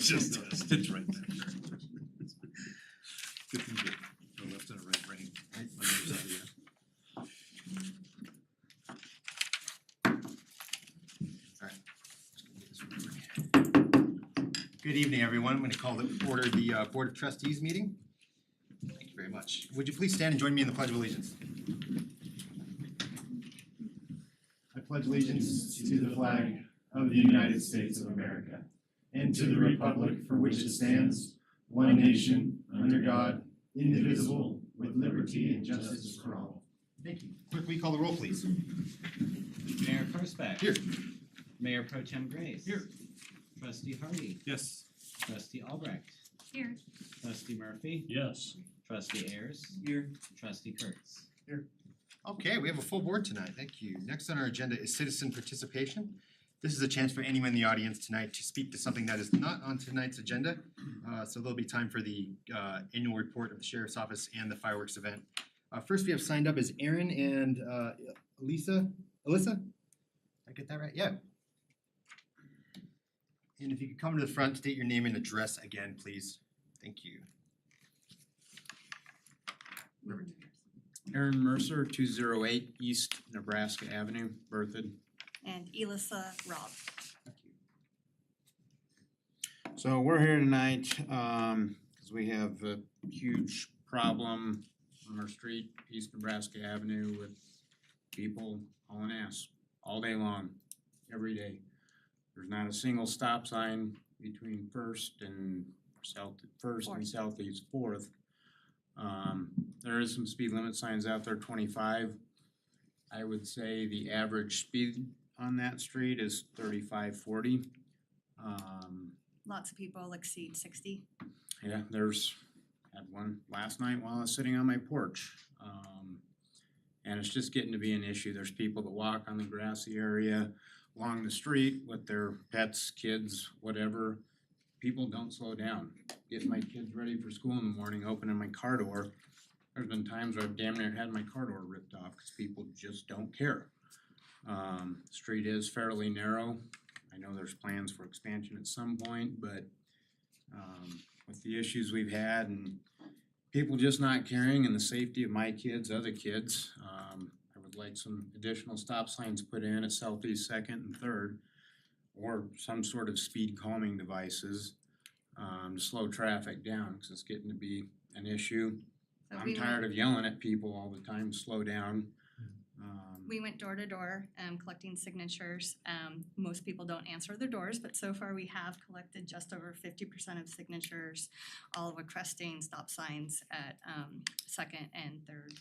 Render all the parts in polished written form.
Just, it's right there. Good thing you get a left and a right brain. On the other side of you. Good evening, everyone. I'm going to call to order the Board of Trustees meeting. Thank you very much. Would you please stand and join me in the Pledge of Allegiance? I pledge allegiance To the flag of the United States of America, and to the republic for which it stands, one nation, under God, indivisible, with liberty and justice for all. Thank you. Clerk, will you call the roll, please? Mayor Perspex. Here. Mayor Pro Tem Grace. Here. Trustee Hardy. Yes. Trustee Albrecht. Here. Trustee Murphy. Yes. Trustee Ayers. Here. Trustee Kurtz. Okay, we have a full board tonight. Thank you. Next on our agenda is citizen participation. This is a chance for anyone in the audience tonight to speak to something that is not on tonight's agenda. So there'll be time for the annual report of the Sheriff's Office and the fireworks event. First we have signed up is Aaron and Alyssa. Did I get that right? Yeah. And if you could come to the front, state your name and address again, please. Thank you. Aaron Mercer, 208 East Nebraska Avenue, Berthoud. And Elissa Robb. Thank you. So we're here tonight because we have a huge problem on our street, East Nebraska Avenue, with people hauling ass all day long, every day. There's not a single stop sign between First and Southeast Fourth. There is some speed limit signs out there, 25. I would say the average speed on that street is 35, 40. Lots of people exceed 60. Yeah, had one last night while I was sitting on my porch. And it's just getting to be an issue. There's people that walk on the grassy area along the street with their pets, kids, whatever. People don't slow down. Getting my kids ready for school in the morning, opening my car door. There's been times where I've damn near had my car door ripped off because people just don't care. Street is fairly narrow. I know there's plans for expansion at some point, but with the issues we've had and people just not caring and the safety of my kids, other kids, I would like some additional stop signs put in at Southeast Second and Third, or some sort of speed calming devices to slow traffic down, because it's getting to be an issue. So I'm tired of yelling at people all the time, slow down. We went door to door collecting signatures. Most people don't answer their doors, but so far we have collected just over 50% of signatures, all requesting stop signs at Second and Third.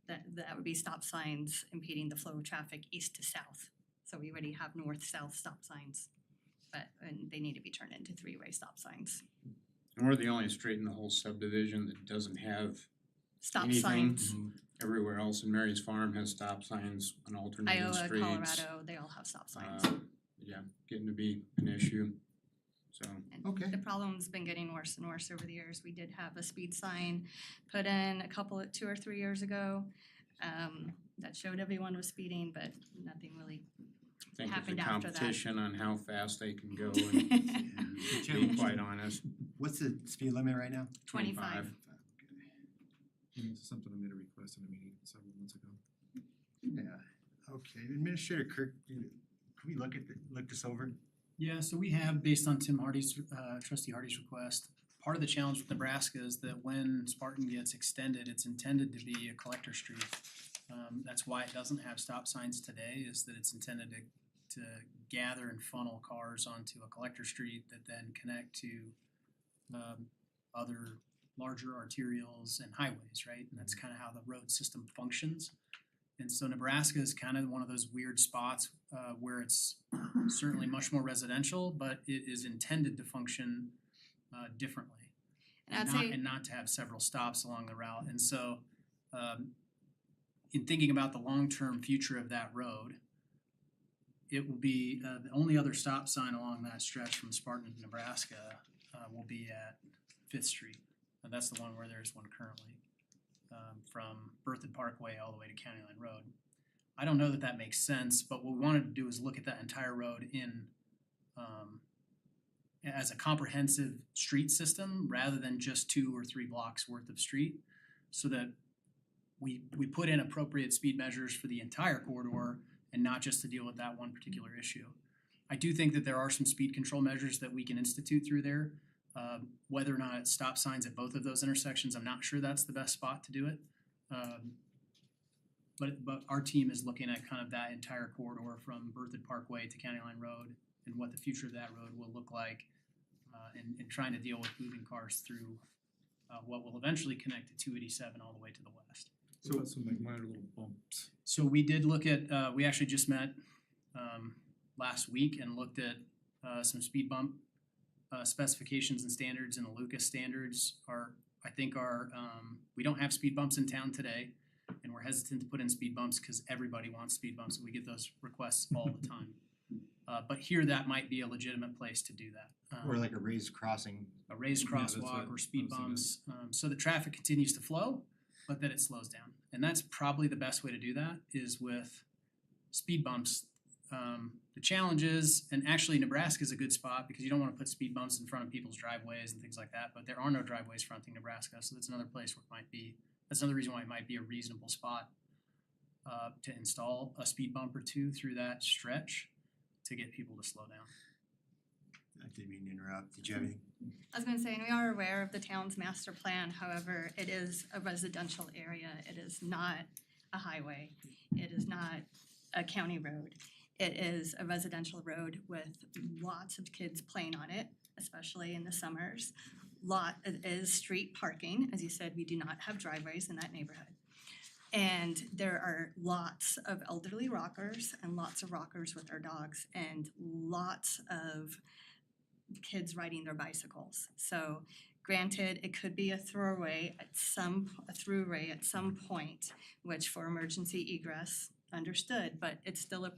That would be stop signs impeding the flow of traffic east to south. So we already have north-south stop signs, and they need to be turned into three-way stop signs. And we're the only street in the whole subdivision that doesn't have Stop anything. signs. Everywhere else in Mary's Farm has stop signs on alternating Iowa, streets. Colorado, they all have stop signs. Yeah, getting to be an issue, so. And Okay. the problem's been getting worse and worse over the years. We did have a speed sign put in 2 or 3 years ago that showed everyone was speeding, but nothing really. I think it's a Happened after that. competition on how fast they can go and to be quite honest. What's the speed limit right now? 25. This is something I made a request in a meeting several months ago. Yeah. Okay, Administrator Kirk, can we look this over? Yeah, so we have, based on Trustee Hardy's request, part of the challenge with Nebraska is that when Spartan gets extended, it's intended to be a collector street. That's why it doesn't have stop signs today, is that it's intended to gather and funnel cars onto a collector street that then connect to other larger arterials and highways, right? And that's kind of how the road system functions. And so Nebraska is kind of one of those weird spots where it's certainly much more residential, but it is intended to function differently. And I'd say And not to have several stops along the route. And so in thinking about the long-term future of that road, it will be the only other stop sign along that stretch from Spartan to Nebraska will be at Fifth Street. And that's the one where there's one currently, from Berthoud Parkway all the way to County Line Road. I don't know that that makes sense, but what we wanted to do is look at that entire road in as a comprehensive street system rather than just 2 or 3 blocks worth of street, so that we put in appropriate speed measures for the entire corridor and not just to deal with that one particular issue. I do think that there are some speed control measures that we can institute through there. Whether or not it's stop signs at both of those intersections, I'm not sure that's the best spot to do it. But our team is looking at kind of that entire corridor from Berthoud Parkway to County Line Road and what the future of that road will look like, and trying to deal with moving cars through what will eventually connect to 287 all the way to the west. So about some like minor little bumps. So we did look at, we actually just met last week and looked at some speed bump specifications and standards, and the Lucas standards I think are, we don't have speed bumps in town today, and we're hesitant to put in speed bumps because everybody wants speed bumps, and we get those requests all the time. But here, that might be a legitimate place to do that. Or like a raised crossing. A raised Yeah, that's crosswalk what or speed I was thinking. bumps, so the traffic continues to flow, but that it slows down. And that's probably the best way to do that is with speed bumps. The challenge is, and actually Nebraska's a good spot because you don't want to put speed bumps in front of people's driveways and things like that, but there are no driveways fronting Nebraska, so that's another place where it might be, that's another reason why it might be a reasonable spot to install a speed bump or two through that stretch to get people to slow down. I didn't mean to interrupt. Did you have anything? I was gonna say, and we are aware of the town's master plan, however, it is a residential area, it is not a highway, it is not a county road. It is a residential road with lots of kids playing on it, especially in the summers. It is street parking, as you said, we do not have driveways in that neighborhood. And there are lots of elderly rockers and lots of rockers with their dogs and lots of kids riding their bicycles. So granted, it could be a throughway at some point, which for emergency egress, understood, but it's still a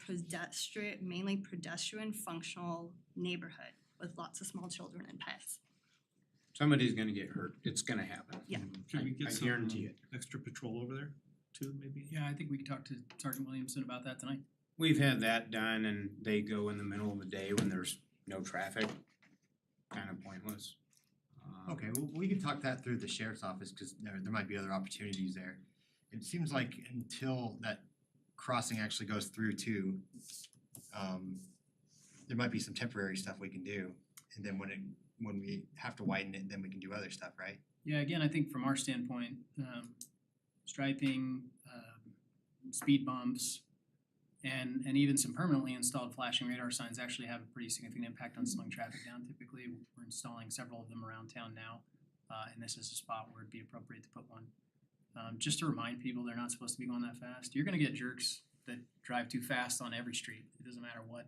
mainly pedestrian functional neighborhood with lots of small children and pets. Somebody's gonna get hurt. It's gonna happen. Yeah. Can we I get some guarantee it. extra patrol over there too, maybe? Yeah, I think we can talk to Sergeant Williamson about that tonight. We've had that done and they go in the middle of the day when there's no traffic, kind of pointless. Okay, well, we can talk that through the sheriff's office because there might be other opportunities there. It seems like until that crossing actually goes through too, there might be some temporary stuff we can do. And then when we have to widen it, then we can do other stuff, right? Yeah, again, I think from our standpoint, striping, speed bumps, and even some permanently installed flashing radar signs actually have a pretty significant impact on slowing traffic down. Typically, we're installing several of them around town now, and this is a spot where it'd be appropriate to put one. Just to remind people they're not supposed to be going that fast. You're gonna get jerks that drive too fast on every street. It doesn't matter what.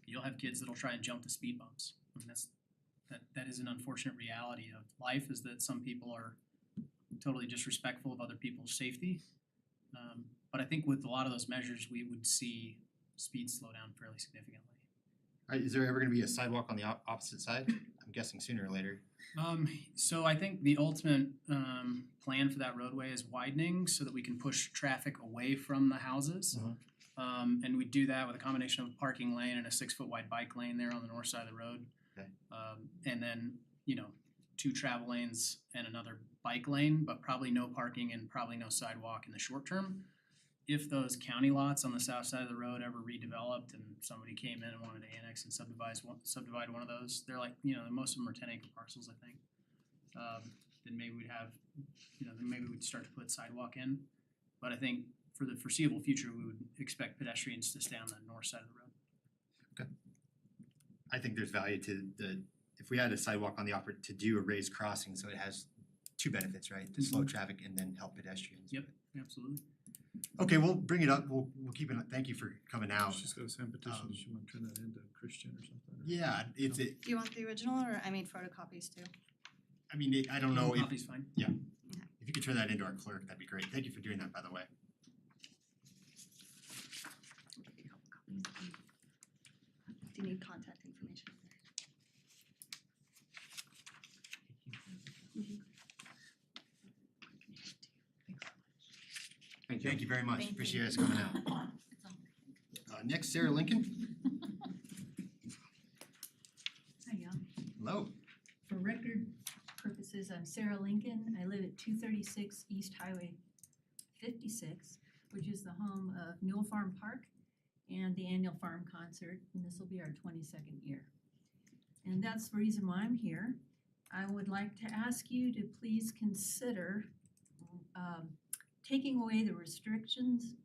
You'll have kids that'll try and jump the speed bumps. I mean, that is an unfortunate reality of life, is that some people are totally disrespectful of other people's safety. But I think with a lot of those measures, we would see speed slow down fairly significantly. Is there ever gonna be a sidewalk on the opposite side? I'm guessing sooner or later. So I think the ultimate plan for that roadway is widening so that we can push traffic away from the houses. And we do that with a combination of a parking lane and a 6-foot wide bike lane there on the north side of the road. Okay. And then, 2 travel lanes and another bike lane, but probably no parking and probably no sidewalk in the short term. If those county lots on the south side of the road ever redeveloped and somebody came in and wanted to annex and subdivide one of those, they're like, most of them are 10-acre parcels, I think. Then maybe we'd have, then maybe we'd start to put sidewalk in. But I think for the foreseeable future, we would expect pedestrians to stay on the north side of the road. I think there's value to if we had a sidewalk on the to do a raised crossing, so it has 2 benefits, right? To slow traffic and then help pedestrians. Yep, absolutely. Okay, we'll bring it up. We'll keep it. Thank you for coming out. She's got a signed petition, does she want to turn that into Christian or something? or- Yeah, Do you want the original or I made photocopies too? I don't know if Copy's fine. you could turn that into our clerk, that'd be great. Thank you for doing that, by the way. Do you need contact information? Thank you very much. Thank you. Appreciate you guys coming out. Next, Sarah Lincoln. Hiya. Hello. For record purposes, I'm Sarah Lincoln. I live at 236 East Highway 56, which is the home of Newell Farm Park and the annual farm concert, and this will be our 22nd year. And that's the reason why I'm here. I would like to ask you to please consider taking away the restrictions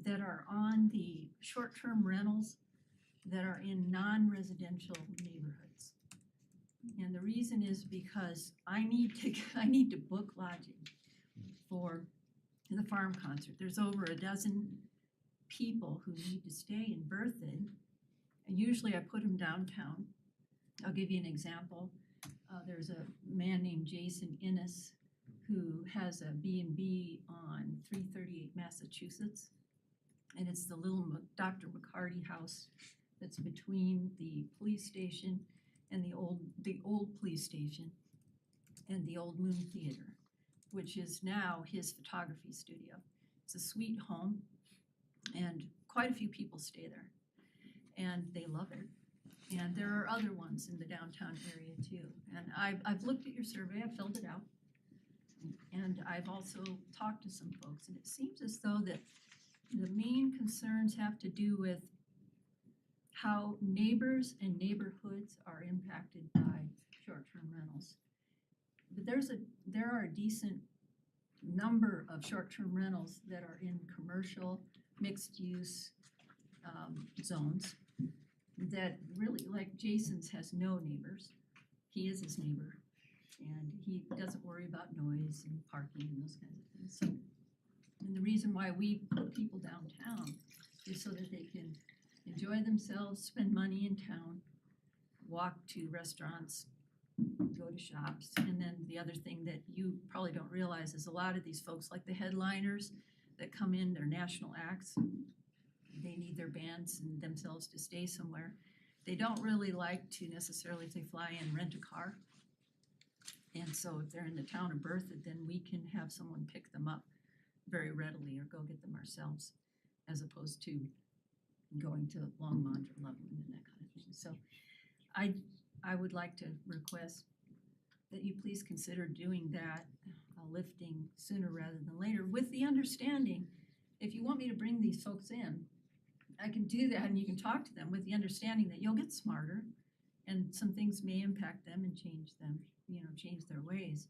that are on the short-term rentals that are in non-residential neighborhoods. And the reason is because I need to book lodging for the farm concert. There's over a dozen people who need to stay in Berthoud. And usually I put them downtown. I'll give you an example. There's a man named Jason Innes who has a B&B on 338 Massachusetts. And it's the little Dr. McCarty house that's between the police station and the old police station and the old Moon Theater, which is now his photography studio. It's a sweet home, and quite a few people stay there, and they love it. And there are other ones in the downtown area too. And I've looked at your survey, I've filled it out, and I've also talked to some folks, and it seems as though that the main concerns have to do with how neighbors and neighborhoods are impacted by short-term rentals. But there are a decent number of short-term rentals that are in commercial, mixed-use zones that really, like Jason's has no neighbors. He is his neighbor, and he doesn't worry about noise and parking and those kinds of things. So, and the reason why we put people downtown is so that they can enjoy themselves, spend money in town, walk to restaurants, go to shops. And then the other thing that you probably don't realize is a lot of these folks, like the headliners that come in, they're national acts, they need their bands and themselves to stay somewhere. They don't really like to necessarily, if they fly in, rent a car. And so if they're in the town of Berthoud, then we can have someone pick them up very readily or go get them ourselves, as opposed to going to Longmont or Loveland and that kind of thing. So I would like to request that you please consider doing that, lifting sooner rather than later, with the understanding, if you want me to bring these folks in, I can do that and you can talk to them with the understanding that you'll get smarter and some things may impact them and change them, change their ways.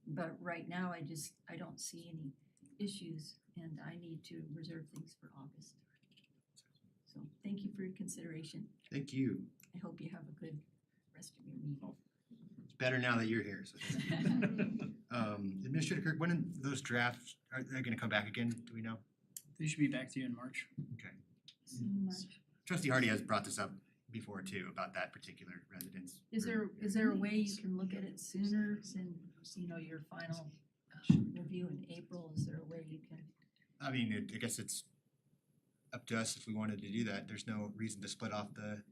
But right now, I don't see any issues, and I need to reserve things for August. So thank you for your consideration. Thank you. I hope you have a good rest of your meeting. It's better now that you're here, so. Administrator Kirk, when are those drafts, are they gonna come back again, do we know? They should be back to you in March. Okay. So much. Trustee Hardy has brought this up before too, about that particular residence. Is there a way you can look at it sooner than, your final review in April? Is there a way you can? I mean, I guess it's up to us if we wanted to do that. There's no reason to split off the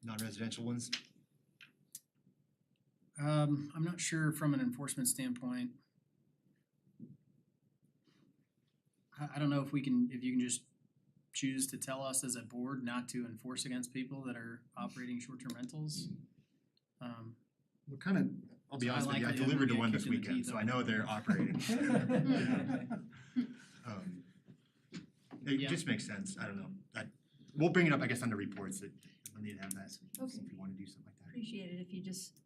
non-residential ones. I'm not sure from an enforcement standpoint. I don't know if you can just choose to tell us as a board not to enforce against people that are operating short-term rentals. We're kind of, I'll be So honest with you, I likely I'm delivered to gonna one get this kicked in the weekend, teeth so I know they're operating. It Yeah. just makes sense, I don't know. We'll bring it up, I guess, under reports that we'll need to have that, Okay. if you wanna do something like that. Appreciate it if you just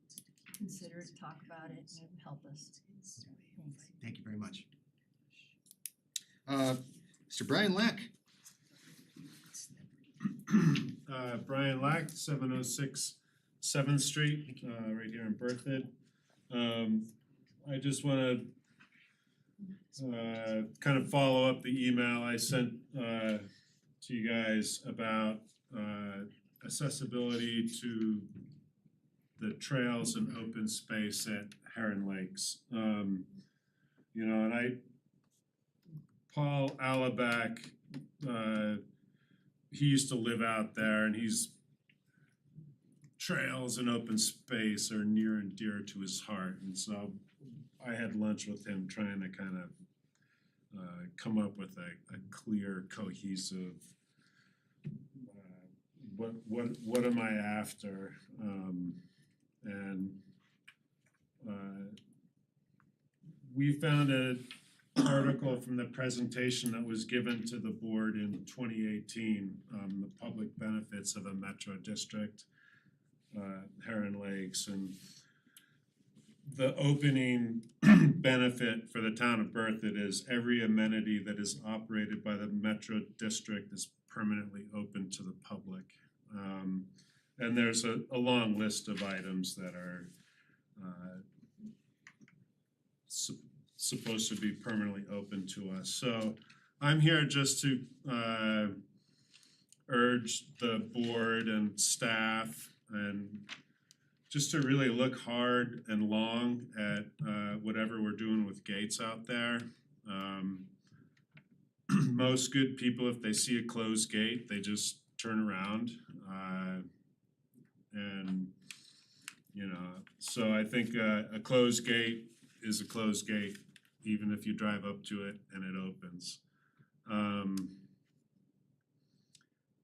consider it, talk about it, and it would help us. Thanks. Thank you very much. Mr. Brian Lack. Brian Lack, 706 7th Street, right here in Berthoud. I just wanna kind of follow up the email I sent to you guys about accessibility to the trails and open space at Heron Lakes. And Paul Alaback, he used to live out there, and trails and open space are near and dear to his heart, and so I had lunch with him trying to kind of come up with a clear, cohesive what am I after? And we found an article from the presentation that was given to the board in 2018, the public benefits of a metro district, Heron Lakes, and the opening benefit for the town of Berthoud is every amenity that is operated by the metro district is permanently open to the public. And there's a long list of items that are supposed to be permanently open to us. So I'm here just to urge the board and staff and just to really look hard and long at whatever we're doing with gates out there. Most good people, if they see a closed gate, they just turn around. And, you know, so I think a closed gate is a closed gate, even if you drive up to it and it opens.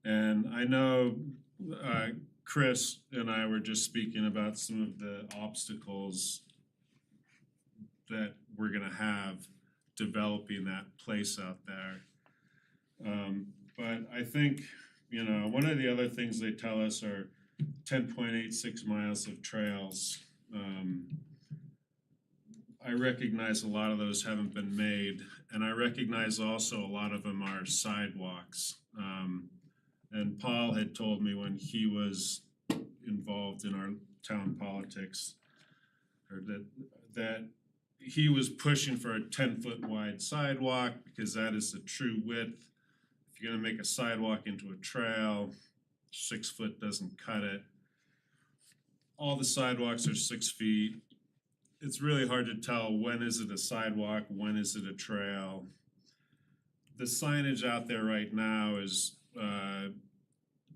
And I know Chris and I were just speaking about some of the obstacles that we're gonna have developing that place out there. But I think, you know, one of the other things they tell us are 10.86 miles of trails. I recognize a lot of those haven't been made, and I recognize also a lot of them are sidewalks. And Paul had told me when he was involved in our town politics, or that he was pushing for a 10-foot wide sidewalk because that is the true width. If you're gonna make a sidewalk into a trail, 6 foot doesn't cut it. All the sidewalks are 6 feet. It's really hard to tell when is it a sidewalk, when is it a trail. The signage out there right now is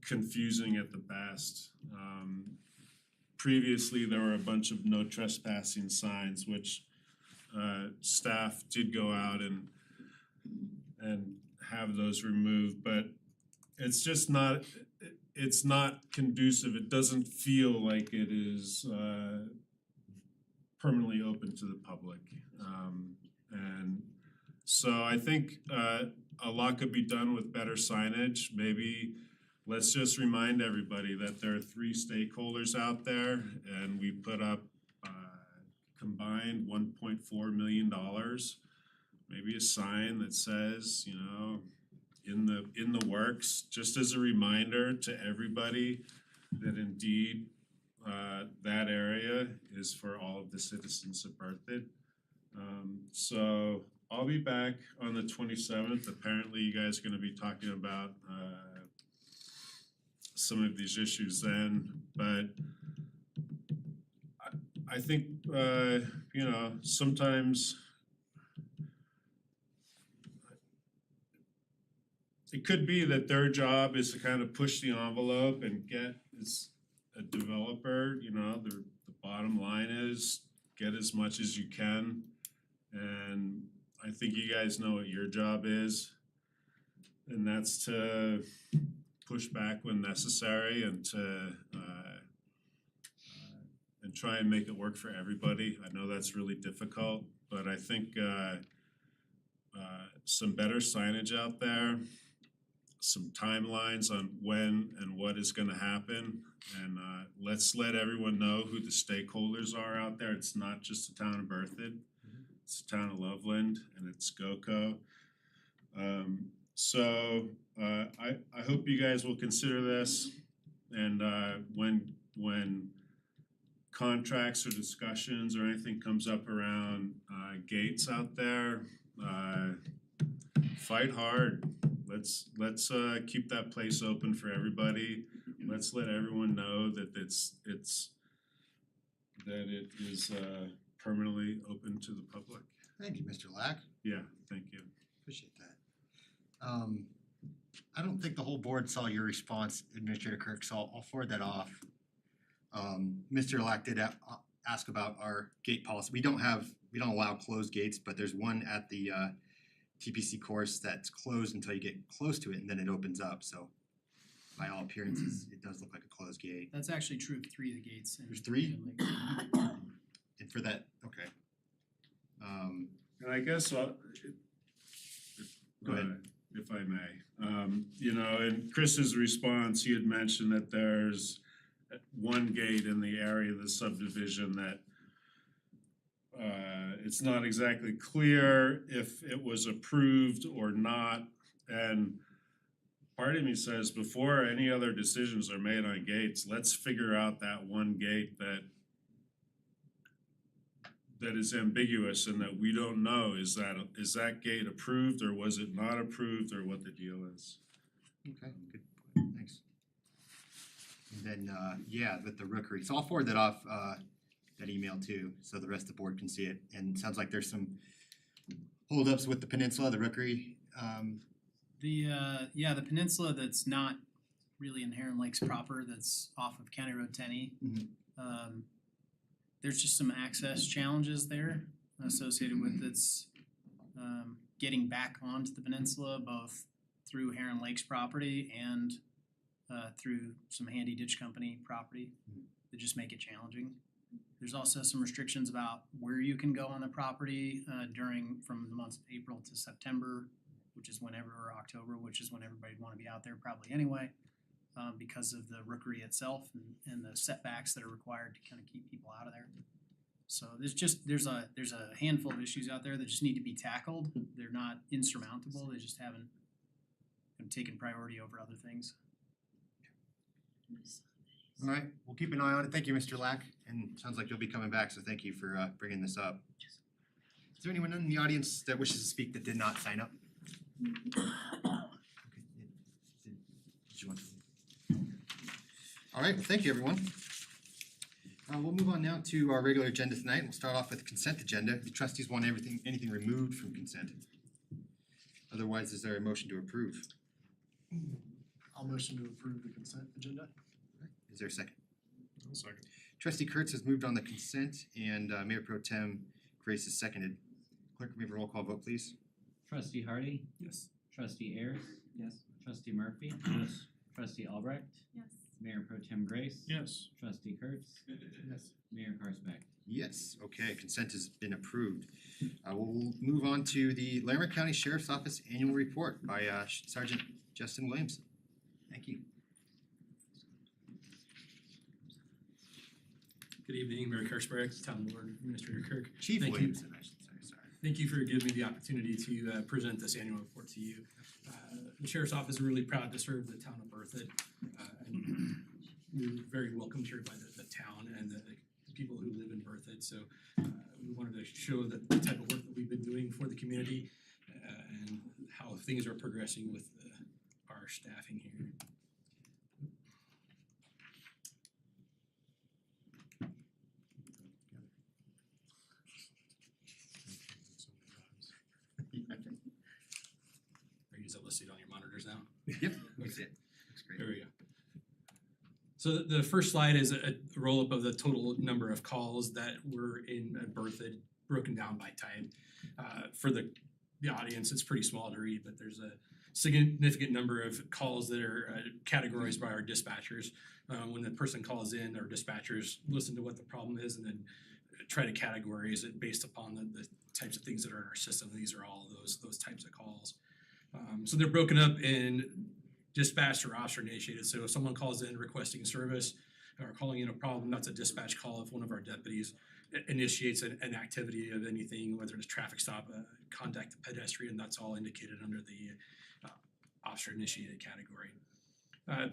confusing at the best. Previously, there were a bunch of no trespassing signs, which staff did go out and have those removed, but it's just not, it's not conducive. It doesn't feel like it is permanently open to the public. And so I think a lot could be done with better signage. Maybe let's just remind everybody that there are 3 stakeholders out there, and we put up combined $1.4 million. Maybe a sign that says, you know, in the works, just as a reminder to everybody that indeed that area is for all of the citizens of Berthoud. So I'll be back on the 27th. Apparently you guys are gonna be talking about some of these issues then, but I think you know, sometimes it could be that their job is to kind of push the envelope and get as a developer, you know, the bottom line is get as much as you can. And I think you guys know what your job is, and that's to push back when necessary and to and try and make it work for everybody. I know that's really difficult, but I think some better signage out there, some timelines on when and what is gonna happen, and let's let everyone know who the stakeholders are out there. It's not just the town of Berthoud, it's the town of Loveland, and it's GOCO. So I hope you guys will consider this, and when contracts or discussions or anything comes up around gates out there, fight hard. Let's keep that place open for everybody. Let's let everyone know that it is permanently open to the public. Thank you, Mr. Lack. Yeah, thank you. Appreciate that. I don't think the whole board saw your response, Administrator Kirk, so I'll forward that off. Mr. Lack did ask about our gate policy. We don't allow closed gates, but there's one at the TPC course that's closed until you get close to it and then it opens up, so by all appearances, it does look like a closed gate. That's actually true of three of the gates in. There's three? in Lake. And for that, okay. And I guess Go ahead. If I may, you know, in Chris's response, he had mentioned that there's one gate in the area of the subdivision that it's not exactly clear if it was approved or not, and part of me says before any other decisions are made on gates, let's figure out that one gate that is ambiguous and that we don't know, is that gate approved or was it not approved or what the deal is? Okay, good, thanks. And then, yeah, with the rookery, so I'll forward that off, that email too, so the rest of the board can see it. And it sounds like there's some holdups with the peninsula, the rookery. The peninsula that's not really in Heron Lakes proper, that's off of County Road 10E. Mhm. There's just some access challenges there associated with its getting back onto the peninsula, both through Heron Lakes property and through some handy ditch company property that just make it challenging. There's also some restrictions about where you can go on the property from the months of April to September, which is whenever, or October, which is when everybody'd wanna be out there probably anyway, because of the rookery itself and the setbacks that are required to kinda keep people out of there. So there's a handful of issues out there that just need to be tackled. They're not insurmountable, they just haven't taken priority over other things. All right, we'll keep an eye on it. Thank you, Mr. Lack, and sounds like you'll be coming back, so thank you for bringing this up. Is there anyone in the audience that wishes to speak that did not sign up? Okay, did you want to? All right, well, thank you, everyone. We'll move on now to our regular agenda tonight. We'll start off with the consent agenda. The trustees want anything removed from consent. Otherwise, is there a motion to approve? I'll motion to approve the consent agenda. Is there a second? I'll second. Trustee Kurtz has moved on the consent and Mayor Pro Tem Grace has seconded. Clerk, can we have a roll call vote, please? Trustee Hardy, Yes. trustee Ayers, Yes. trustee Murphy. Yes. Trustee Albrecht, Yes. Mayor Pro Tem Grace. Yes. Trustee Kurtz, Yes. Mayor Karsbeck. Yes, okay, consent has been approved. We'll move on to the Larimer County Sheriff's Office Annual Report by Sergeant Justin Williamson. Thank you. Good evening, Mayor Karsbeck, Town Board Administrator Kirk. Chief Thank you. Williamson, I should say, sorry. Thank you for giving me the opportunity to present this annual report to you. The Sheriff's Office is really proud to serve the town of Berthoud. And we're very welcomed here by the town and the people who live in Berthoud. So we wanted to show the type of work that we've been doing for the community and how things are progressing with our staffing here. Are you listed on your monitors now? Yep, that's it. Looks great. There we go. So the first slide is a roll-up of the total number of calls that were in Berthoud, broken down by type. For the audience, it's pretty small to read, but there's a significant number of calls that are categorized by our dispatchers. When the person calls in, our dispatchers listen to what the problem is and then try to categorize it based upon the types of things that are in our system. These are all those types of calls. So they're broken up in dispatch or officer initiated. So if someone calls in requesting service or calling in a problem, that's a dispatch call. If one of our deputies initiates an activity of anything, whether it's a traffic stop, contact a pedestrian, that's all indicated under the officer initiated category.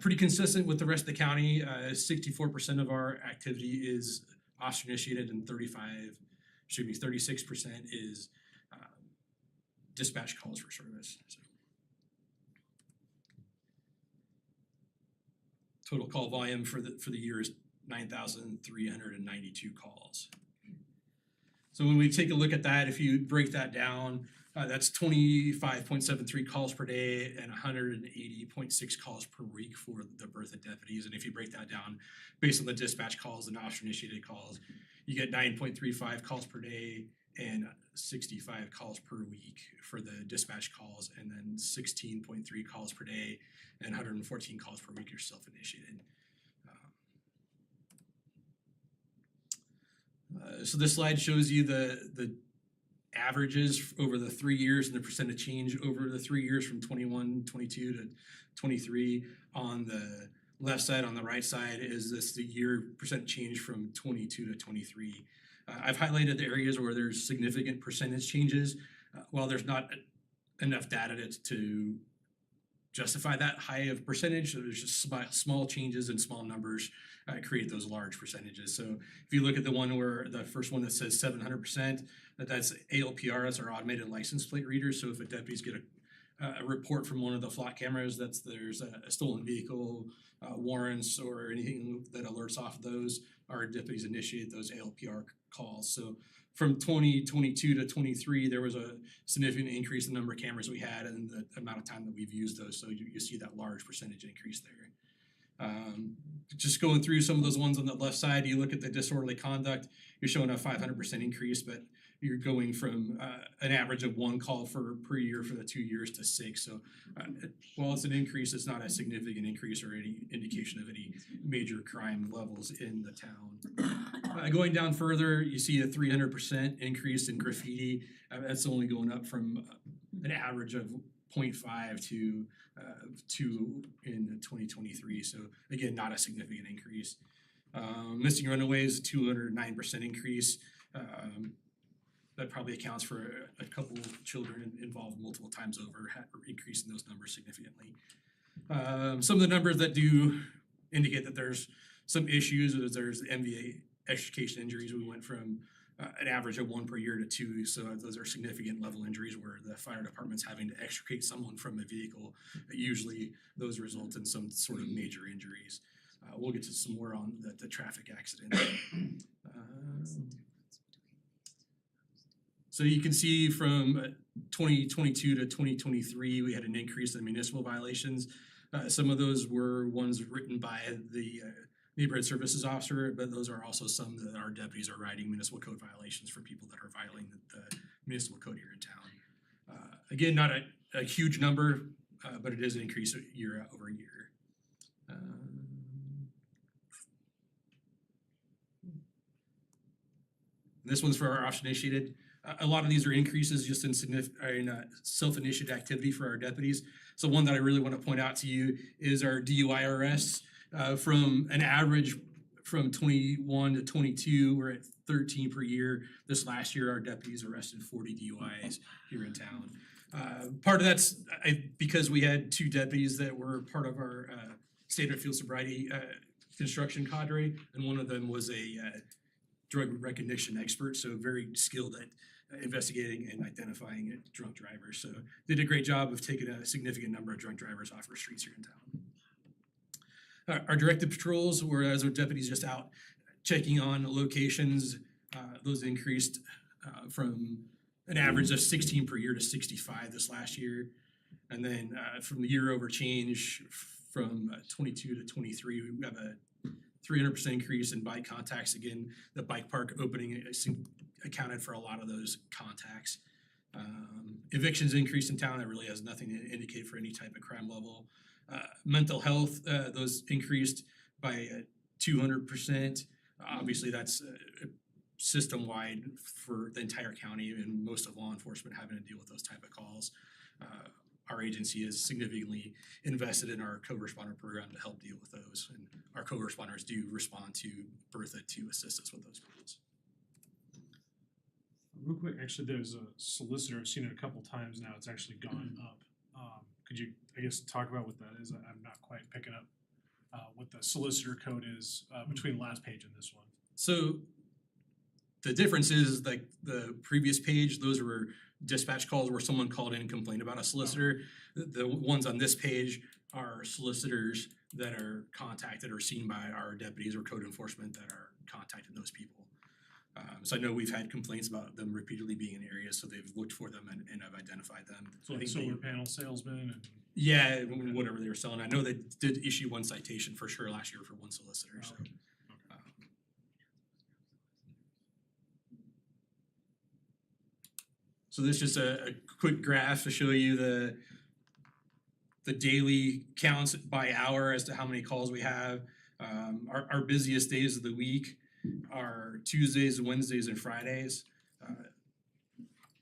Pretty consistent with the rest of the county. 64% of our activity is officer initiated and 36% is dispatch calls for service. So. Total call volume for the year is 9,392 calls. So when we take a look at that, if you break that down, that's 25.73 calls per day and 180.6 calls per week for the Berthoud deputies. And if you break that down based on the dispatch calls and officer initiated calls, you get 9.35 calls per day and 65 calls per week for the dispatch calls, and then 16.3 calls per day and 114 calls per week are self-initiated. So this slide shows you the averages over the 3 years and the percent of change over the 3 years from 21, 22 to 23. On the left side, on the right side is the year percent change from 22 to 23. I've highlighted the areas where there's significant percentage changes. While there's not enough data to justify that high of percentage, so there's just small changes and small numbers create those large percentages. So if you look at the one where the first one that says 700%, that's ALPR, that's our automated license plate reader. So if a deputies get a report from one of the flock cameras that's there's a stolen vehicle, warrants, or anything that alerts off of those, our deputies initiate those ALPR calls. So from 2022 to 23, there was a significant increase in the number of cameras we had and the amount of time that we've used those. So you see that large percentage increase there. Just going through some of those ones on the left side, you look at the disorderly conduct, you're showing a 500% increase, but you're going from an average of 1 call per year for the 2 years to 6. So while it's an increase, it's not a significant increase or any indication of any major crime levels in the town. Going down further, you see a 300% increase in graffiti. That's only going up from an average of 0.5 to 2 in 2023. So again, not a significant increase. Missing runaways, 209% increase. That probably accounts for a couple of children involved multiple times over, increasing those numbers significantly. Some of the numbers that do indicate that there's some issues is there's MVA extrication injuries. We went from an average of 1 per year to 2, so those are significant level injuries where the fire department's having to extricate someone from a vehicle. Usually those result in some sort of major injuries. We'll get to some more on the traffic accident. So you can see from 2022 to 2023, we had an increase in municipal violations. Some of those were ones written by the neighborhood services officer, but those are also some that our deputies are writing municipal code violations for people that are violating the municipal code here in town. Again, not a huge number, but it is an increase year over year. This one's for our officer-initiated. A lot of these are increases just in self-initiated activity for our deputies. So one that I really want to point out to you is our DUI arrests. From an average from 21 to 22, we're at 13 per year. This last year, our deputies arrested 40 DUIs here in town. Part of that's because we had 2 deputies that were part of our standard field sobriety construction cadre, and one of them was a drug recognition expert, so very skilled at investigating and identifying drunk drivers. So did a great job of taking a significant number of drunk drivers off our streets here in town. Our directed patrols were as our deputies just out checking on locations. Those increased from an average of 16 per year to 65 this last year. And then from the year over change from 22 to 23, we have a 300% increase in bike contacts. Again, the bike park opening accounted for a lot of those contacts. Evictions increased in town. That really has nothing to indicate for any type of crime level. Mental health, those increased by 200%. Obviously, that's system-wide for the entire county and most of law enforcement having to deal with those type of calls. Our agency is significantly invested in our co-responder program to help deal with those. And our co-responders do respond to Bertha to assist us with those calls. Real quick, actually, there's a solicitor, I've seen it a couple times now, it's actually gone up. Could you, I guess, talk about what that is? I'm not quite picking up what the solicitor code is between the last page and this one. So the difference is like the previous page, those were dispatch calls where someone called in and complained about a solicitor. The ones on this page are solicitors that are contacted or seen by our deputies or code enforcement that are contacting those people. So I know we've had complaints about them repeatedly being in areas, so they've looked for them and have identified them. So like solar panel salesmen and. Yeah, whatever they were selling. I know they did issue one citation for sure last year for one solicitor, so. So this is just a quick graph to show you the daily counts by hour as to how many calls we have. Our busiest days of the week are Tuesdays, Wednesdays, and Fridays.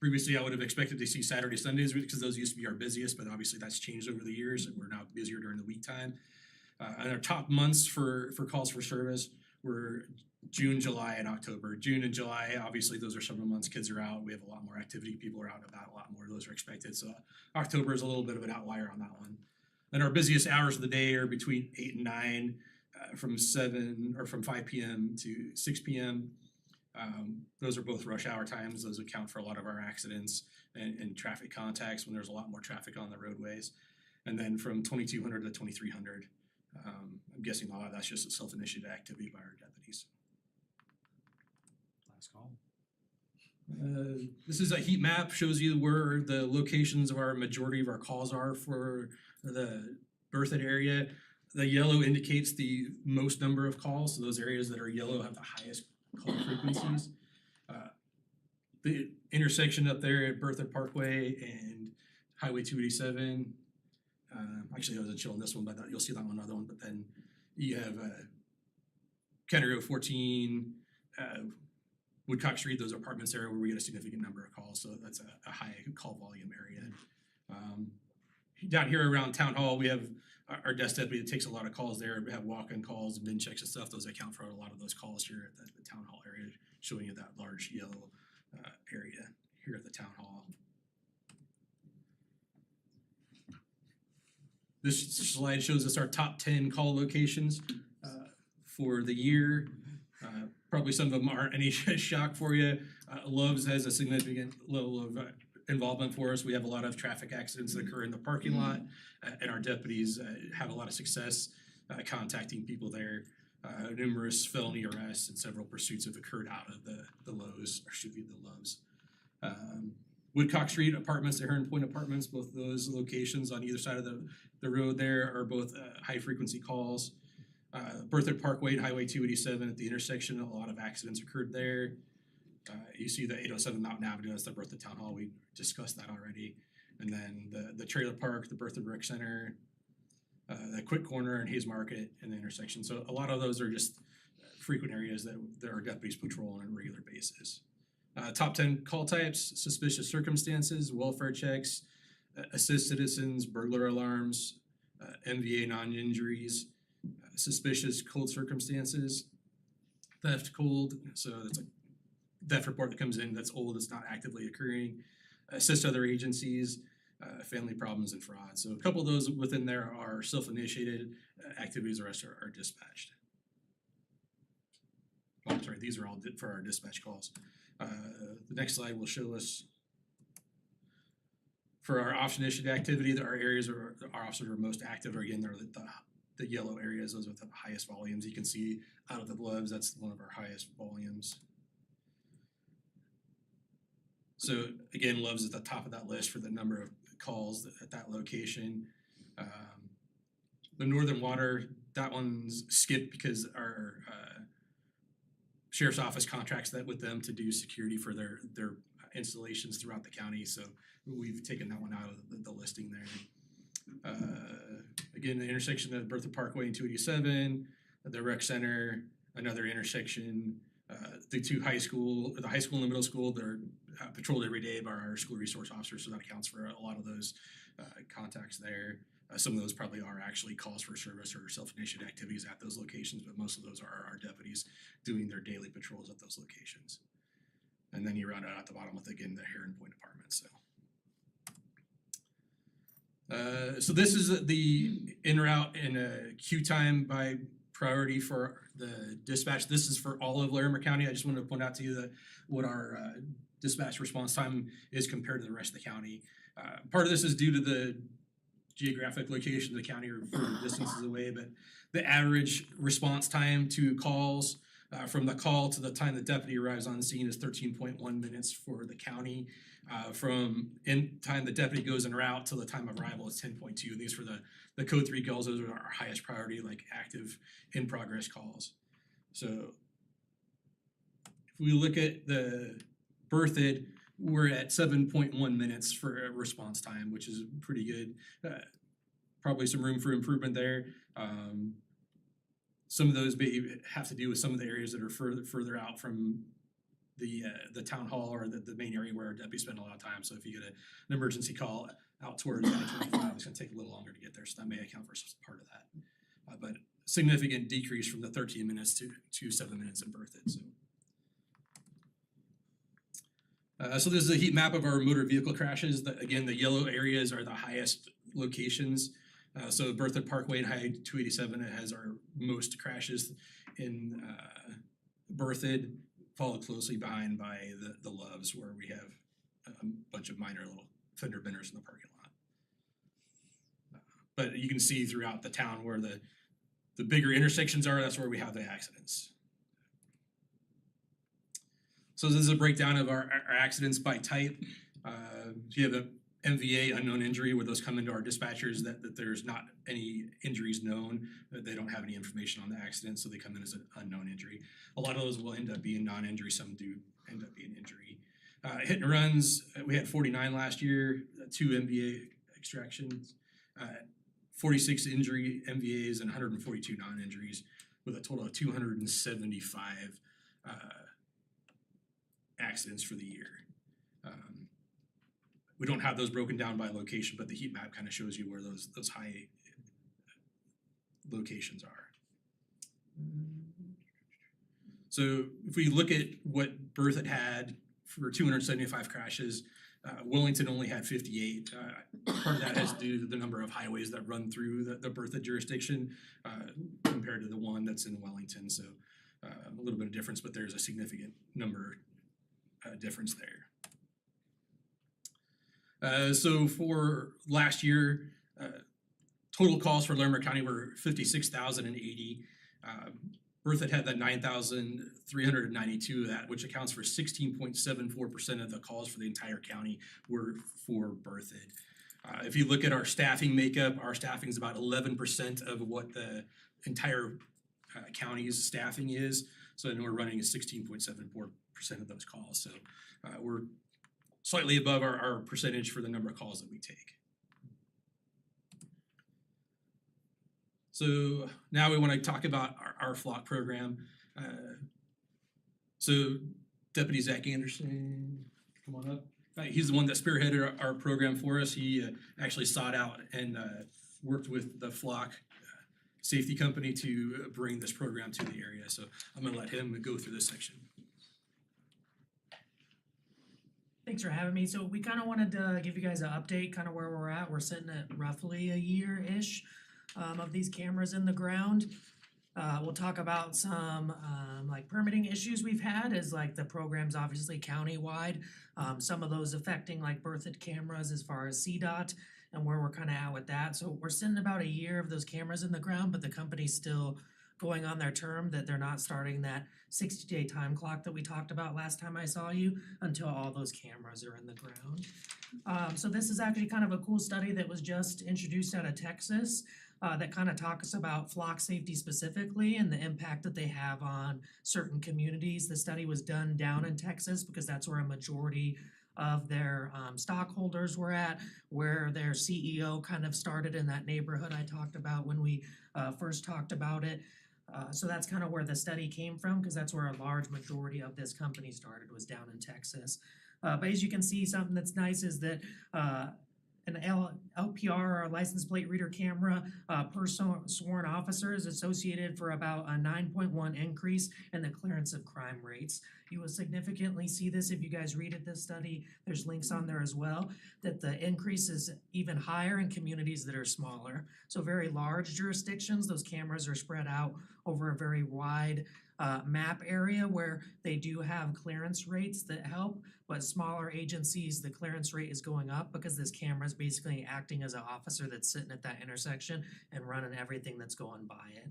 Previously, I would have expected to see Saturday, Sundays because those used to be our busiest, but obviously that's changed over the years and we're now busier during the week time. And our top months for calls for service were June, July, and October. June and July, obviously, those are summer months. Kids are out. We have a lot more activity. People are out and about a lot more. Those are expected. So October is a little bit of an outlier on that one. And our busiest hours of the day are between 8 and 9, from 5 p.m. to 6 p.m. Those are both rush hour times. Those account for a lot of our accidents and traffic contacts when there's a lot more traffic on the roadways. And then from 2200 to 2300, I'm guessing a lot of that's just a self-initiated activity by our deputies. Last call. This is a heat map, shows you where the locations of our majority of our calls are for the Berthoud area. The yellow indicates the most number of calls, so those areas that are yellow have the highest call frequencies. The intersection up there at Berthoud Parkway and Highway 287, actually I wasn't showing this one, but you'll see that one other one, but then you have County Road 14, Woodcock Street, those apartments there where we get a significant number of calls, so that's a high call volume area. Down here around Town Hall, we have our desk deputy that takes a lot of calls there. We have walk-in calls and bin checks and stuff. Those account for a lot of those calls here at the Town Hall area, showing you that large yellow area here at the Town Hall. This slide shows us our top 10 call locations for the year. Probably some of them aren't any shock for you. Love's has a significant level of involvement for us. We have a lot of traffic accidents that occur in the parking lot, and our deputies have a lot of success contacting people there. Numerous felony arrests and several pursuits have occurred out of the Lowe's, or should be the Loves. Woodcock Street Apartments, the Heron Point Apartments, both those locations on either side of the road there are both high frequency calls. Berthoud Parkway and Highway 287 at the intersection, a lot of accidents occurred there. You see the 807 Mountain Avenue, that's the Berthoud Town Hall, we discussed that already. And then the trailer park, the Berthoud Rec Center, the Quick Corner and Hayes Market and the intersection. So a lot of those are just frequent areas that our deputies patrol on a regular basis. Top 10 call types: suspicious circumstances, welfare checks, assist citizens, burglar alarms, MVA non-injuries, suspicious cold circumstances, theft cold, so that's a theft report that comes in that's old, it's not actively occurring, assist other agencies, family problems and fraud. So a couple of those within there are self-initiated activities, the rest are dispatched. Oh, I'm sorry, these are all for our dispatch calls. The next slide will show us for our option-initiated activity that our areas are our officers are most active. Or again, they're the yellow areas, those with the highest volumes. You can see out of the Loves, that's one of our highest volumes. So again, Loves at the top of that list for the number of calls at that location. The Northern Water, that one's skipped because our Sheriff's Office contracts that with them to do security for their installations throughout the county. So we've taken that one out of the listing there. Again, the intersection of Berthoud Parkway and 287, the rec center, another intersection, the high school and the middle school, they're patrolled every day by our school resource officers, so that accounts for a lot of those contacts there. Some of those probably are actually calls for service or self-initiated activities at those locations, but most of those are our deputies doing their daily patrols at those locations. And then you round out at the bottom with, again, the Heron Point Apartments. So this is the en route and queue time by priority for the dispatch. This is for all of Larimer County. I just wanted to point out to you that what our dispatch response time is compared to the rest of the county. Part of this is due to the geographic location of the county or further distances away, but the average response time to calls from the call to the time the deputy arrives on scene is 13.1 minutes for the county. From time the deputy goes en route to the time of arrival is 10.2. These for the code 3 calls, those are our highest priority, like active in progress calls. So if we look at the Berthoud, we're at 7.1 minutes for a response time, which is pretty good. Probably some room for improvement there. Some of those may have to do with some of the areas that are further out from the town hall or the main area where deputies spend a lot of time. So if you get an emergency call out towards I-25, it's gonna take a little longer to get there, so that may account for part of that. But significant decrease from the 13 minutes to 7 minutes in Berthoud, so. So this is a heat map of our motor vehicle crashes. Again, the yellow areas are the highest locations. So Berthoud Parkway and Highway 287 has our most crashes in Berthoud, followed closely behind by the Loves, where we have a bunch of minor little fender benders in the parking lot. But you can see throughout the town where the bigger intersections are, that's where we have the accidents. So this is a breakdown of our accidents by type. You have the MVA, unknown injury, where those come into our dispatchers that there's not any injuries known, that they don't have any information on the accident, so they come in as an unknown injury. A lot of those will end up being non-injury, some do end up being injury. Hit and runs, we had 49 last year, 2 MVA extractions, 46 injury MVAs and 142 non-injuries, with a total of 275 accidents for the year. We don't have those broken down by location, but the heat map kind of shows you where those high locations are. So if we look at what Berthoud had for 275 crashes, Wellington only had 58. Part of that has to do with the number of highways that run through the Berthoud jurisdiction compared to the one that's in Wellington. So a little bit of difference, but there's a significant number difference there. So for last year, total calls for Larimer County were 56,080. Berthoud had that 9,392 of that, which accounts for 16.74% of the calls for the entire county were for Berthoud. If you look at our staffing makeup, our staffing is about 11% of what the entire county's staffing is. So then we're running at 16.74% of those calls. So we're slightly above our percentage for the number of calls that we take. So now we want to talk about our flock program. So Deputy Zach Anderson, come on up. He's the one that spearheaded our program for us. He actually sought out and worked with the flock safety company to bring this program to the area. So I'm gonna let him go through this section. Thanks for having me. So we kind of wanted to give you guys an update, kind of where we're at. We're sitting at roughly a year-ish of these cameras in the ground. We'll talk about some like permitting issues we've had, as like the program's obviously countywide. Some of those affecting like Berthoud cameras as far as CDOT and where we're kind of at with that. So we're sitting about a year of those cameras in the ground, but the company's still going on their term that they're not starting that 60-day time clock that we talked about last time I saw you until all those cameras are in the ground. So this is actually kind of a cool study that was just introduced out of Texas that kind of talks about flock safety specifically and the impact that they have on certain communities. The study was done down in Texas because that's where a majority of their stockholders were at, where their CEO kind of started in that neighborhood I talked about when we first talked about it. So that's kind of where the study came from, because that's where a large majority of this company started, was down in Texas. But as you can see, something that's nice is that an LPR, or license plate reader camera, per sworn officer is associated for about a 9.1 increase in the clearance of crime rates. You will significantly see this if you guys read it, this study. There's links on there as well, that the increase is even higher in communities that are smaller. So very large jurisdictions, those cameras are spread out over a very wide map area where they do have clearance rates that help, but smaller agencies, the clearance rate is going up because this camera is basically acting as an officer that's sitting at that intersection and running everything that's going by it.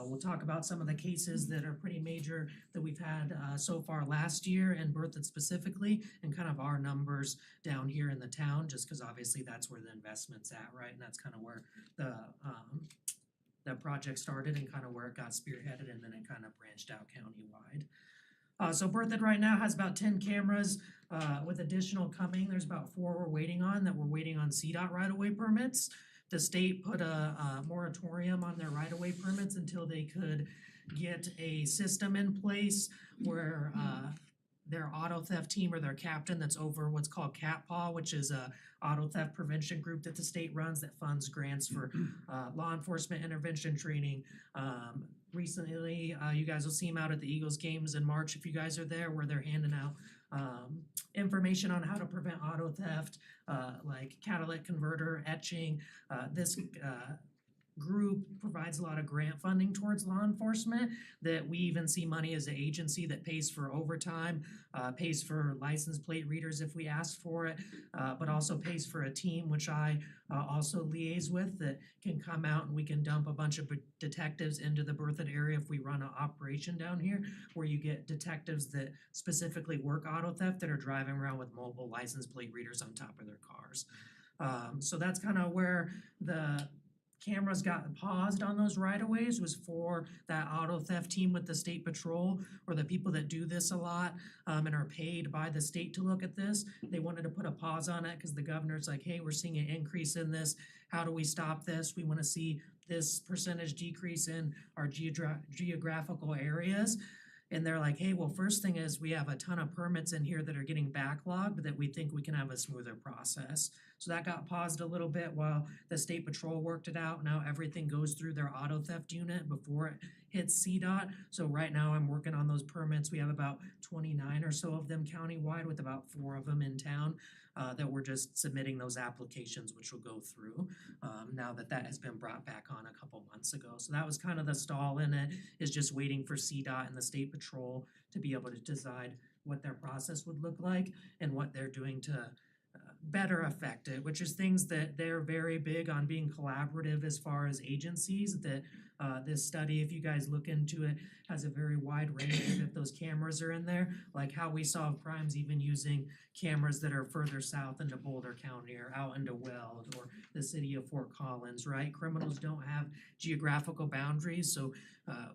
We'll talk about some of the cases that are pretty major that we've had so far last year, and Berthoud specifically, and kind of our numbers down here in the town, just because obviously that's where the investment's at, right? And that's kind of where the project started and kind of where it got spearheaded, and then it kind of branched out countywide. So Berthoud right now has about 10 cameras with additional coming, there's about 4 we're waiting on that we're waiting on CDOT right-of-way permits. The state put a moratorium on their right-of-way permits until they could get a system in place where their auto theft team or their captain that's over what's called CATPAW, which is a auto theft prevention group that the state runs that funds grants for law enforcement intervention training. Recently, you guys will see them out at the Eagles games in March if you guys are there, where they're handing out information on how to prevent auto theft, like catalytic converter, etching. This group provides a lot of grant funding towards law enforcement, that we even see money as an agency that pays for overtime, pays for license plate readers if we ask for it, but also pays for a team, which I also liaise with, that can come out and we can dump a bunch of detectives into the Berthoud area if we run an operation down here, where you get detectives that specifically work auto theft that are driving around with mobile license plate readers on top of their cars. So that's kind of where the cameras got paused on those right-of-ways, was for that auto theft team with the state patrol, or the people that do this a lot and are paid by the state to look at this. They wanted to put a pause on it because the governor's like, hey, we're seeing an increase in this. How do we stop this? We want to see this percentage decrease in our geographical areas. And they're like, hey, well, first thing is we have a ton of permits in here that are getting backlogged that we think we can have a smoother process. So that got paused a little bit while the state patrol worked it out. Now everything goes through their auto theft unit before it hits CDOT. So right now I'm working on those permits. We have about 29 or so of them countywide, with about 4 of them in town. That we're just submitting those applications, which will go through now that that has been brought back on a couple months ago. So that was kind of the stall in it, is just waiting for CDOT and the state patrol to be able to decide what their process would look like and what they're doing to better affect it, which is things that they're very big on being collaborative as far as agencies. That this study, if you guys look into it, has a very wide range if those cameras are in there, like how we solve crimes even using cameras that are further south into Boulder County or out into Weld or the city of Fort Collins, right? Criminals don't have geographical boundaries, so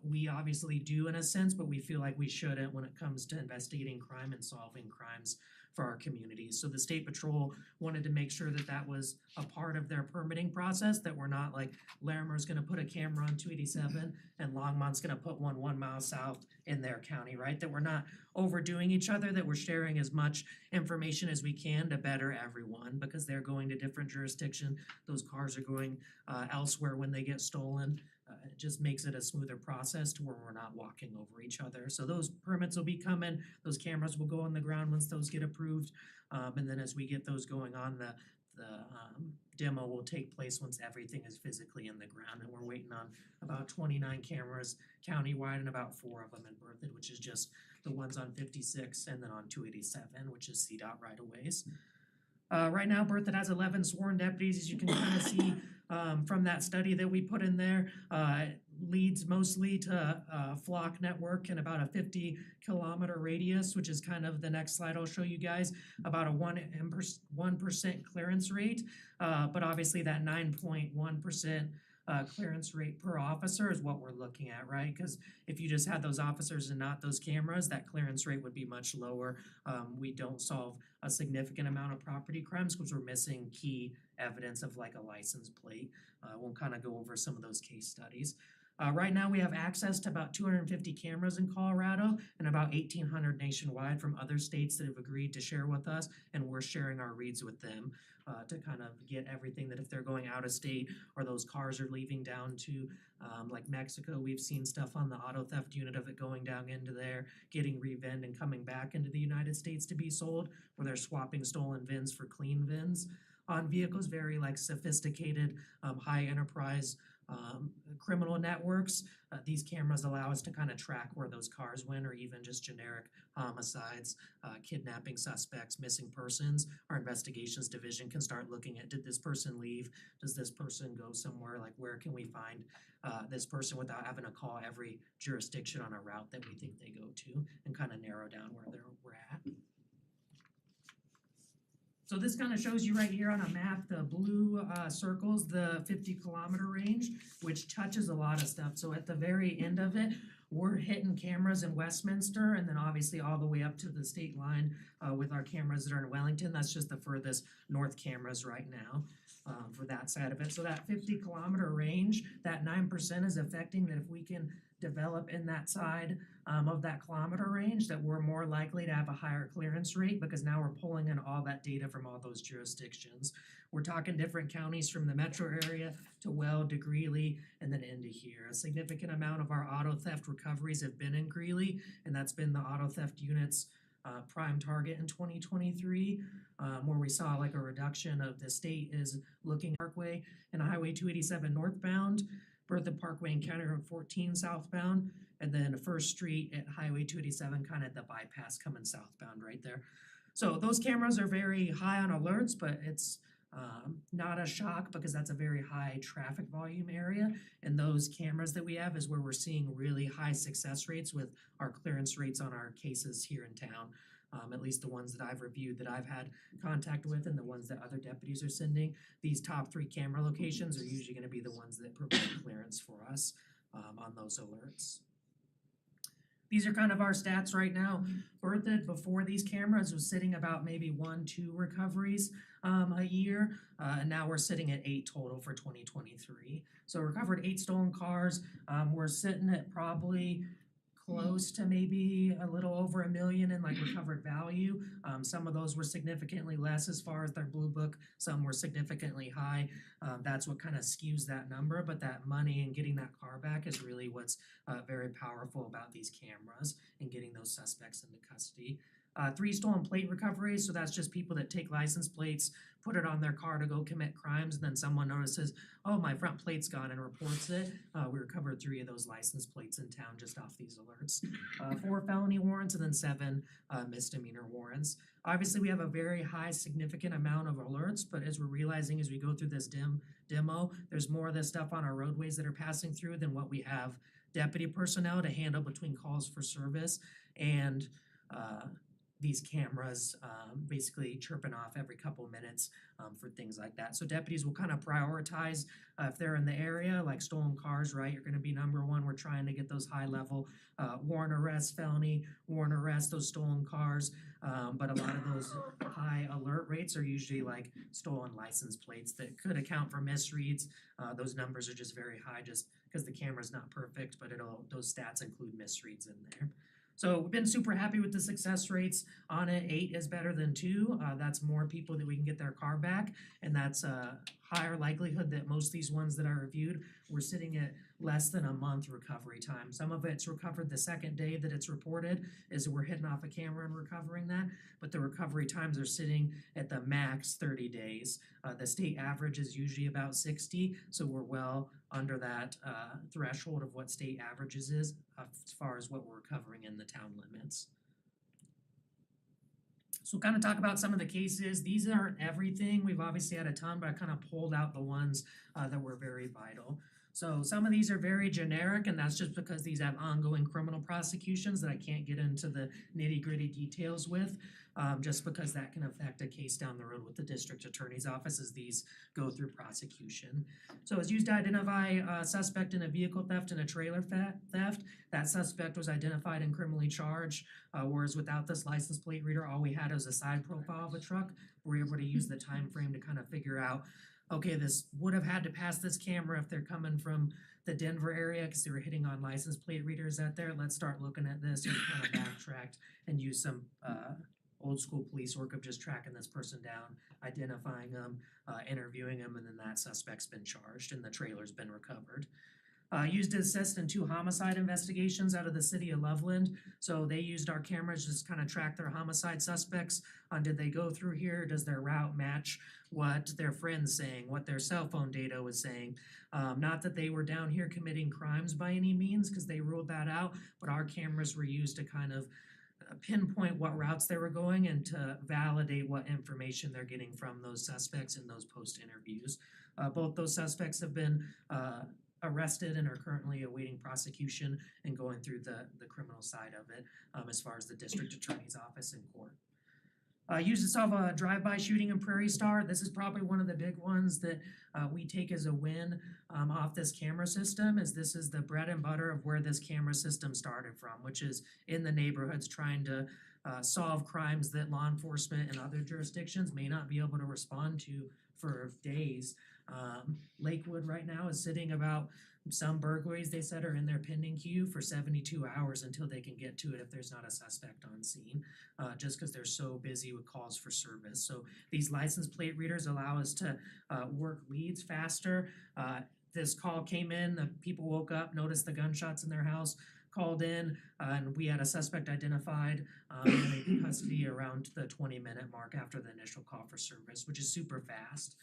we obviously do in a sense, but we feel like we shouldn't when it comes to investigating crime and solving crimes for our communities. So the state patrol wanted to make sure that that was a part of their permitting process, that we're not like Larimer's gonna put a camera on 287 and Longmont's gonna put one 1 mile south in their county, right? That we're not overdoing each other, that we're sharing as much information as we can to better everyone, because they're going to different jurisdiction. Those cars are going elsewhere when they get stolen. It just makes it a smoother process to where we're not walking over each other. So those permits will be coming, those cameras will go on the ground once those get approved. And then as we get those going on, the demo will take place once everything is physically in the ground. And we're waiting on about 29 cameras countywide and about 4 of them in Berthoud, which is just the ones on 56 and then on 287, which is CDOT right-of-ways. Right now, Berthoud has 11 sworn deputies, as you can kind of see from that study that we put in there. It leads mostly to Flock Network and about a 50-kilometer radius, which is kind of the next slide I'll show you guys, about a 1% clearance rate. But obviously that 9.1% clearance rate per officer is what we're looking at, right? Because if you just had those officers and not those cameras, that clearance rate would be much lower. We don't solve a significant amount of property crimes because we're missing key evidence of like a license plate. We'll kind of go over some of those case studies. Right now we have access to about 250 cameras in Colorado and about 1,800 nationwide from other states that have agreed to share with us, and we're sharing our reads with them to kind of get everything that if they're going out of state or those cars are leaving down to like Mexico, we've seen stuff on the auto theft unit of it going down into there, getting re-VINed and coming back into the United States to be sold, where they're swapping stolen VINs for clean VINs on vehicles, very like sophisticated, high enterprise criminal networks. These cameras allow us to kind of track where those cars went, or even just generic homicides, kidnapping suspects, missing persons. Our investigations division can start looking at, did this person leave? Does this person go somewhere? Like, where can we find this person without having to call every jurisdiction on a route that we think they go to, and kind of narrow down where we're at. So this kind of shows you right here on a map, the blue circles, the 50-kilometer range, which touches a lot of stuff. So at the very end of it, we're hitting cameras in Westminster and then obviously all the way up to the state line with our cameras that are in Wellington. That's just the furthest north cameras right now for that side of it. So that 50-kilometer range, that 9% is affecting that if we can develop in that side of that kilometer range, that we're more likely to have a higher clearance rate because now we're pulling in all that data from all those jurisdictions. We're talking different counties from the metro area to Weld to Greeley and then into here. A significant amount of our auto theft recoveries have been in Greeley, and that's been the auto theft unit's prime target in 2023, where we saw like a reduction of the state is looking Parkway and Highway 287 northbound, Berthoud Parkway and County Road 14 southbound, and then First Street at Highway 287, kind of the bypass coming southbound right there. So those cameras are very high on alerts, but it's not a shock because that's a very high traffic volume area. And those cameras that we have is where we're seeing really high success rates with our clearance rates on our cases here in town. At least the ones that I've reviewed that I've had contact with and the ones that other deputies are sending. These top 3 camera locations are usually gonna be the ones that provide clearance for us on those alerts. These are kind of our stats right now. Berthoud before these cameras was sitting about maybe 1-2 recoveries a year, and now we're sitting at 8 total for 2023. So recovered 8 stolen cars. We're sitting at probably close to maybe a little over $1 million in like recovered value. Some of those were significantly less as far as their blue book. Some were significantly high. That's what kind of skews that number, but that money and getting that car back is really what's very powerful about these cameras and getting those suspects into custody. 3 stolen plate recoveries, so that's just people that take license plates, put it on their car to go commit crimes, and then someone notices, oh, my front plate's gone and reports it. We recovered 3 of those license plates in town just off these alerts. 4 felony warrants and then 7 misdemeanor warrants. Obviously, we have a very high significant amount of alerts, but as we're realizing as we go through this demo, there's more of this stuff on our roadways that are passing through than what we have deputy personnel to handle between calls for service and these cameras basically chirping off every couple of minutes for things like that. So deputies will kind of prioritize if they're in the area, like stolen cars, right? You're gonna be number 1. We're trying to get those high level warrant arrest, felony, warrant arrest, those stolen cars. But a lot of those high alert rates are usually like stolen license plates that could account for misreads. Those numbers are just very high just because the camera's not perfect, but those stats include misreads in there. So we've been super happy with the success rates on it. 8 is better than 2. That's more people that we can get their car back, and that's a higher likelihood that most of these ones that I reviewed, we're sitting at less than a month recovery time. Some of it's recovered the second day that it's reported, is we're hitting off a camera and recovering that, but the recovery times are sitting at the max 30 days. The state average is usually about 60, so we're well under that threshold of what state averages is as far as what we're recovering in the town limits. So kind of talk about some of the cases. These aren't everything. We've obviously had a ton, but I kind of pulled out the ones that were very vital. So some of these are very generic, and that's just because these have ongoing criminal prosecutions that I can't get into the nitty-gritty details with, just because that can affect a case down the road with the district attorney's office as these go through prosecution. So it's used to identify a suspect in a vehicle theft and a trailer theft. That suspect was identified and criminally charged, whereas without this license plate reader, all we had was a side profile of a truck. We were able to use the time frame to kind of figure out, okay, this would have had to pass this camera if they're coming from the Denver area because they were hitting on license plate readers out there. Let's start looking at this and kind of backtracked and use some old school police work of just tracking this person down, identifying them, interviewing them, and then that suspect's been charged and the trailer's been recovered. Used to assist in 2 homicide investigations out of the city of Loveland. So they used our cameras to just kind of track their homicide suspects on did they go through here? Does their route match what their friends saying, what their cell phone data was saying? Not that they were down here committing crimes by any means because they ruled that out, but our cameras were used to kind of pinpoint what routes they were going and to validate what information they're getting from those suspects in those post interviews. Both those suspects have been arrested and are currently awaiting prosecution and going through the criminal side of it as far as the district attorney's office and court. Used to solve a drive-by shooting in Prairie Star. This is probably one of the big ones that we take as a win off this camera system, as this is the bread and butter of where this camera system started from, which is in the neighborhoods trying to solve crimes that law enforcement and other jurisdictions may not be able to respond to for days. Lakewood right now is sitting about some burglaries they said are in their pending queue for 72 hours until they can get to it if there's not a suspect on scene, just because they're so busy with calls for service. So these license plate readers allow us to work leads faster. This call came in, the people woke up, noticed the gunshots in their house, called in, and we had a suspect identified and in custody around the 20-minute mark after the initial call for service, which is super fast.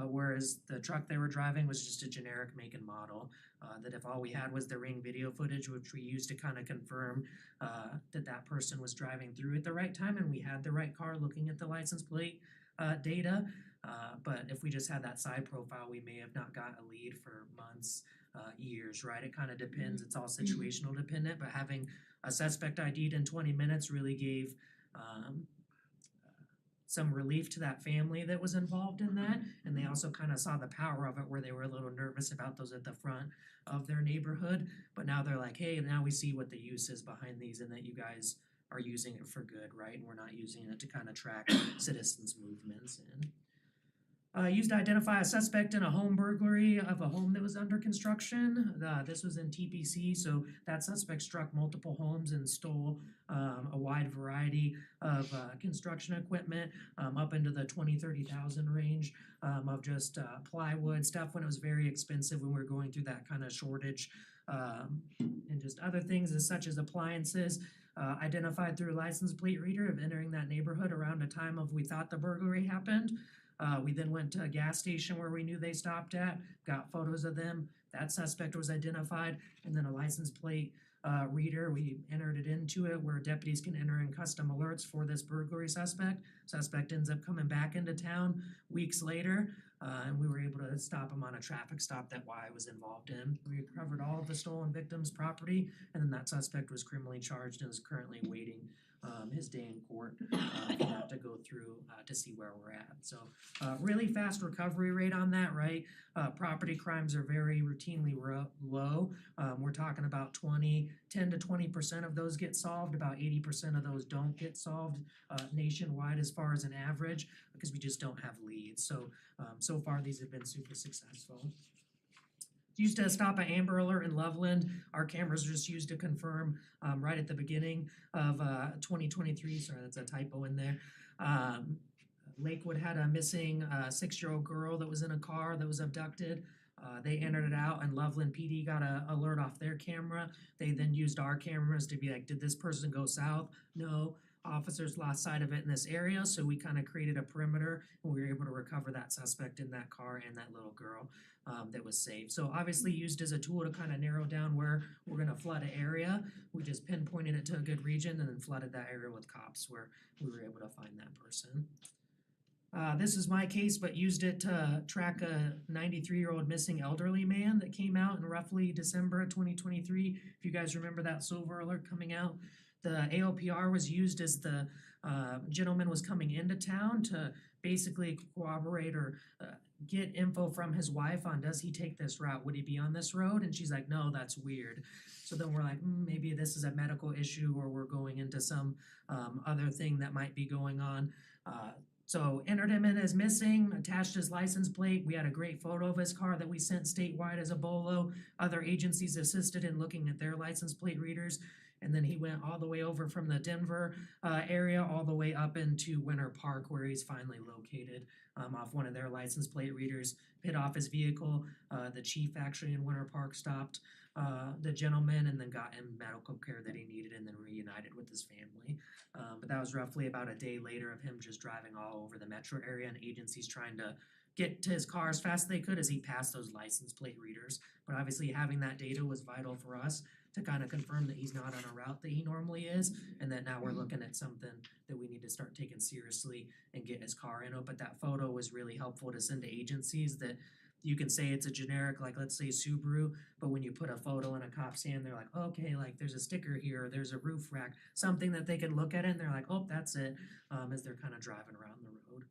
Whereas the truck they were driving was just a generic make and model, that if all we had was the Ring video footage, which we used to kind of confirm that that person was driving through at the right time and we had the right car looking at the license plate data. But if we just had that side profile, we may have not got a lead for months, years, right? It kind of depends. It's all situational dependent, but having a suspect ID'd in 20 minutes really gave some relief to that family that was involved in that, and they also kind of saw the power of it where they were a little nervous about those at the front of their neighborhood, but now they're like, hey, now we see what the use is behind these and that you guys are using it for good, right? And we're not using it to kind of track citizens' movements. And used to identify a suspect in a home burglary of a home that was under construction. This was in TPC, so that suspect struck multiple homes and stole a wide variety of construction equipment up into the 20,000-30,000 range of just plywood stuff when it was very expensive when we were going through that kind of shortage, and just other things as such as appliances. Identified through a license plate reader of entering that neighborhood around a time of we thought the burglary happened. We then went to a gas station where we knew they stopped at, got photos of them. That suspect was identified, and then a license plate reader. We entered it into it where deputies can enter in custom alerts for this burglary suspect. Suspect ends up coming back into town weeks later, and we were able to stop him on a traffic stop that Y was involved in. We recovered all of the stolen victim's property, and then that suspect was criminally charged and is currently waiting his day in court for that to go through to see where we're at. So really fast recovery rate on that, right? Property crimes are very routinely low. We're talking about 10 to 20% of those get solved. About 80% of those don't get solved nationwide as far as an average because we just don't have leads. So so far these have been super successful. Used to stop an Amber Alert in Loveland. Our cameras are just used to confirm right at the beginning of 2023. Sorry, that's a typo in there. Lakewood had a missing 6-year-old girl that was in a car that was abducted. They entered it out and Loveland PD got an alert off their camera. They then used our cameras to be like, did this person go south? No. Officers lost sight of it in this area, so we kind of created a perimeter and we were able to recover that suspect in that car and that little girl that was saved. So obviously used as a tool to kind of narrow down where we're going to flood an area. We just pinpointed it to a good region and then flooded that area with cops where we were able to find that person. This is my case, but used it to track a 93-year-old missing elderly man that came out in roughly December of 2023. If you guys remember that silver alert coming out, the AOPR was used as the gentleman was coming into town to basically corroborate or get info from his wife on, does he take this route? Would he be on this road? And she's like, no, that's weird. So then we're like, maybe this is a medical issue or we're going into some other thing that might be going on. So entered him in as missing, attached his license plate. We had a great photo of his car that we sent statewide as a BOLO. Other agencies assisted in looking at their license plate readers. And then he went all the way over from the Denver area all the way up into Winter Park where he's finally located off one of their license plate readers, hit off his vehicle. The chief actually in Winter Park stopped the gentleman and then got him medical care that he needed and then reunited with his family. But that was roughly about a day later of him just driving all over the metro area and agencies trying to get to his car as fast as they could as he passed those license plate readers. But obviously having that data was vital for us to kind of confirm that he's not on a route that he normally is, and that now we're looking at something that we need to start taking seriously and get his car in. But that photo was really helpful to send to agencies that you can say it's a generic, like let's say Subaru, but when you put a photo in a cop's hand, they're like, okay, like there's a sticker here, there's a roof rack, something that they can look at it and they're like, oh, that's it, as they're kind of driving around the road.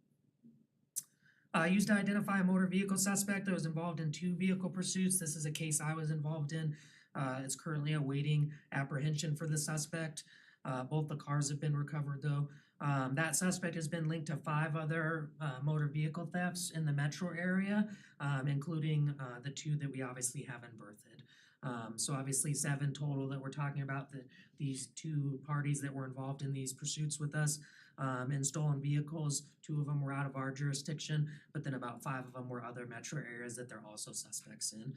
Used to identify a motor vehicle suspect that was involved in 2 vehicle pursuits. This is a case I was involved in. It's currently awaiting apprehension for the suspect. Both the cars have been recovered though. That suspect has been linked to 5 other motor vehicle thefts in the metro area, including the 2 that we obviously have in Berthoud. So obviously 7 total that we're talking about, these 2 parties that were involved in these pursuits with us. In stolen vehicles, 2 of them were out of our jurisdiction, but then about 5 of them were other metro areas that they're also suspects in.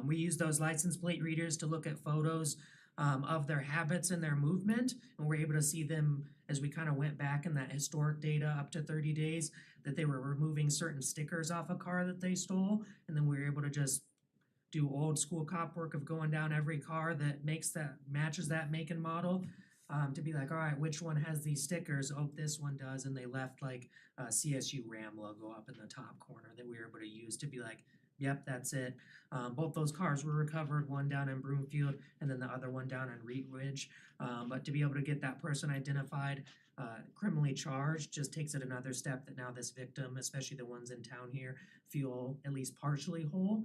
We use those license plate readers to look at photos of their habits and their movement, and we're able to see them as we kind of went back in that historic data up to 30 days, that they were removing certain stickers off a car that they stole, and then we were able to just do old school cop work of going down every car that matches that make and model, to be like, all right, which one has these stickers? Oh, this one does, and they left like a CSU Ram logo up in the top corner that we were able to use to be like, yep, that's it. Both those cars were recovered, one down in Broomfield and then the other one down in Reed Ridge. But to be able to get that person identified, criminally charged, just takes it another step that now this victim, especially the ones in town here, feel at least partially whole.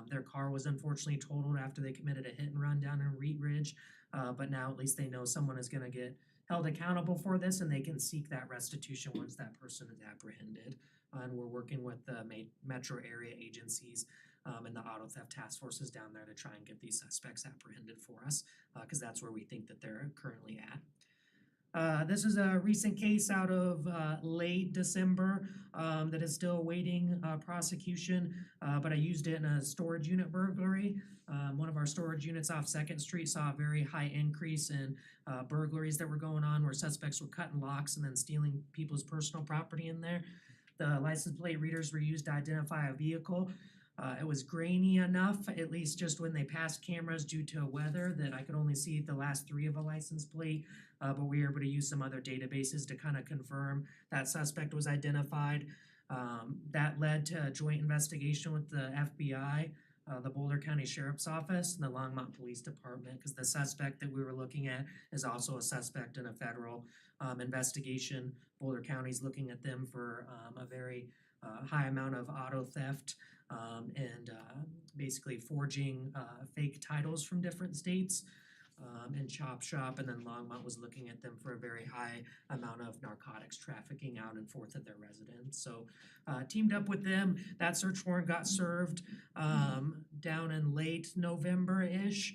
Their car was unfortunately totaled after they committed a hit and run down in Reed Ridge, but now at least they know someone is gonna get held accountable for this and they can seek that restitution once that person is apprehended. And we're working with the metro area agencies and the auto theft task forces down there to try and get these suspects apprehended for us, because that's where we think that they're currently at. This is a recent case out of late December that is still awaiting prosecution, but I used it in a storage unit burglary. One of our storage units off 2nd Street saw a very high increase in burglaries that were going on where suspects were cutting locks and then stealing people's personal property in there. The license plate readers were used to identify a vehicle. It was grainy enough, at least just when they passed cameras due to weather, that I could only see the last 3 of a license plate, but we were able to use some other databases to kind of confirm that suspect was identified. That led to a joint investigation with the FBI, the Boulder County Sheriff's Office, and the Longmont Police Department, because the suspect that we were looking at is also a suspect in a federal investigation. Boulder County's looking at them for a very high amount of auto theft and basically forging fake titles from different states and Chop Shop, and then Longmont was looking at them for a very high amount of narcotics trafficking out and forth of their residence. So teamed up with them, that search warrant got served down in late November-ish.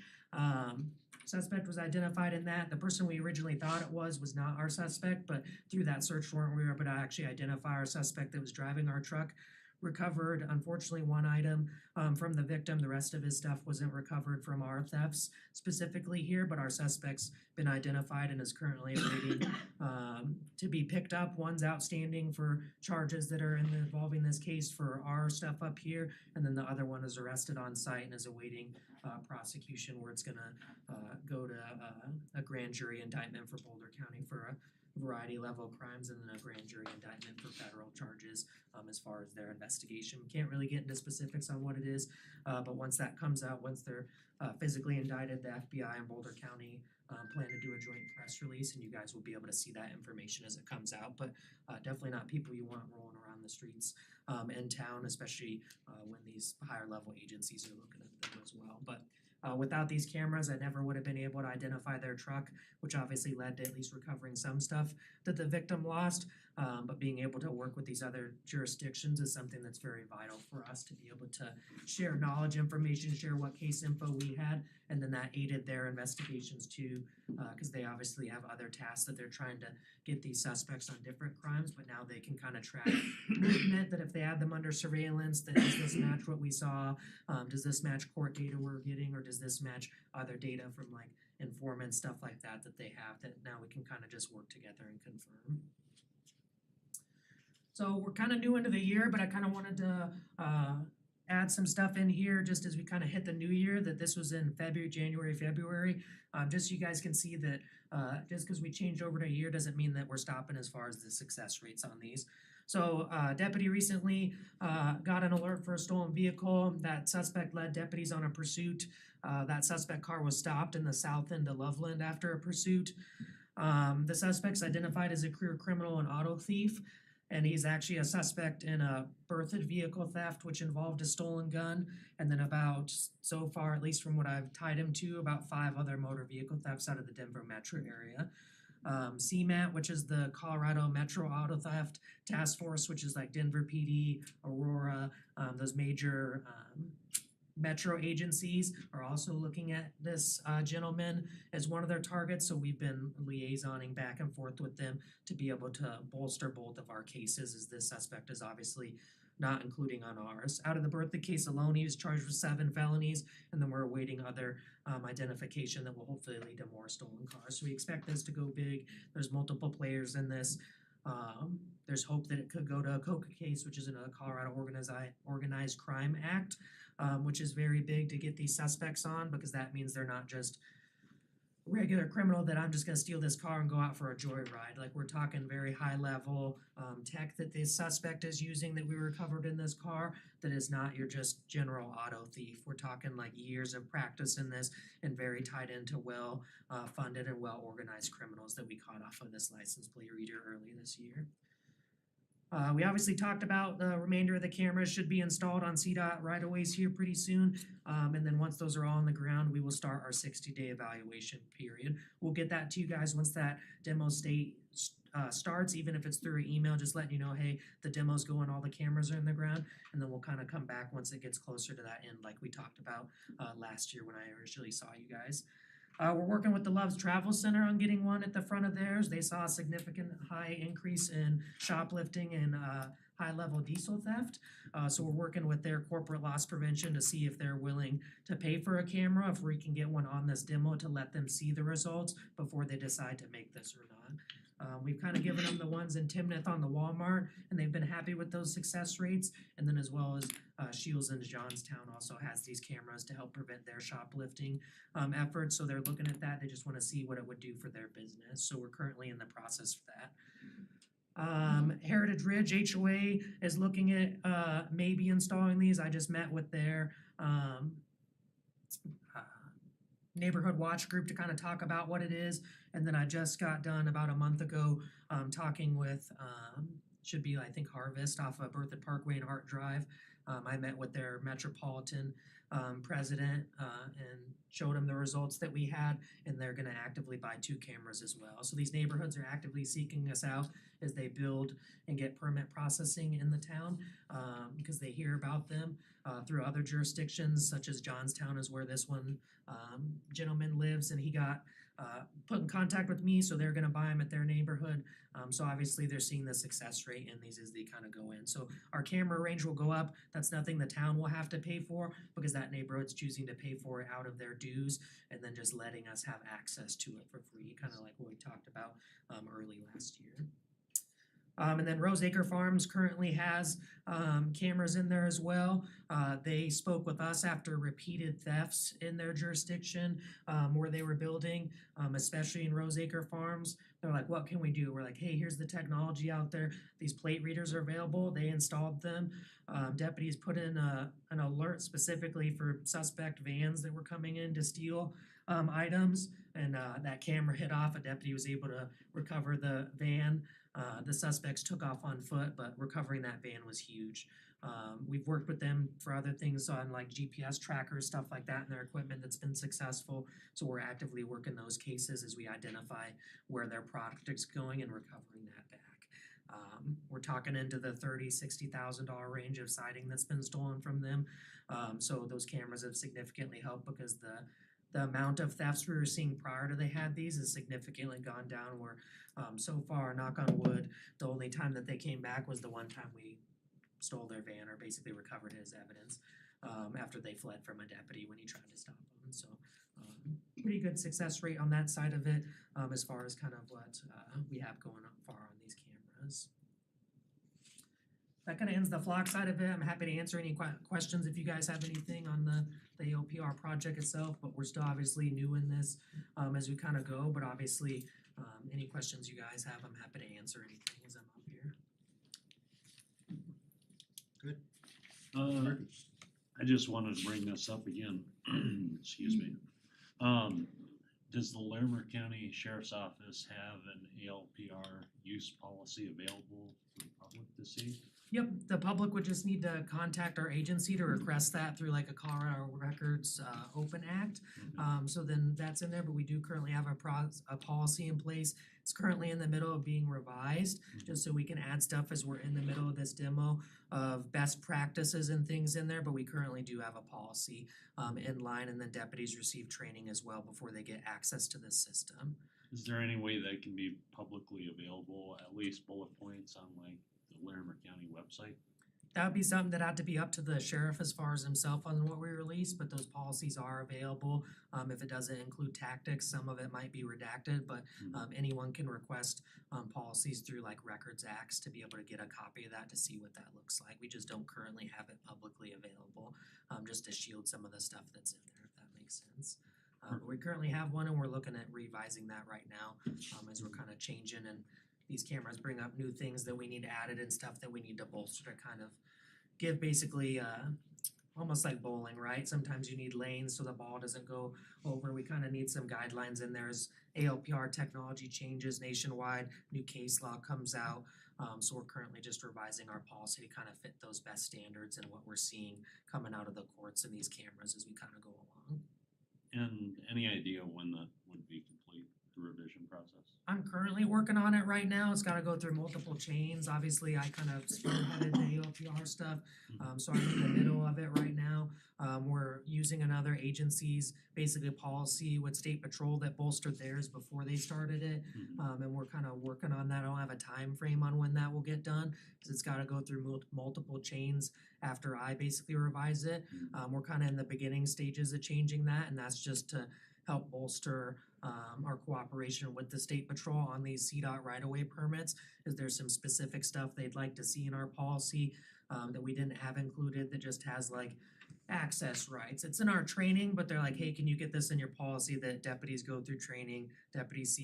Suspect was identified in that. The person we originally thought it was not our suspect, but through that search warrant, we were able to actually identify our suspect that was driving our truck. Recovered, unfortunately, 1 item from the victim. The rest of his stuff wasn't recovered from our thefts specifically here, but our suspect's been identified and is currently awaiting to be picked up. One's outstanding for charges that are involving this case for our stuff up here, and then the other one is arrested on site and is awaiting prosecution, where it's gonna go to a grand jury indictment for Boulder County for a variety level crimes, and then a grand jury indictment for federal charges as far as their investigation. We can't really get into specifics on what it is, but once that comes out, once they're physically indicted, the FBI and Boulder County plan to do a joint press release, and you guys will be able to see that information as it comes out. But definitely not people you want rolling around the streets in town, especially when these higher level agencies are looking at them as well. But without these cameras, I never would have been able to identify their truck, which obviously led to at least recovering some stuff that the victim lost. But being able to work with these other jurisdictions is something that's very vital for us to be able to share knowledge information, share what case info we had, and then that aided their investigations too, because they obviously have other tasks that they're trying to get these suspects on different crimes, but now they can kind of track movement, that if they had them under surveillance, that does this match what we saw, does this match court data we're getting, or does this match other data from like informants, stuff like that they have, that now we can kind of just work together and confirm. So we're kind of new into the year, but I kind of wanted to add some stuff in here just as we kind of hit the new year, that this was in January, February. Just so you guys can see that just because we changed over to a year doesn't mean that we're stopping as far as the success rates on these. So deputy recently got an alert for a stolen vehicle. That suspect led deputies on a pursuit. That suspect car was stopped in the south end of Loveland after a pursuit. The suspect's identified as a career criminal and auto thief, and he's actually a suspect in a Berthoud vehicle theft, which involved a stolen gun, and then about, so far, at least from what I've tied him to, about 5 other motor vehicle thefts out of the Denver metro area. CMAT, which is the Colorado Metro Auto Theft Task Force, which is like Denver PD, Aurora, those major metro agencies are also looking at this gentleman as one of their targets, so we've been liaisoning back and forth with them to be able to bolster both of our cases, as this suspect is obviously not including on ours. Out of the Berthoud case alone, he was charged with 7 felonies, and then we're awaiting other identification that will hopefully lead to more stolen cars. So we expect this to go big. There's multiple players in this. There's hope that it could go to a COCA case, which is in a Colorado Organized Crime Act, which is very big to get these suspects on, because that means they're not just regular criminal that I'm just gonna steal this car and go out for a joyride. Like, we're talking very high level tech that this suspect is using that we recovered in this car that is not your just general auto thief. We're talking like years of practice in this and very tied into well funded and well organized criminals that we caught off of this license plate reader early this year. We obviously talked about the remainder of the cameras should be installed on CDOT right-of-ways here pretty soon. And then once those are all on the ground, we will start our 60-day evaluation period. We'll get that to you guys once that demo state starts, even if it's through an email, just letting you know, hey, the demo's going, all the cameras are in the ground. And then we'll kind of come back once it gets closer to that end, like we talked about last year when I originally saw you guys. We're working with the Love's Travel Center on getting one at the front of theirs. They saw a significant high increase in shoplifting and high-level diesel theft. So we're working with their corporate loss prevention to see if they're willing to pay for a camera, if we can get one on this demo to let them see the results before they decide to make this or not. We've kind of given them the ones in Timnath on the Walmart, and they've been happy with those success rates. And then as well as Shields and Johnstown also has these cameras to help prevent their shoplifting efforts. So they're looking at that. They just want to see what it would do for their business. So we're currently in the process for that. Heritage Ridge HOA is looking at maybe installing these. I just met with their neighborhood watch group to kind of talk about what it is. And then I just got done about a month ago talking with, should be, I think, Harvest off of Berthoud Parkway and Hart Drive. I met with their metropolitan president and showed him the results that we had, and they're gonna actively buy 2 cameras as well. So these neighborhoods are actively seeking us out as they build and get permit processing in the town, because they hear about them through other jurisdictions, such as Johnstown is where this one gentleman lives, and he got put in contact with me, so they're gonna buy them at their neighborhood. So obviously they're seeing the success rate in these as they kind of go in. So our camera range will go up. That's nothing the town will have to pay for, because that neighborhood's choosing to pay for it out of their dues and then just letting us have access to it for free, kind of like what we talked about early last year. And then Roseacre Farms currently has cameras in there as well. They spoke with us after repeated thefts in their jurisdiction where they were building, especially in Roseacre Farms. They're like, what can we do? We're like, hey, here's the technology out there. These plate readers are available. They installed them. Deputies put in an alert specifically for suspect vans that were coming in to steal items, and that camera hit off. A deputy was able to recover the van. The suspects took off on foot, but recovering that van was huge. We've worked with them for other things on like GPS trackers, stuff like that, and their equipment that's been successful. So we're actively working those cases as we identify where their product is going and recovering that back. We're talking into the $30,000-$60,000 range of siding that's been stolen from them. So those cameras have significantly helped, because the amount of thefts we were seeing prior to they had these has significantly gone down, where so far, knock on wood, the only time that they came back was the one time we stole their van, or basically recovered his evidence after they fled from a deputy when he tried to stop them. So pretty good success rate on that side of it, as far as kind of what we have going on far on these cameras. That kind of ends the flock side of it. I'm happy to answer any questions if you guys have anything on the AOPR project itself, but we're still obviously new in this as we kind of go, but obviously any questions you guys have, I'm happy to answer anything as I'm up here. I just wanted to bring this up again, excuse me. Does the Larimer County Sheriff's Office have an ALPR use policy available for the public to see? Yep, the public would just need to contact our agency to request that through like a Colorado Records Open Act. So then that's in there, but we do currently have a policy in place. It's currently in the middle of being revised, just so we can add stuff as we're in the middle of this demo of best practices and things in there, but we currently do have a policy in line, and then deputies receive training as well before they get access to this system. Is there any way that can be publicly available, at least bullet points on like the Larimer County website? That would be something that had to be up to the sheriff as far as himself on what we release, but those policies are available. If it doesn't include tactics, some of it might be redacted, but anyone can request policies through like Records Acts to be able to get a copy of that to see what that looks like. We just don't currently have it publicly available, just to shield some of the stuff that's in there, if that makes sense. But we currently have one and we're looking at revising that right now, as we're kind of changing, and these cameras bring up new things that we need added and stuff that we need to bolster to kind of give basically almost like bowling, right? Sometimes you need lanes so the ball doesn't go over. We kind of need some guidelines in there as ALPR technology changes nationwide, new case law comes out. So we're currently just revising our policy to kind of fit those best standards and what we're seeing coming out of the courts and these cameras as we kind of go along. And any idea when that would be complete, the revision process? I'm currently working on it right now. It's gotta go through multiple chains. Obviously, I kind of spearheaded the ALPR stuff. So I'm in the middle of it right now. We're using another agency's basically policy with State Patrol that bolstered theirs before they started it. And we're kind of working on that. I don't have a time frame on when that will get done, cause it's gotta go through multiple chains after I basically revise it. We're kind of in the beginning stages of changing that, and that's just to help bolster our cooperation with the State Patrol on these CDOT right-of-way permits. Is there some specific stuff they'd like to see in our policy that we didn't have included that just has like access rights? It's in our training, but they're like, hey, can you get this in your policy that deputies go through training, deputies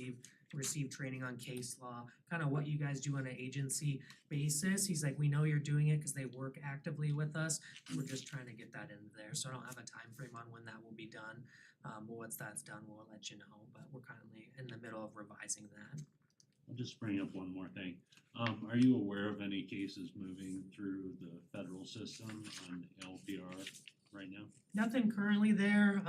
receive training on case law, kind of what you guys do on an agency basis. He's like, we know you're doing it because they work actively with us. We're just trying to get that in there. So I don't have a time frame on when that will be done. But once that's done, we'll let you know. But we're currently in the middle of revising that. I'll just bring up one more thing. Are you aware of any cases moving through the federal system on LPR right now? Nothing currently there.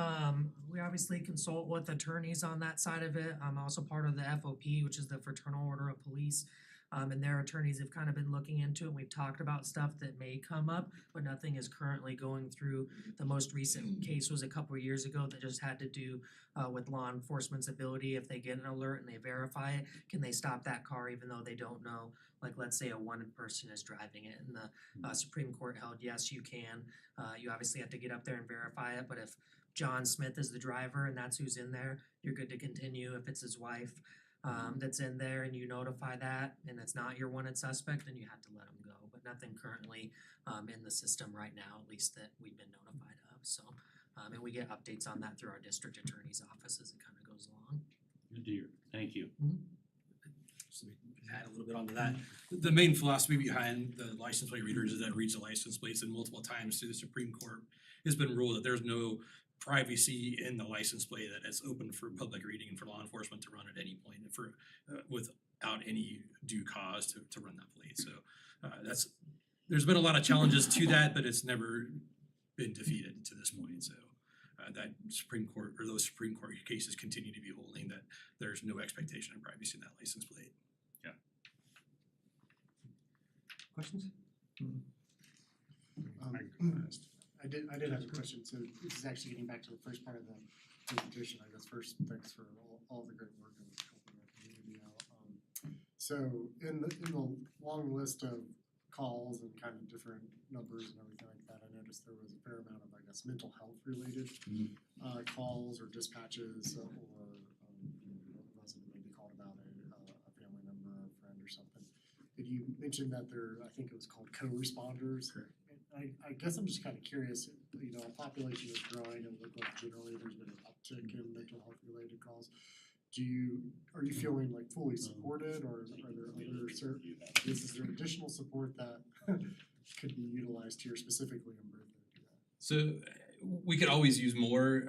We obviously consult with attorneys on that side of it. I'm also part of the FOP, which is the Fraternal Order of Police. And their attorneys have kind of been looking into it, and we've talked about stuff that may come up, but nothing is currently going through. The most recent case was a couple of years ago that just had to do with law enforcement's ability, if they get an alert and they verify it, can they stop that car even though they don't know? Like, let's say a wanted person is driving it, and the Supreme Court held, yes, you can. You obviously have to get up there and verify it, but if John Smith is the driver and that's who's in there, you're good to continue. If it's his wife that's in there and you notify that and it's not your wanted suspect, then you have to let him go. But nothing currently in the system right now, at least that we've been notified of. So, and we get updates on that through our district attorney's office as it kind of goes along. Good to hear. Thank you. So we can add a little bit onto that. The main philosophy behind the license plate readers is that it reads the license plates, and multiple times through the Supreme Court has been ruled that there's no privacy in the license plate, that it's open for public reading and for law enforcement to run at any point and for without any due cause to run that plate. So there's been a lot of challenges to that, but it's never been defeated to this point. So that Supreme Court, or those Supreme Court cases, continue to be holding that there's no expectation of privacy in that license plate. Questions? I did have a question, so this is actually getting back to the first part of the presentation. I guess first, thanks for all the great work and helping our community out. So in the long list of calls and kind of different numbers and everything like that, I noticed there was a fair amount of, I guess, mental health related calls or dispatches, or a resident maybe called about a family member or a friend or something. Did you mention that I think it was called co-responders? I guess I'm just kind of curious, our population is growing and it looks like generally there's been an uptick in mental health related calls. Are you feeling like fully supported, or are there other is there additional support that could be utilized here specifically in Berthoud to do that? So we could always use more.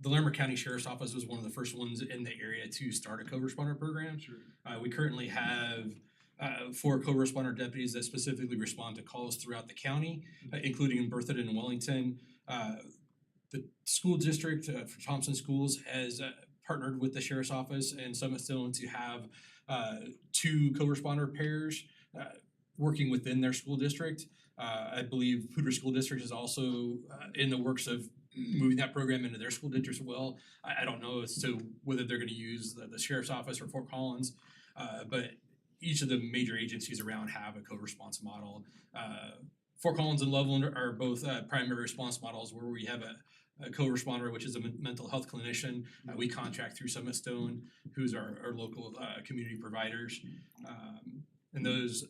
The Larimer County Sheriff's Office was one of the first ones in the area to start a co-responder program. Sure. We currently have 4 co-responder deputies that specifically respond to calls throughout the county, including in Berthoud and Wellington. The school district for Thompson Schools has partnered with the Sheriff's Office and Summit Stone to have 2 co-responder pairs working within their school district. I believe Poudre School District is also in the works of moving that program into their school district as well. I don't know as to whether they're gonna use the Sheriff's Office or Fort Collins, but each of the major agencies around have a co-response model. Fort Collins and Loveland are both primary response models where we have a co-responder, which is a mental health clinician. We contract through Summit Stone, who's our local community providers. And those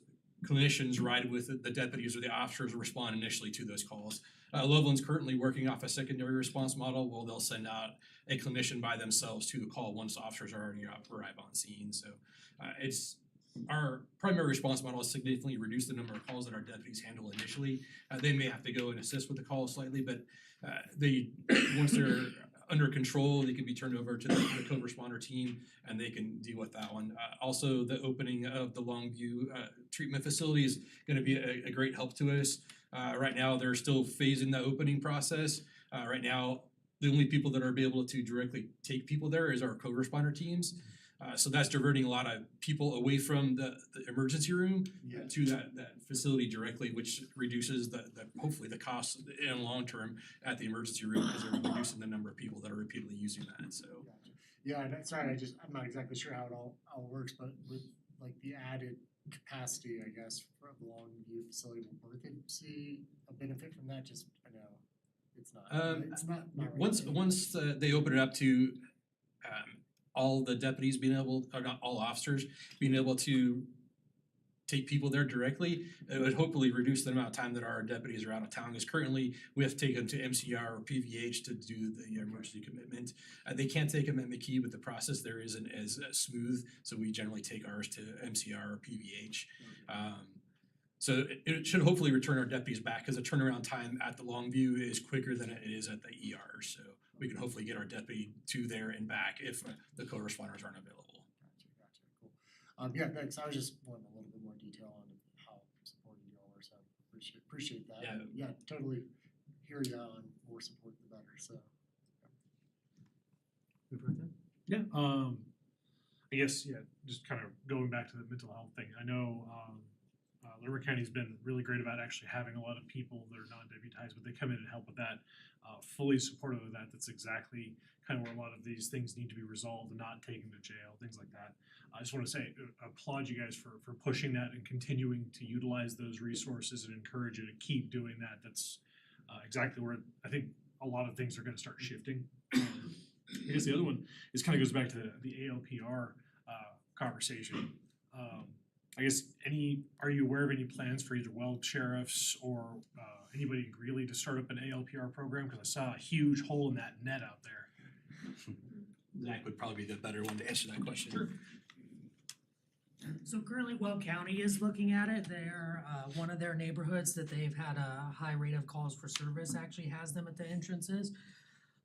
clinicians ride with the deputies or the officers respond initially to those calls. Loveland's currently working off a secondary response model where they'll send out a clinician by themselves to the call once officers are already arrive on scene. So it's our primary response model has significantly reduced the number of calls that our deputies handle initially. They may have to go and assist with the call slightly, but they once they're under control, they can be turned over to the co-responder team and they can deal with that one. Also, the opening of the Longview treatment facility is gonna be a great help to us. Right now, they're still phasing the opening process. Right now, the only people that are able to directly take people there is our co-responder teams. So that's diverting a lot of people away from the emergency room Yeah. to that facility directly, which reduces the hopefully the cost in the long term at the emergency room because they're reducing the number of people that are repeatedly using that, so. Gotcha. Yeah, that's right, I'm not exactly sure how it all works, but with like the added capacity, I guess, for the Longview facility, will Berthoud see a benefit from that? Just, I know, it's not right. Once they open it up to all the deputies being able, or not all officers, being able to take people there directly, it would hopefully reduce the amount of time that our deputies are out of town. Because currently, we have to take them to MCR or PVH to do the emergency commitment. They can't take them at McKee, but the process there isn't as smooth, so we generally take ours to MCR or PVH. So it should hopefully return our deputies back, because the turnaround time at the Longview is quicker than it is at the ER. So we can hopefully get our deputy to there and back if the co-responders aren't available. Gotcha, cool. Yeah, thanks, I was just wanting a little bit more detail on how supportive you all are, so appreciate that. Yeah. Yeah, totally hear you on more support the better, so. Yeah, I guess, just kind of going back to the mental health thing, I know, Larimer County's been really great about actually having a lot of people that are non-deputized, but they come in and help with that. Fully supportive of that, that's exactly kind of where a lot of these things need to be resolved and not taken to jail, things like that. I just wanna say, applaud you guys for pushing that and continuing to utilize those resources and encourage you to keep doing that. That's exactly where I think a lot of things are gonna start shifting. I guess the other one is kind of goes back to the ALPR conversation. I guess are you aware of any plans for either Weld sheriffs or anybody in Greeley to start up an ALPR program? Cause I saw a huge hole in that net out there. Zach would probably be the better one to answer that question. So currently Weld County is looking at it. They're one of their neighborhoods that they've had a high rate of calls for service actually has them at the entrances.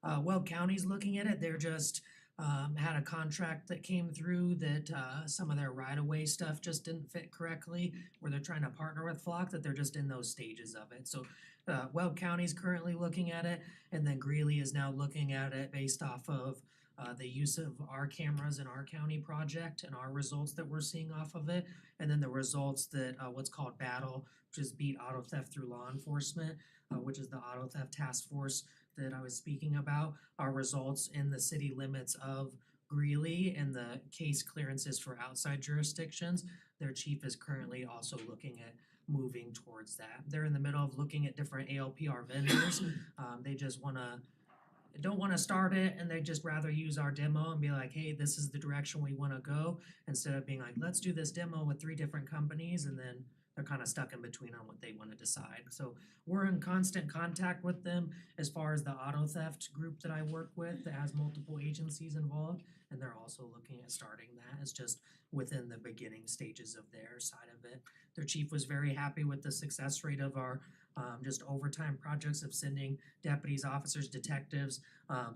Weld County's looking at it. They're just had a contract that came through that some of their right-of-way stuff just didn't fit correctly, where they're trying to partner with Flock, that they're just in those stages of it. So Weld County's currently looking at it, and then Greeley is now looking at it based off of the use of our cameras in our county project and our results that we're seeing off of it, and then the results that what's called BATTLE, which is Beat Auto Theft Through Law Enforcement, which is the auto theft task force that I was speaking about, our results in the city limits of Greeley and the case clearances for outside jurisdictions. Their chief is currently also looking at moving towards that. They're in the middle of looking at different ALPR vendors. They just don't wanna start it, and they just rather use our demo and be like, hey, this is the direction we wanna go, instead of being like, let's do this demo with 3 different companies and then they're kind of stuck in between on what they want to decide. So we're in constant contact with them as far as the auto theft group that I work with that has multiple agencies involved. And they're also looking at starting that. It's just within the beginning stages of their side of it. Their chief was very happy with the success rate of our just overtime projects of sending deputies, officers, detectives,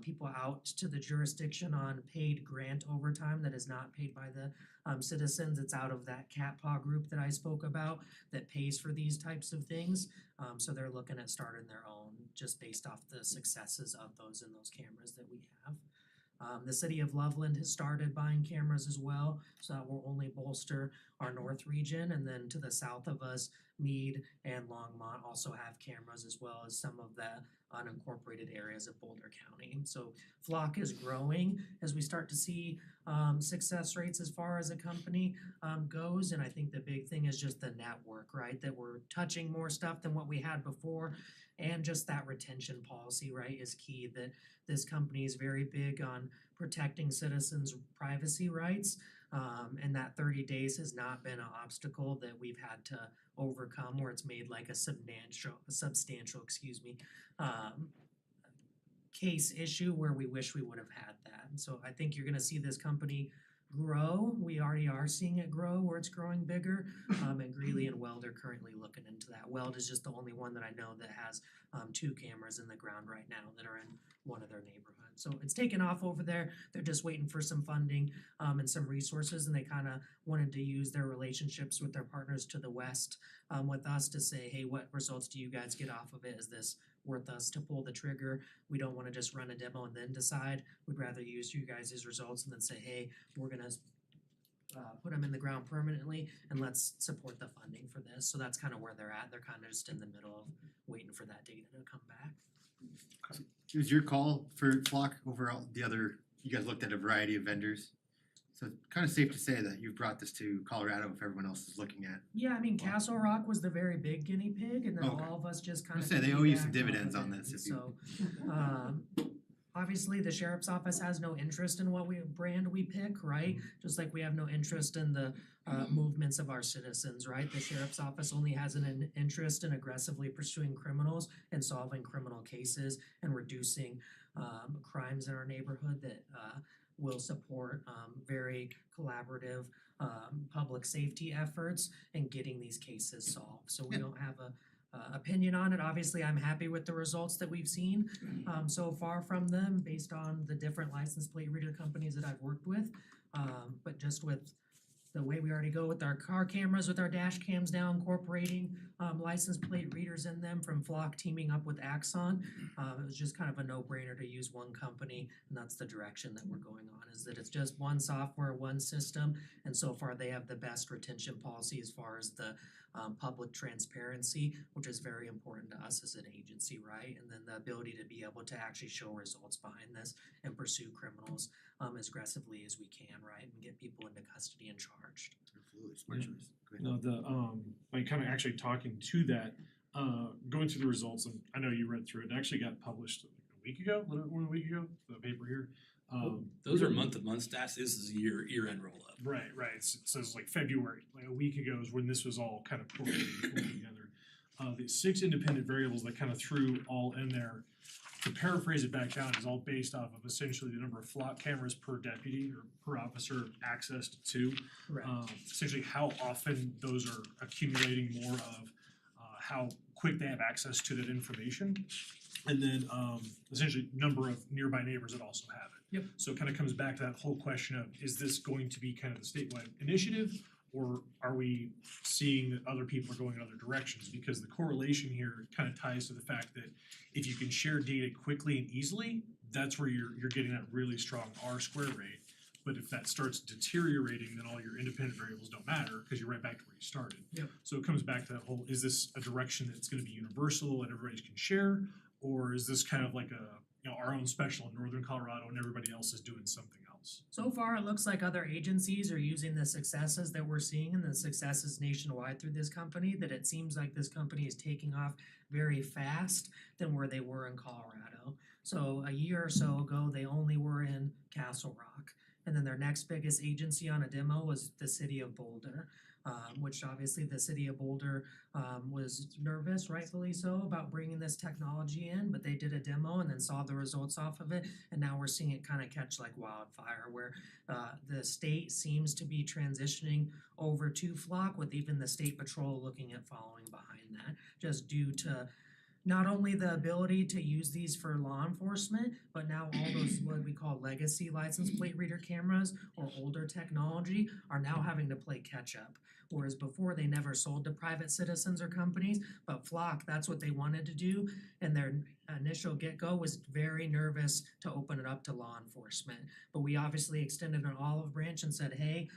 people out to the jurisdiction on paid grant overtime that is not paid by the citizens. It's out of that CATPA group that I spoke about that pays for these types of things. So they're looking at starting their own just based off the successes of those and those cameras that we have. The city of Loveland has started buying cameras as well, so that will only bolster our north region, and then to the south of us, Meade and Longmont also have cameras as well as some of the unincorporated areas of Boulder County. So Flock is growing as we start to see success rates as far as a company goes, and I think the big thing is just the network, right? That we're touching more stuff than what we had before, and just that retention policy, right, is key. That this company is very big on protecting citizens' privacy rights, and that 30 days has not been an obstacle that we've had to overcome, where it's made like a substantial, case issue where we wish we would have had that. And so I think you're gonna see this company grow. We already are seeing it grow where it's growing bigger. And Greeley and Weld are currently looking into that. Weld is just the only one that I know that has 2 cameras in the ground right now that are in one of their neighborhoods. So it's taken off over there. They're just waiting for some funding and some resources, and they kind of wanted to use their relationships with their partners to the west with us to say, hey, what results do you guys get off of it? Is this worth us to pull the trigger? We don't want to just run a demo and then decide. We'd rather use you guys' results and then say, hey, we're gonna put them in the ground permanently and let's support the funding for this. So that's kind of where they're at. They're kind of just in the middle of waiting for that data to come back. Was your call for Flock overall, the other, you guys looked at a variety of vendors? So it's kind of safe to say that you've brought this to Colorado if everyone else is looking at. Yeah, I mean, Castle Rock was the very big guinea pig, and then Okay. all of us just kind I of. was gonna say, they owe you some piggybacked dividends off on of this it. if you- So, obviously, the sheriff's office has no interest in what brand we pick, right? Just like we have no interest in the movements of our citizens, right? The sheriff's office only has an interest in aggressively pursuing criminals and solving criminal cases and reducing crimes in our neighborhood that will support very collaborative public safety efforts and getting these cases solved. So we don't have a opinion on it. Obviously, I'm happy with the results that we've seen so far from them based on the different license plate reader companies that I've worked with. But just with the way we already go with our car cameras, with our dash cams now incorporating license plate readers in them from Flock teaming up with Axon, it was just kind of a no-brainer to use one company, and that's the direction that we're going on, is that it's just one software, one system, and so far they have the best retention policy as far as the public transparency, which is very important to us as an agency, right? And then the ability to be able to actually show results behind this and pursue criminals as aggressively as we can, right? And get people into custody and charged. Absolutely, smart Yeah. choice. Go ahead. No, the like kind of actually talking to that, going through the results, and I know you read through it. It actually got published a week ago, a little more than a week ago. The paper here. Those are month-to-month stats. This is a year-end roll-up. Right. It says like February, like a week ago is when this was all kind of pulled together. The 6 independent variables that kind of threw all in there, to paraphrase it back down, is all based off of essentially the number of Flock cameras per deputy or per officer accessed to. Correct. Essentially how often those are accumulating more of how quick they have access to that information. And then essentially number of nearby neighbors that also have it. Yep. So it kind of comes back to that whole question of, is this going to be kind of the statewide initiative, or are we seeing that other people are going in other directions? Because the correlation here kind of ties to the fact that if you can share data quickly and easily, that's where you're getting that really strong R-square rate. But if that starts deteriorating, then all your independent variables don't matter because you're right back to where you started. Yep. So it comes back to that whole, is this a direction that's gonna be universal and everybody can share? Or is this kind of like our own special in Northern Colorado and everybody else is doing something else? So far, it looks like other agencies are using the successes that we're seeing and the successes nationwide through this company, that it seems like this company is taking off very fast than where they were in Colorado. So a year or so ago, they only were in Castle Rock. And then their next biggest agency on a demo was the city of Boulder, which obviously the city of Boulder was nervous, rightfully so, about bringing this technology in, but they did a demo and then saw the results off of it, and now we're seeing it kind of catch like wildfire, where the state seems to be transitioning over to Flock, with even the state patrol looking at following behind that, just due to not only the ability to use these for law enforcement, but now all those what we call legacy license plate reader cameras or older technology are now having to play catch up. Whereas before they never sold to private citizens or companies, but Flock, that's what they wanted to do. And their initial get-go was very nervous to open it up to law enforcement. But we obviously extended an olive branch and said, hey,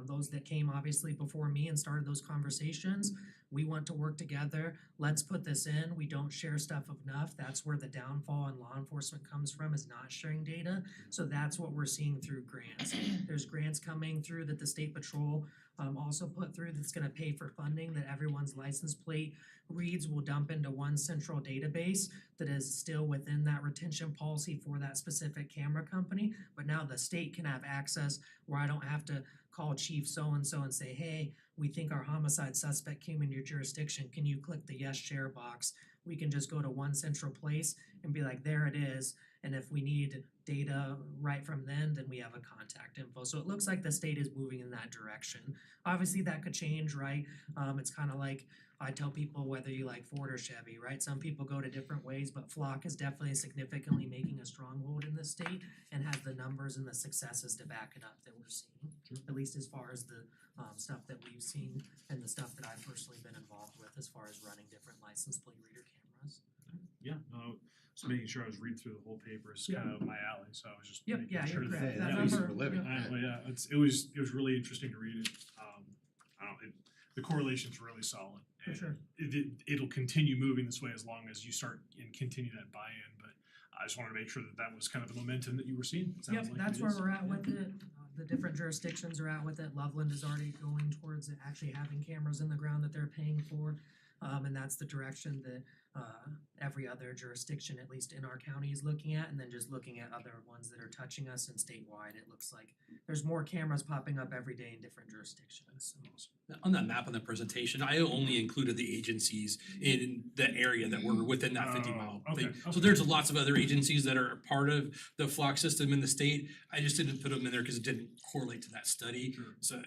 those that came obviously before me and started those conversations, we want to work together. Let's put this in. We don't share stuff enough. That's where the downfall in law enforcement comes from, is not sharing data. So that's what we're seeing through grants. There's grants coming through that the state patrol also put through that's gonna pay for funding that everyone's license plate reads will dump into one central database that is still within that retention policy for that specific camera company. But now the state can have access where I don't have to call chief so-and-so and say, hey, we think our homicide suspect came in your jurisdiction. Can you click the yes share box? We can just go to one central place and be like, there it is. And if we need data right from then we have a contact info. So it looks like the state is moving in that direction. Obviously that could change, right? It's kind of like I tell people whether you like Ford or Chevy, right? Some people go to different ways, but Flock is definitely significantly making a stronghold in the state and has the numbers and the successes to back it up that we're seeing. At least as far as the stuff that we've seen and the stuff that I've personally been involved with as far as running different license plate reader cameras. Yeah, no, just making sure I was reading through the whole paper is kind of my alley, so I was just Yep, making yeah, sure you're that. correct. Yeah, That that's number, for a living. yeah. Well, yeah, it was really interesting to read it. I don't, the correlation's really solid. For and sure. It'll continue moving this way as long as you start and continue that buy-in, but I just wanted to make sure that that was kind of the momentum that you were seeing. It sounds Yep, like that's it where is. we're at with it. The different jurisdictions are at with it. Loveland is already going towards actually having cameras in the ground that they're paying for. And that's the direction that every other jurisdiction, at least in our county, is looking at. And then just looking at other ones that are touching us and statewide, it looks like there's more cameras popping up every day in different jurisdictions. So. On that map on the presentation, I only included the agencies in the area that were within that 50-mile okay, thing. So okay. there's lots of other agencies that are part of the Flock system in the state. I just didn't put them in there because it didn't correlate to that study. Sure. So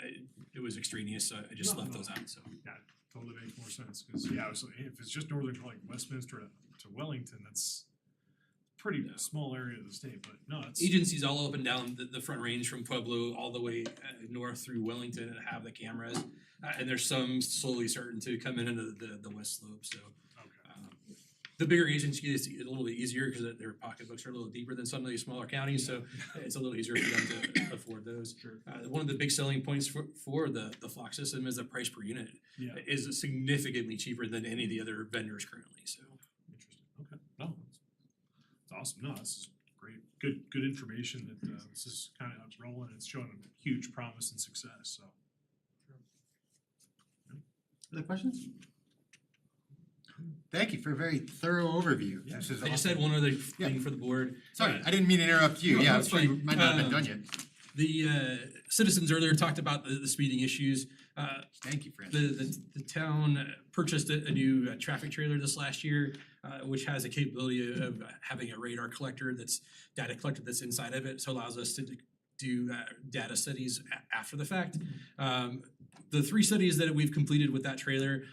it was extraneous, so I just No, left no. those out, so. Yeah, totally makes more sense, cause yeah, I was like, if it's just northern to like Westminster to Wellington, that's pretty Yeah. small area of the state, but no, it's. Agencies all up and down the front range from Pueblo all the way north through Wellington and have the cameras. And there's some slowly starting to come in into the west slope, so. Okay. The bigger agency is a little bit easier because their pocketbooks are a little deeper than some of these smaller counties, so it's a little easier for them to afford those. Sure. One of the big selling points for the Flock system is the price per unit Yeah, is significantly cheaper than any of the other vendors currently, so. interesting, okay, no, it's awesome, no, this is great, good information that this is kind of rolling, it's showing a huge promise and success, so. Other questions? Thank you for a very thorough overview. Yeah. This is I just awesome. had one other Yeah. thing for the board. Sorry, I didn't mean to interrupt you. No, Yeah, I'm that's sure you fine. might not have been done yet. The citizens earlier talked about the speeding issues. Thank you, Francis. The town purchased a new traffic trailer this last year, which has a capability of having a radar collector data collector that's inside of it, so allows us to do data studies after the fact. The 3 studies that we've completed with that trailer,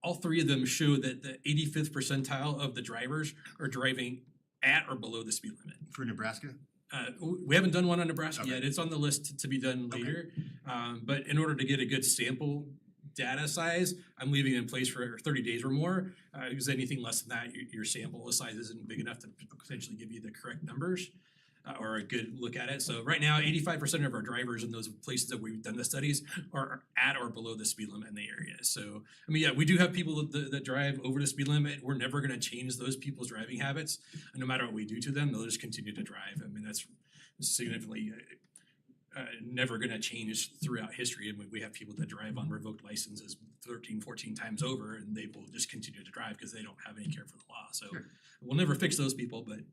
all 3 of them show that the 85th percentile of the drivers are driving at or below the speed limit. For Nebraska? We haven't done one on Nebraska Okay. yet. It's on the list to be done Okay. later. But in order to get a good sample data size, I'm leaving it in place for 30 days or more. Because anything less than that, your sample size isn't big enough to potentially give you the correct numbers or a good look at it. So right now, 85% of our drivers in those places that we've done the studies are at or below the speed limit in the area. So, I mean, yeah, we do have people that drive over the speed limit. We're never gonna change those people's driving habits. And no matter what we do to them, they'll just continue to drive. I mean, that's significantly never gonna change throughout history. And we have people that drive on revoked licenses 13, 14 times over, and they will just continue to drive because they don't have any care for the law. So Sure. we'll never fix those people, but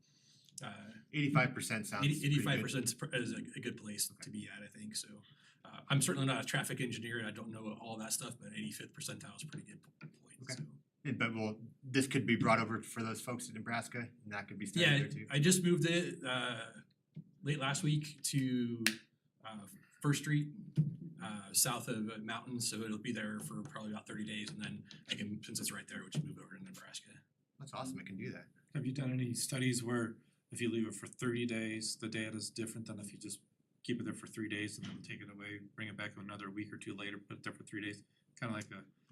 85% sounds pretty good. 85% is a good place to be at, I think, so. I'm certainly not a traffic engineer, and I don't know all that stuff, but 85th percentile is a pretty good point, Okay. so. But this could be brought over for those folks in Nebraska, and that could be studied Yeah, there too. I just moved it late last week to First Street, south of Mountain, so it'll be there for probably about 30 days, and then I can, since it's right there, we can move over to Nebraska. That's awesome, it can do that. Have you done any studies where if you leave it for 30 days, the data is different than if you just keep it there for 3 days and then take it away, bring it back another week or two later, put it there for 3 days? Kind of like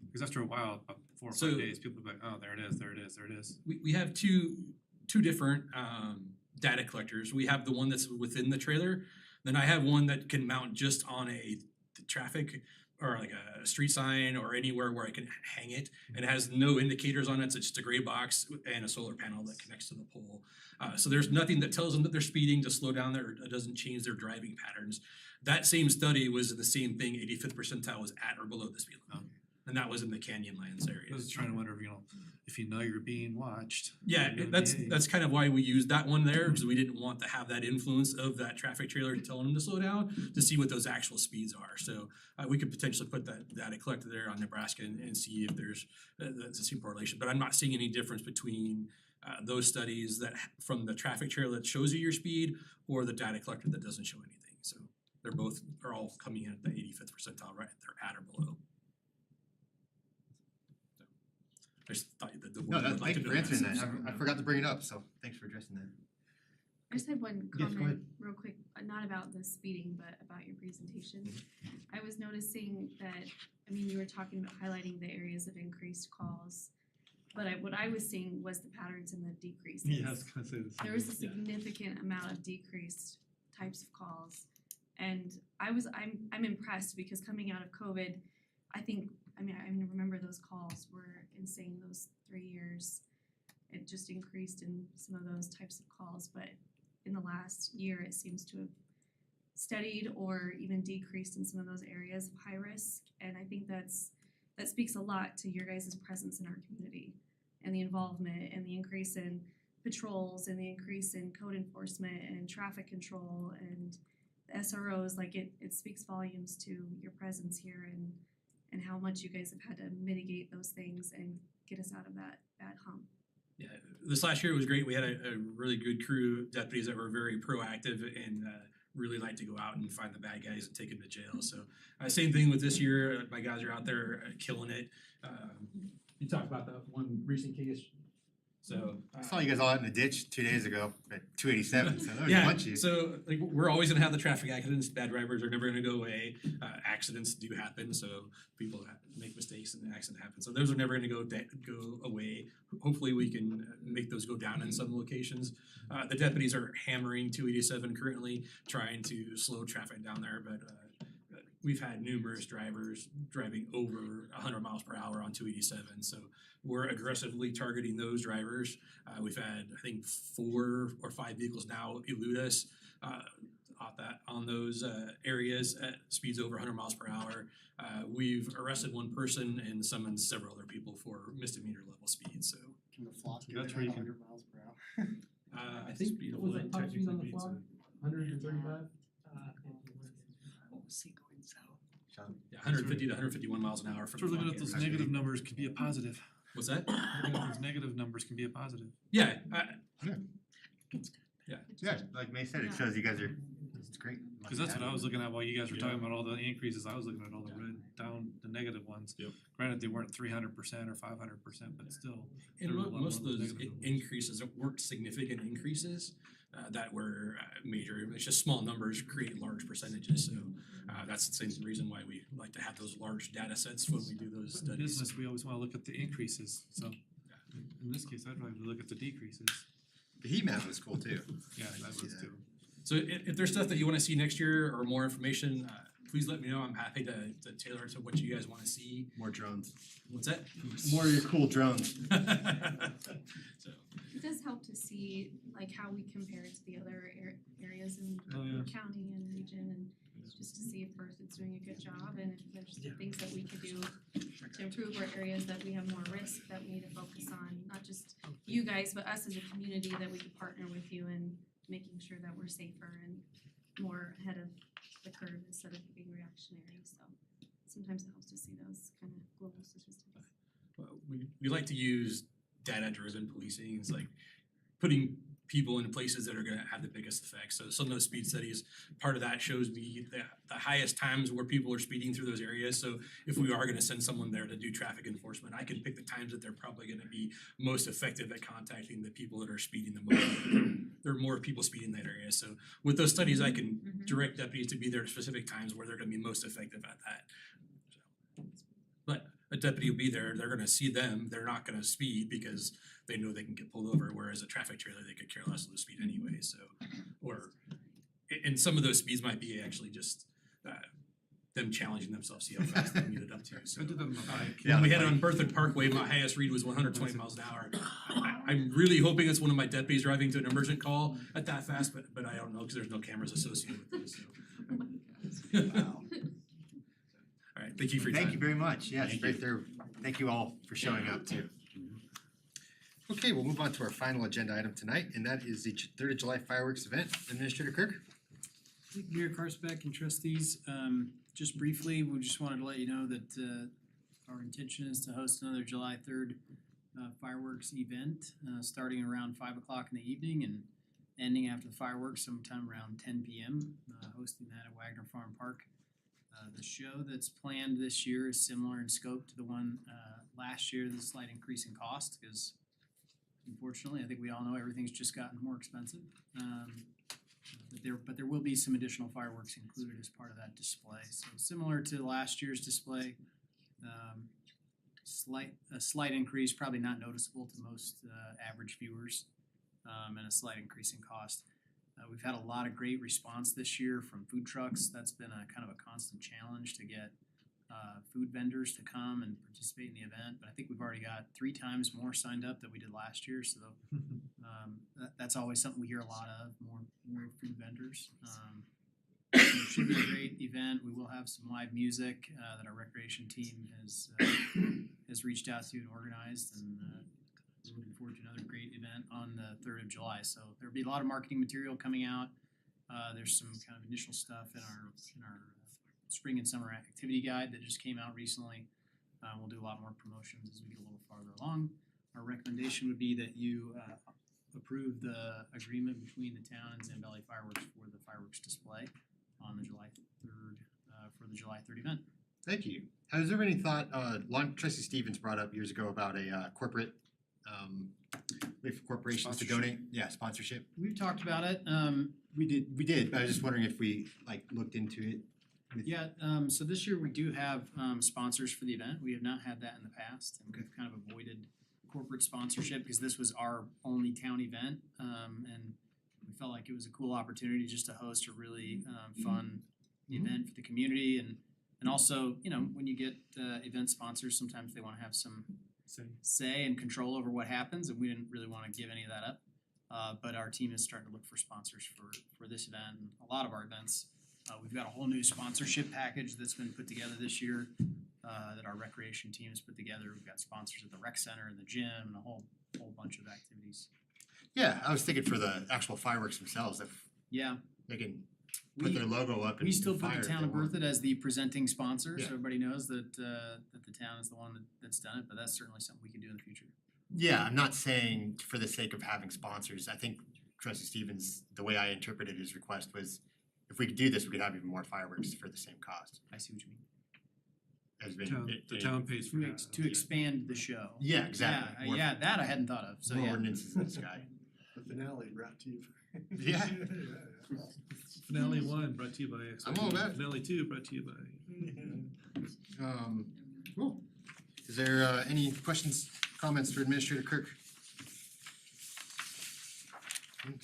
because after a while, about 4 or 5 So- days, people are like, oh, there it is, there it is, there it is. We have two different data collectors. We have the one that's within the trailer, then I have one that can mount just on a traffic or like a street sign or anywhere where I can hang it, and it has no indicators on it, so it's just a gray box and a solar panel that connects to the pole. So there's nothing that tells them that they're speeding to slow down there, it doesn't change their driving patterns. That same study was the same thing, 85th percentile was at or below the speed limit. And that was in the Canyonlands area. I was trying to wonder if you know you're being watched. Yeah, you're gonna that's behave. kind of why we used that one there, because we didn't want to have that influence of that traffic trailer telling them to slow down to see what those actual speeds are. So we could potentially put that data collector there on Nebraska and see if there's the same correlation. But I'm not seeing any difference between those studies that from the traffic trailer that shows you your speed or the data collector that doesn't show anything. So are all coming in at the 85th percentile, right? They're at or below. I just thought that the No, board would like thanks to know for answering that. so- I forgot to bring it up, so thanks for addressing that. I just had one Yes, go comment ahead. real quick, not about the speeding, but about your presentation. I was noticing that, I mean, you were talking about highlighting the areas of increased calls. But what I was seeing was the patterns and the decreases. Yeah, I was gonna say the same. There was a significant amount of decreased types of calls. And I'm impressed because coming out of COVID, I remember those calls were insane, those 3 years. It just increased in some of those types of calls, but in the last year, it seems to have steadied or even decreased in some of those areas of high risk. And I think that speaks a lot to your guys' presence in our community and the involvement and the increase in patrols and the increase in code enforcement and traffic control and the SROs. Like it speaks volumes to your presence here and how much you guys have had to mitigate those things and get us out of that bad hump. Yeah, this last year was great. We had a really good crew of deputies that were very proactive and really like to go out and find the bad guys and take them to jail. So same thing with this year. My guys are out there killing it. You talked about that one recent case. So I saw you guys all out in the ditch 2 days ago at 287, so there was a yeah, bunch of you. so like we're always gonna have the traffic accidents. Bad drivers are never gonna go away. Accidents do happen, so people make mistakes and the accident happens. So those are never gonna go away. Hopefully, we can make those go down in some locations. The deputies are hammering 287 currently, trying to slow traffic down there, but we've had numerous drivers driving over 100 miles per hour on 287. So we're aggressively targeting those drivers. We've had, I think, 4 or 5 vehicles now elude us on those areas at speeds over 100 miles per hour. We've arrested one person and summoned several other people for misdemeanor level speed. So Can the flock get That's at where you 100 miles per hour? I think Speed what was limit that top speed on the technically floor? beats 135? What was he going south? Yeah, 150 to 151 miles an hour for So the looking flock at those average. negative numbers can be a positive. What's that? Looking at those negative numbers can be a positive. Yeah, Yeah, like May said, it shows you guys are, it's great. Cause that's what I was looking at while you guys were talking about all the increases, I was looking at all the red down, the negative ones. Yep. Granted, they weren't 300% or 500%, but still. there and were a lot most of more those negative ones. increases weren't significant increases that were major. It's just small numbers create large percentages. So that's the same reason why we like to have those large data sets when we do those In studies. business, we always wanna look at the increases, so in this case, I'd rather look at the decreases. The heat map was cool too. Yeah, that was too. So if there's stuff that you wanna see next year or more information, please let me know. I'm happy to tailor it to what you guys wanna see. More drones. What's that? More of your cool drones. So It does help to see like how we compare to the other areas in Oh, yeah. the county and region and just to see if Berthoud's doing a good job and if there's things that we could do to to improve or areas that we have more risk that we need to focus on, not just you guys, but us as a community, that we could partner with you in making sure that we're safer and more ahead of the curve instead of being reactionary, so sometimes it helps to see those kind of global statistics. Well, we like to use data-driven policing. It's like putting people in places that are gonna have the biggest effect. So some of those speed studies, part of that shows me the highest times where people are speeding through those areas. So if we are gonna send someone there to do traffic enforcement, I can pick the times that they're probably gonna be most effective at contacting the people that are speeding the most. There are more people speeding in that area. So with those studies, I can direct deputies to be there at specific times where they're gonna be most effective at that. So, but a deputy will be there, they're gonna see them, they're not gonna speed because they know they can get pulled over, whereas a traffic trailer, they could care less of the speed anyway, so. Or, and some of those speeds might be actually just them challenging themselves, see how fast they can get it up to, so. I did that on the bike. When we had it on Berthoud Parkway, my highest read was 120 miles an hour. I'm really hoping it's one of my deputies driving to an emergent call at that fast, but I don't know, cause there's no cameras associated with this, so. Alright, thank you for your time. Thank you very much. Yes, great there. Thank you all for showing up too. Okay, we'll move on to our final agenda item tonight, and that is the 3rd of July fireworks event. Administrator Kirk? Mayor Karsbeck and trustees, just briefly, we just wanted to let you know that our intention is to host another July 3rd fireworks event, starting around 5 o'clock in the evening and ending after the fireworks sometime around 10 p.m., hosting that at Wagner Farm Park. The show that's planned this year is similar in scope to the one last year. There's a slight increase in cost because unfortunately, I think we all know everything's just gotten more expensive. But there will be some additional fireworks included as part of that display. So similar to last year's display, a slight increase, probably not noticeable to most average viewers, and a slight increase in cost. We've had a lot of great response this year from food trucks. That's been a kind of a constant challenge to get food vendors to come and participate in the event, but I think we've already got 3 times more signed up than we did last year, so that's always something we hear a lot of, more food vendors. So it should be a great event. We will have some live music that our recreation team has reached out to and organized, and we're looking forward to another great event on the 3rd of July. So there'll be a lot of marketing material coming out. There's some kind of initial stuff in our spring and summer activity guide that just came out recently. We'll do a lot more promotions as we get a little farther along. Our recommendation would be that you approve the agreement between the town and Zambelli Fireworks for the fireworks display on the July 3rd, for the July 3rd event. Thank you. Has there been any thought, Tracy Stevens brought up years ago about a corporate, way for corporations to donate? Yeah, sponsorship. We've talked about it. We did, but I was just wondering if we looked into it. Yeah, so this year we do have sponsors for the event. We have not had that in the past, and we've kind of avoided corporate sponsorship because this was our only town event, and we felt like it was a cool opportunity just to host a really fun event for the community, and also, you know, when you get event sponsors, sometimes they want to have some say and control over what happens, and we didn't really want to give any of that up. But our team is starting to look for sponsors for this event and a lot of our events. We've got a whole new sponsorship package that's been put together this year that our recreation team has put together. We've got sponsors at the rec center and the gym and a whole bunch of activities. Yeah, I was thinking for the actual fireworks themselves, if Yeah. they can put their logo up and We still put fire the if town they of want. Berthoud as the presenting sponsor, so Yeah. everybody knows that that the town is the one that's done it, but that's certainly something we can do in the future. Yeah, I'm not saying for the sake of having sponsors. I think Trustee Stevens, the way I interpreted his request was if we could do this, we could have even more fireworks for the same cost. I see what you mean. As being The town pays for that. To expand the show. Yeah, exactly. More- Yeah, that I hadn't thought of, so more yeah. ordinances in the sky. The finale brought to you. Yeah. Finale 1 brought to you by XYZ. I'm all about it. Finale 2 brought to you by. Cool. Is there any questions, comments for Administrator Kirk?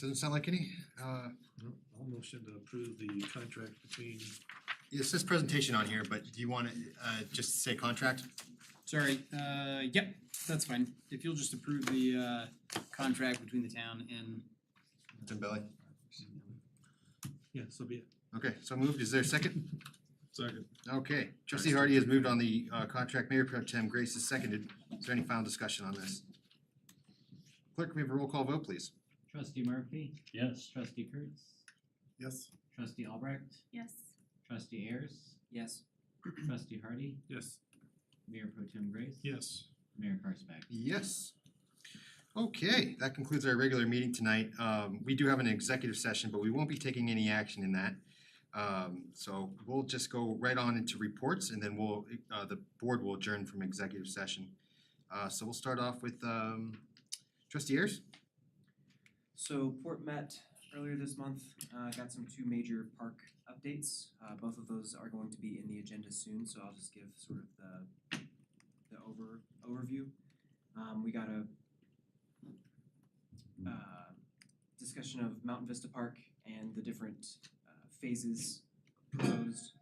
Doesn't sound like any. No, I'll motion to approve the contract between. It says presentation on here, but do you want to just say contract? Sorry, yep, that's fine. If you'll just approve the contract between the town and Zambelli? Yeah, so be it. Okay, so moved. Is there a second? Second. Okay, trustee Hardy has moved on the contract, Mayor Pro Tem Grace has seconded. Is there any final discussion on this? Clerk, can we have a roll call vote, please? Trustee Murphy, Yes. trustee Kurtz, Yes. trustee Albrecht, Yes. trustee Ayers, Yes. trustee Hardy, Yes. Mayor Pro Tem Grace. Yes. Mayor Karsmack. Yes. Okay, that concludes our regular meeting tonight. We do have an executive session, but we won't be taking any action in that. So we'll just go right on into reports and then the board will adjourn from executive session. So we'll start off with trustee Ayers. So Port met earlier this month, got some two major park updates. Both of those are going to be in the agenda soon, so I'll just give sort of the overview. We got a discussion of Mountain Vista Park and the different phases proposed.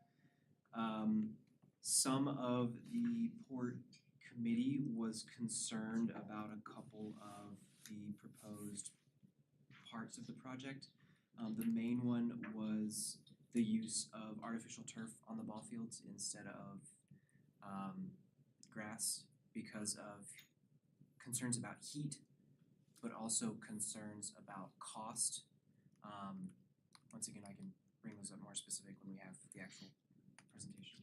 Some of the Port committee was concerned about a couple of the proposed parts of the project. The main one was the use of artificial turf on the ball fields instead of grass because of concerns about heat, but also concerns about cost. Once again, I can bring those up more specific when we have the actual presentation.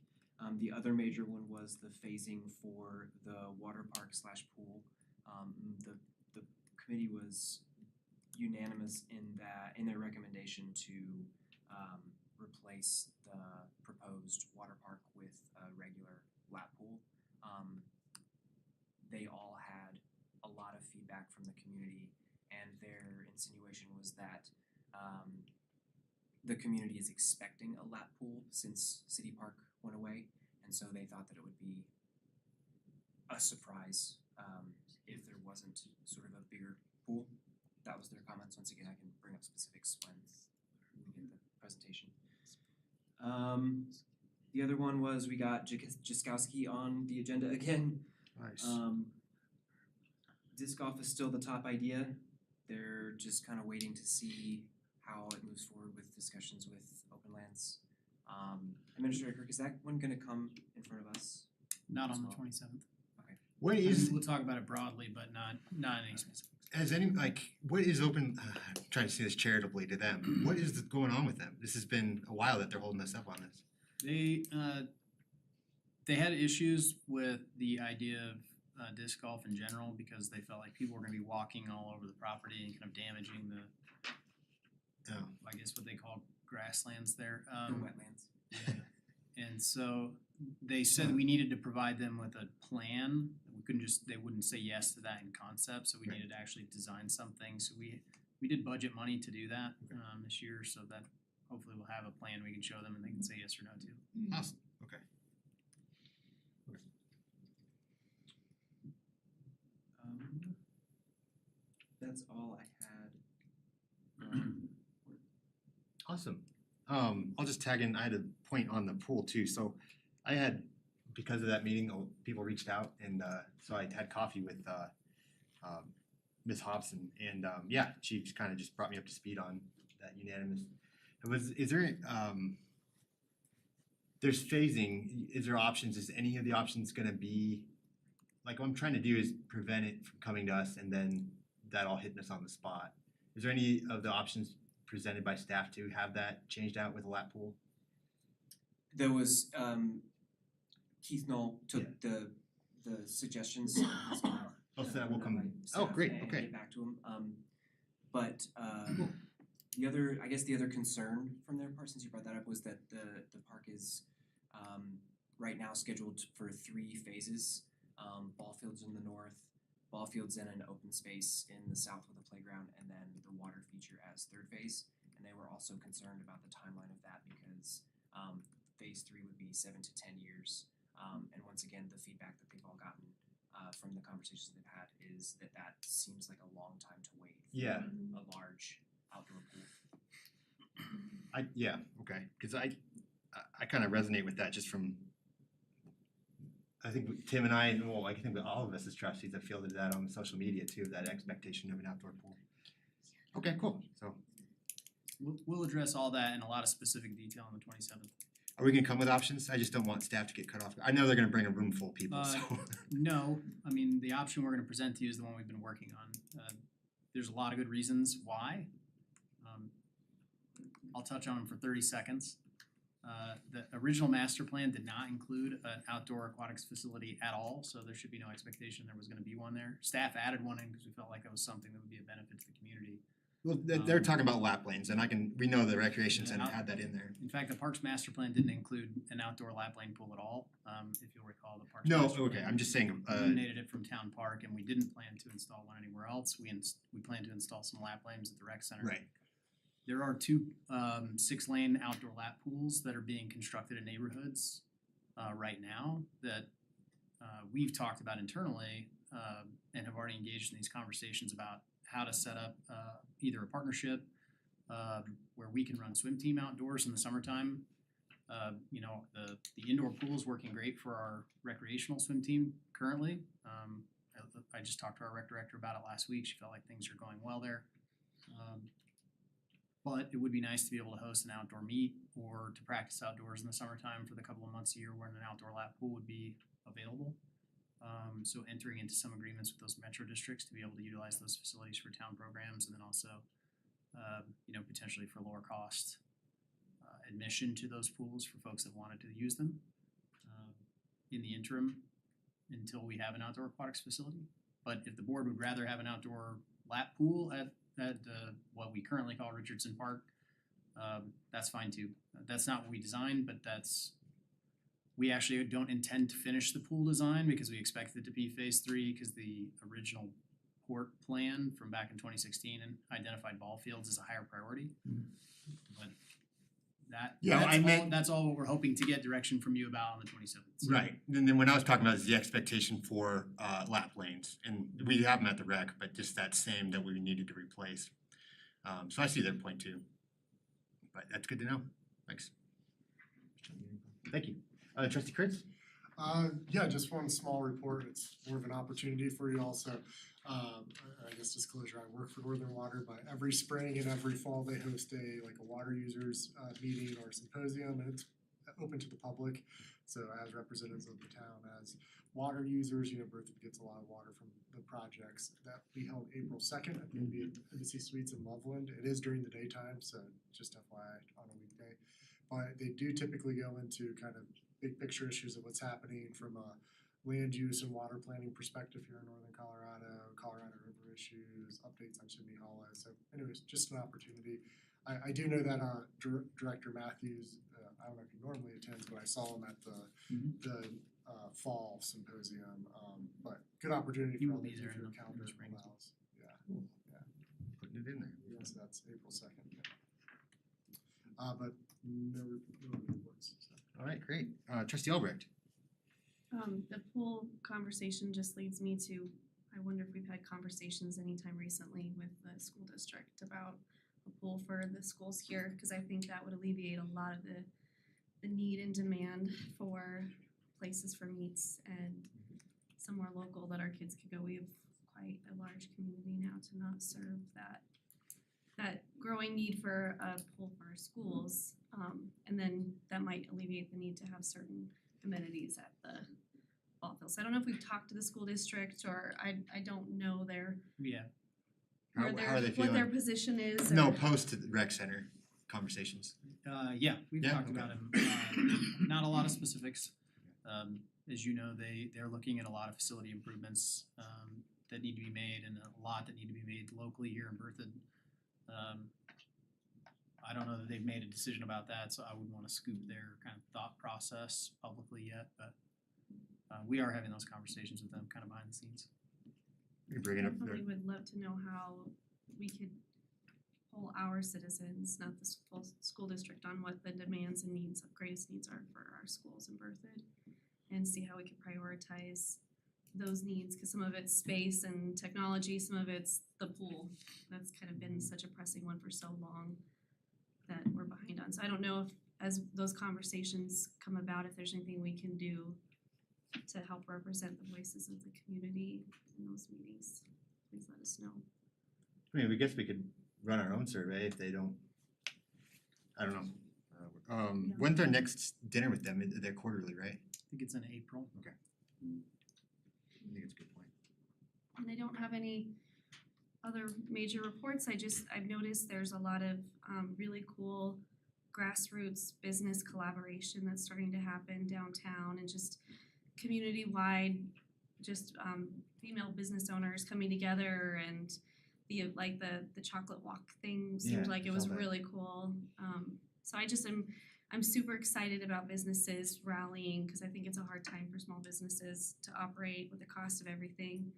The other major one was the phasing for the water park slash pool. The committee was unanimous in their recommendation to replace the proposed water park with a regular lap pool. They all had a lot of feedback from the community, and their insinuation was that the community is expecting a lap pool since City Park went away, and so they thought that it would be a surprise if there wasn't sort of a bigger pool. That was their comments. Once again, I can bring up specifics when we get the presentation. The other one was we got Jiskowski on the agenda again. Nice. Disc golf is still the top idea. They're just kind of waiting to see how it moves forward with discussions with Open Lands. Administrator Kirk, is that one gonna come in front of us? Not as on the well? 27th. What is, We'll talk about it broadly, but not any specifics. has any, what is open, I'm trying to say this charitably to them, what is going on with them? This has been a while that they're holding us up on this. They had issues with the idea of disc golf in general because they felt like people were gonna be walking all over the property and kind of damaging the, Oh. I guess what they call grasslands there. The wetlands. Yeah. And so they said we needed to provide them with a plan. We couldn't just, they wouldn't say yes to that in concept, so we Right. needed to actually design something. So we did budget money to do that this year, so that hopefully we'll have a plan we can show them and they can say yes or no to. Awesome, okay. That's all I had. Awesome. I'll just tag in, I had a point on the pool too, so I had, because of that meeting, people reached out and so I had coffee with Ms. Hobson and yeah, she kind of just brought me up to speed on that unanimous. Is there there's phasing, is there options, is any of the options gonna be, like what I'm trying to do is prevent it from coming to us and then that all hitting us on the spot. Is there any of the options presented by staff to have that changed out with a lap pool? There was Keith Knoll took the suggestions. and he's gonna Oh, so that will put come, on my oh, staff great, and okay. Get back to him. But the other concern from their part, since you brought that up, was that the park is right now scheduled for 3 phases. Ball fields in the north, ball fields in an open space in the south with a playground, and then the water feature as 3rd phase. And they were also concerned about the timeline of that because phase 3 would be 7 to 10 years. And once again, the feedback that they've all gotten from the conversations they've had is that seems like a long time to wait for Yeah. a large outdoor pool. Yeah, okay, cause I kind of resonate with that just from, I think Tim and I, well, I think all of us as trustees have fielded that on social media too, that expectation of an outdoor pool. Okay, cool, so, We'll address all that in a lot of specific detail on the 27th. Are we gonna come with options? I just don't want staff to get cut off. I know they're gonna bring a room full of people, so. No, I mean, the option we're gonna present to you is the one we've been working on. There's a lot of good reasons why. I'll touch on them for 30 seconds. The original master plan did not include an outdoor aquatics facility at all, so there should be no expectation there was gonna be one there. Staff added one in because we felt like it was something that would be a benefit to the community. Well, they're talking about lap lanes, and we know the recreation center had that in there. In fact, the Parks Master Plan didn't include an outdoor lap lane pool at all. If you'll recall, the Parks No, Master okay, Plan I'm just saying, eliminated it from Town Park, and we didn't plan to install one anywhere else. We plan to install some lap lanes at the rec center. right, There are two 6-lane outdoor lap pools that are being constructed in neighborhoods right now that we've talked about internally and have already engaged in these conversations about how to set up either a partnership where we can run swim team outdoors in the summertime. You know, the indoor pool is working great for our recreational swim team currently. I just talked to our rec director about it last week. She felt like things are going well there. But it would be nice to be able to host an outdoor meet or to practice outdoors in the summertime for the couple of months a year when an outdoor lap pool would be available. So entering into some agreements with those metro districts to be able to utilize those facilities for town programs, and then also, you know, potentially for lower cost admission to those pools for folks that wanted to use them. In the interim, until we have an outdoor aquatics facility. But if the board would rather have an outdoor lap pool at what we currently call Richardson Park, that's fine too. That's not what we designed, but we actually don't intend to finish the pool design because we expect it to be phase 3 because the original port plan from back in 2016 and identified ball fields as a higher priority. But that's all what we're hoping to get direction from you about on the 27th. right. And then when I was talking about is the expectation for lap lanes, and we have them at the rec, but just that same that we needed to replace. So I see their point too. But that's good to know. Thanks. Thank you. Trustee Kritz? Yeah, just one small report. It's more of an opportunity for you also. I guess disclosure, I work for Northern Water, but every spring and every fall they host a water users meeting or symposium, and it's open to the public. So as representatives of the town, as water users, you know, Berthoud gets a lot of water from the projects. That we held April 2nd at the Embassy Suites in Loveland. It is during the daytime, so just FYI on a weekday. But they do typically go into kind of big picture issues of what's happening from a land use and water planning perspective here in northern Colorado River issues, updates on Chimney Hollow. So anyways, just an opportunity. I do know that Director Matthews, I don't know if he normally attends, but I saw him at the fall symposium. But good opportunity He for will all be those there if in your the calendar spring. allows. Yeah. Putting it in there. Yeah, so that's April 2nd. But no reports. So. All right, great. Trustee Albrecht? The pool conversation just leads me to, I wonder if we've had conversations anytime recently with the school district about a pool for the schools here, because I think that would alleviate a lot of the need and demand for places for meets and somewhere local that our kids could go. We have quite a large community now to not serve that growing need for a pool for our schools. And then that might alleviate the need to have certain amenities at the ball fields. I don't know if we've talked to the school district or I don't know Yeah. How are they what their feeling? position is. No, post to the rec center conversations. Yeah, we've Yeah, talked okay. about him. Not a lot of specifics. As you know, they're looking at a lot of facility improvements that need to be made and a lot that need to be made locally here in Berthoud. I don't know that they've made a decision about that, so I wouldn't want to scoop their kind of thought process publicly yet, but we are having those conversations with them kind of behind the scenes. You're bringing up Definitely would love to know how we could poll our citizens, not the full school district, on what the demands and needs, greatest needs are for our schools in Berthoud, and see how we could prioritize those needs, because some of it's space and technology, some of it's the pool. That's kind of been such a pressing one for so long that we're behind on. So I don't know if, as those conversations come about, if there's anything we can do to help represent the voices of the community in those meetings. Please let us know. I mean, we guess we could run our own survey if they don't, I don't know. When's our next dinner with them? They're quarterly, right? I think it's in April. I think it's a good point. And I don't have any other major reports. I've noticed there's a lot of really cool grassroots business collaboration that's starting to happen downtown and just community-wide, just female business owners coming together and the chocolate walk thing seemed Yeah, like I it was saw that. really cool. So I'm super excited about businesses rallying because I think it's a hard time for small businesses to operate with the cost of everything.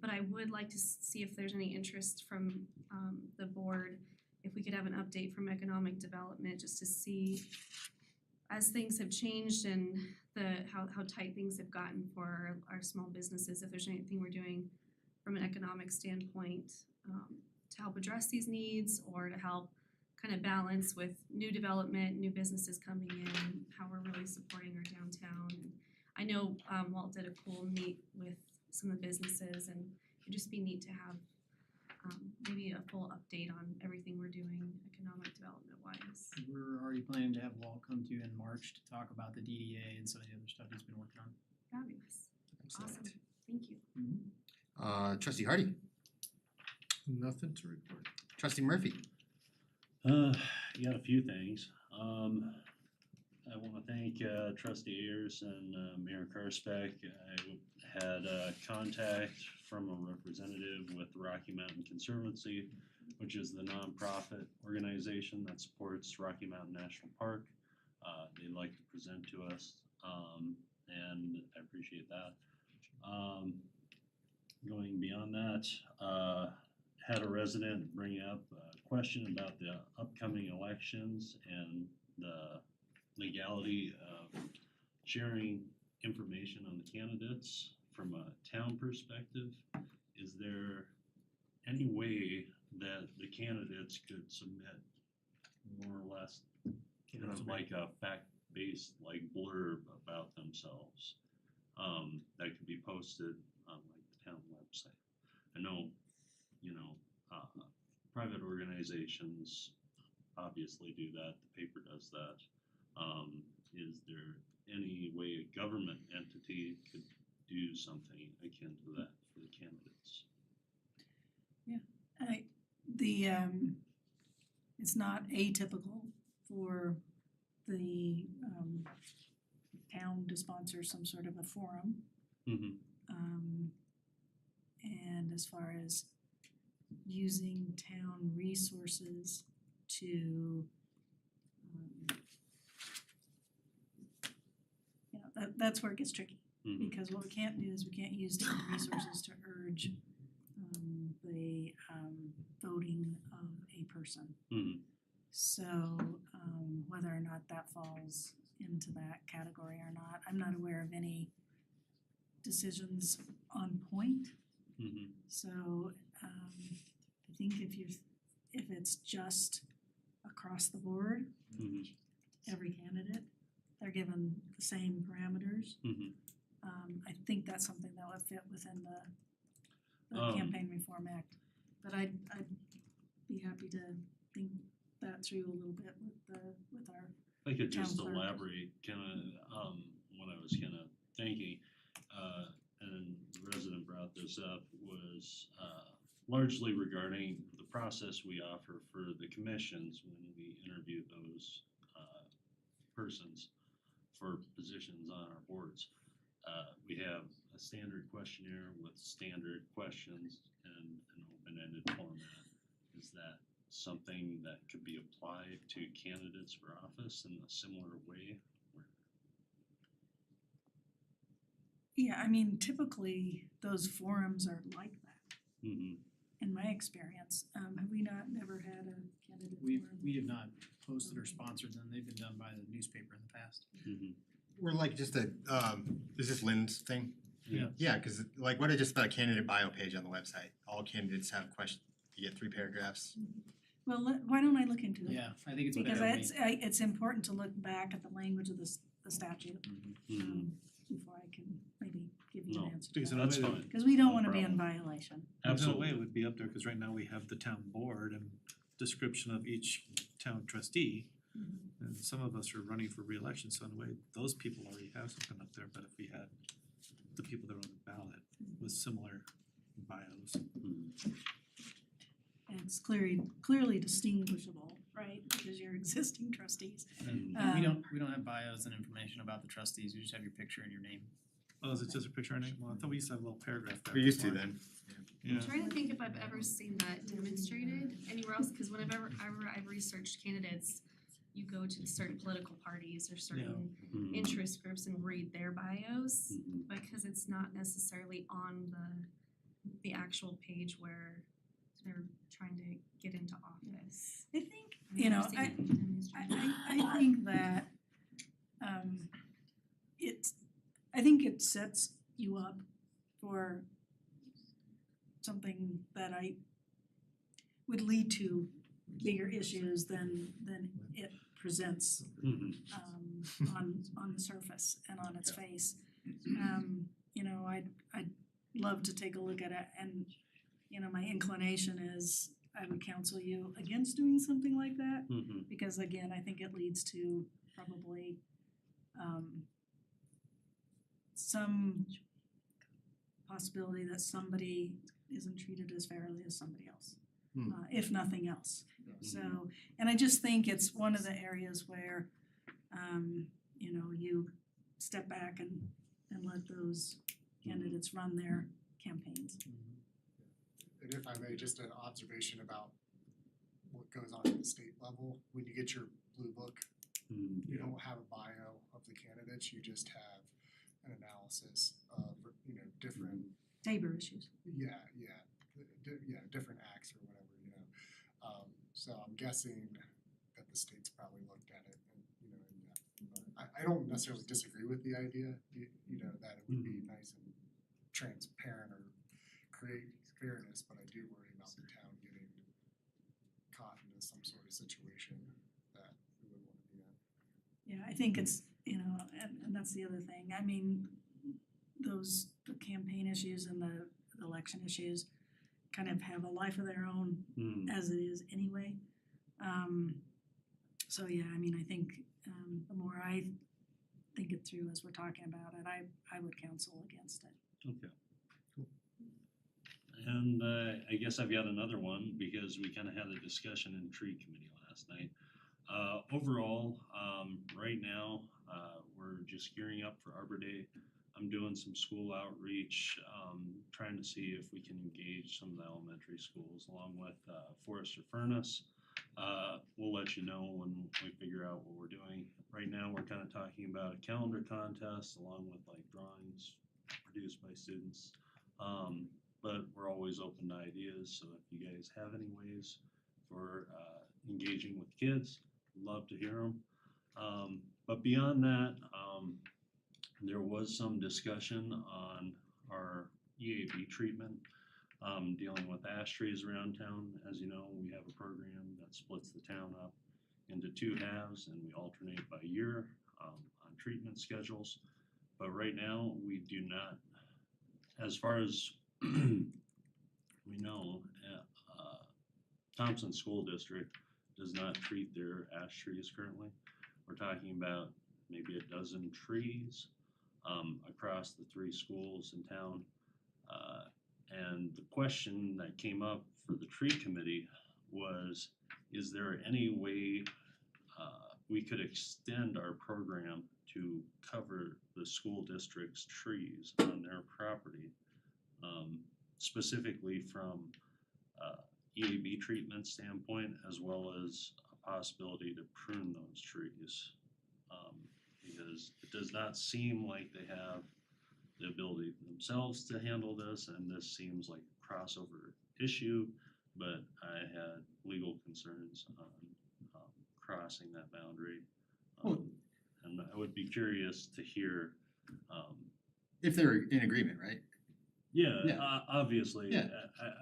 But I would like to see if there's any interest from the board, if we could have an update from economic development, just to see as things have changed and how tight things have gotten for our small businesses, if there's anything we're doing from an economic standpoint to help address these needs or to help kind of balance with new development, new businesses coming in, how we're really supporting our downtown. And I know Walt did a cool meet with some of the businesses, and it'd just be neat to have maybe a full update on everything we're doing economic development wise. We're already planning to have Walt come to you in March to talk about the DDA and some of the other stuff he's been working on. Fabulous. Awesome. Thank you. Trustee Hardy, Nothing to report. Trustee Murphy. You got a few things. I wanna thank Trustee Ayers and Mayor Karspec. I had contact from a representative with the Rocky Mountain Conservancy, which is the nonprofit organization that supports Rocky Mountain National Park. They'd like to present to us, and I appreciate that. Going beyond that, had a resident bring up a question about the upcoming elections and the legality of sharing information on the candidates from a town perspective. Is there any way that the candidates could submit more or less kind of like a fact-based like blurb about themselves that could be posted on like the town website? I know, private organizations obviously do that, the paper does that. Is there any way a government entity could do something akin to that for the candidates? It's not atypical for the town to sponsor some sort of a forum. Mm-hmm. And as far as using town resources to that's where it gets tricky. Mm-hmm. Because what we can't do is we can't use town resources to urge the voting of a person. Mm-hmm. So whether or not that falls into that category or not, I'm not aware of any decisions on point. Mm-hmm. So I think if it's just across the board, Mm-hmm. every candidate, they're given the same parameters. Mm-hmm. I think that's something that would fit within the Um, Campaign Reform Act. But I'd be happy to think that through a little bit with our I could just town clerk. elaborate what I was thinking, and the resident brought this up was largely regarding the process we offer for the commissions when we interview those persons for positions on our boards. We have a standard questionnaire with standard questions and an open-ended format. Is that something that could be applied to candidates for office in a similar way? Yeah, I mean, typically those forums are like that, Mm-hmm. in my experience. Have we never had a candidate We forum? have not posted or sponsored them. They've been done by the newspaper in the past. Mm-hmm. We're like just is this Lynn's thing? Yeah. Yeah, cause like what I just about a candidate bio page on the website, all candidates have questions, you get 3 paragraphs. Well, why don't I look into it? Yeah, I think it's what Because everybody. it's important to look back at the language of the statute Mm-hmm. before I can maybe give you No, an answer. Because in a that's way- fine. Because we don't No wanna be in problem. violation. In a way, Absolutely. it would be up there, cause right now we have the town board and description of each town trustee. And and some of us are running for reelection, so in a way, those people already have something up there, but if we had the people that are on the ballot with similar bios. And it's clearly distinguishable, right, because you're existing trustees. And Um, we don't have bios and information about the trustees, we just have your picture and your name. Oh, is it just a picture and name? Well, I thought we used to have a little paragraph there. We used to before. then. Yeah. I'm trying to think if I've ever seen that demonstrated anywhere else, cause whenever I've researched candidates, you go to certain political parties or certain interest groups and read their bios, because it's not necessarily on the actual page where they're trying to get into office. I think, I've you never know, seen I it demonstrated. I think that I think it sets you up for something that I would lead to bigger issues than it presents on the surface and on its face. You know, I'd love to take a look at it, and you know, my inclination is I would counsel you against doing something like that, because again, I think it leads to probably some possibility that somebody isn't treated as fairly as somebody else, if nothing else. So, and I just think it's one of the areas where, you know, you step back and let those candidates run their campaigns. And if I may, just an observation about what goes on at the state level, when you get your blue book, you don't have a bio of the candidates, you just have an analysis of, you know, different, Tabor issues. different acts or whatever, you know. So I'm guessing that the state's probably looked at it and, you know, in depth. But I don't necessarily disagree with the idea, you know, that it would be nice and transparent or create fairness, but I do worry about the town getting caught into some sort of situation that we wouldn't wanna be in. Yeah, I think it's, you know, and that's the other thing. I mean, the campaign issues and the election issues kind of have a life of their own as it is anyway. So yeah, I mean, I think the more I think it through as we're talking about it, I would counsel against it. Okay. Cool. And I guess I've got another one because we kind of had a discussion in tree committee last night. Overall, right now, we're just gearing up for Arbor Day. I'm doing some school outreach, trying to see if we can engage some of the elementary schools along with Forester Furnace. We'll let you know when we figure out what we're doing. Right now, we're kind of talking about a calendar contest along with like drawings produced by students. But we're always open to ideas, so if you guys have any ways for engaging with kids, love to hear them. But beyond that, there was some discussion on our EAB treatment, dealing with ash trees around town. As you know, we have a program that splits the town up into two halves and we alternate by year on treatment schedules. But right now, we do not, as far as we know, Thompson School District does not treat their ash trees currently. We're talking about maybe a dozen trees across the three schools in town. And the question that came up for the tree committee was, is there any way we could extend our program to cover the school district's trees on their property, specifically from EAB treatment standpoint, as well as a possibility to prune those trees. Because it does not seem like they have the ability themselves to handle this, and this seems like a crossover issue, but I had legal concerns on crossing that boundary. And I would be curious to hear If they're in agreement, right? Obviously, Yeah.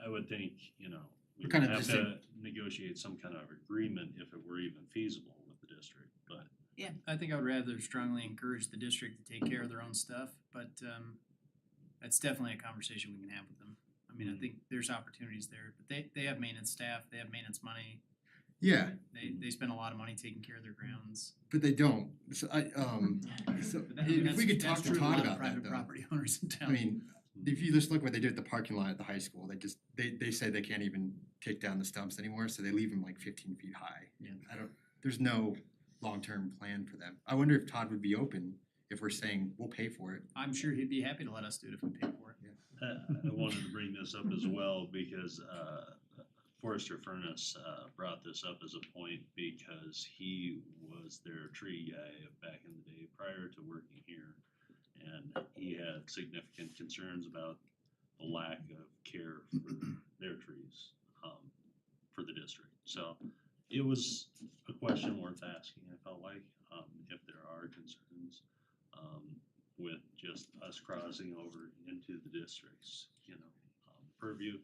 I would think, you know, we We're would kind of have just to negotiate some kind of agreement if it were even feasible with the district, but. Yeah, I think I would rather strongly encourage the district to take care of their own stuff, but that's definitely a conversation we can have with them. I mean, I think there's opportunities there, but they have maintenance staff, they have maintenance money. Yeah, They spend a lot of money taking care of their grounds. but they don't. So so But that- if we could that's talk to true of a Todd lot of about that private though. property owners in town. I mean, if you just look what they did at the parking lot at the high school, they say they can't even take down the stumps anymore, so they leave them like 15 feet high. Yeah. There's no long-term plan for them. I wonder if Todd would be open if we're saying we'll pay for it. I'm sure he'd be happy to let us do it if we pay for it. I wanted to bring this up as well because Forrester Furnace brought this up as a point because he was their tree guy back in the day prior to working here. And he had significant concerns about the lack of care for their trees for the district. So it was a question worth asking, I felt like, if there are concerns with just us crossing over into the district's, purview.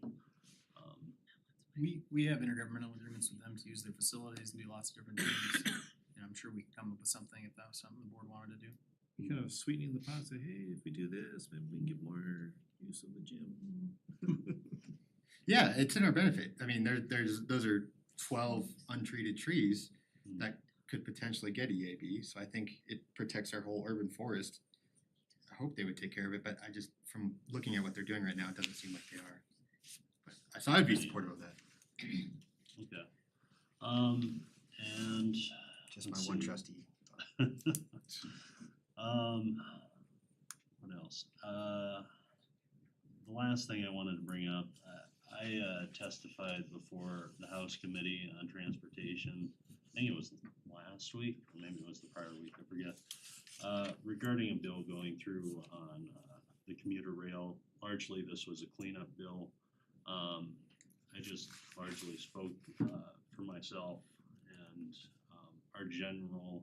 We have intergovernmental agreements with them to use their facilities and do lots of different things. And I'm sure we could come up with something if that was something the board wanted to do. You kind of sweetening the pot, say, hey, if we do this, maybe we can get more use of the gym. Yeah, it's in our benefit. I mean, those are 12 untreated trees that could potentially get EAB, so I think it protects our whole urban forest. I hope they would take care of it, but I just, from looking at what they're doing right now, it doesn't seem like they are. But so I'd be supportive of that. Okay. And Just my let's one see. trustee. What else? The last thing I wanted to bring up, I testified before the House Committee on Transportation. I think it was last week, or maybe it was the prior week, I forget. Regarding a bill going through on the commuter rail. Largely, this was a cleanup bill. I just largely spoke for myself and our general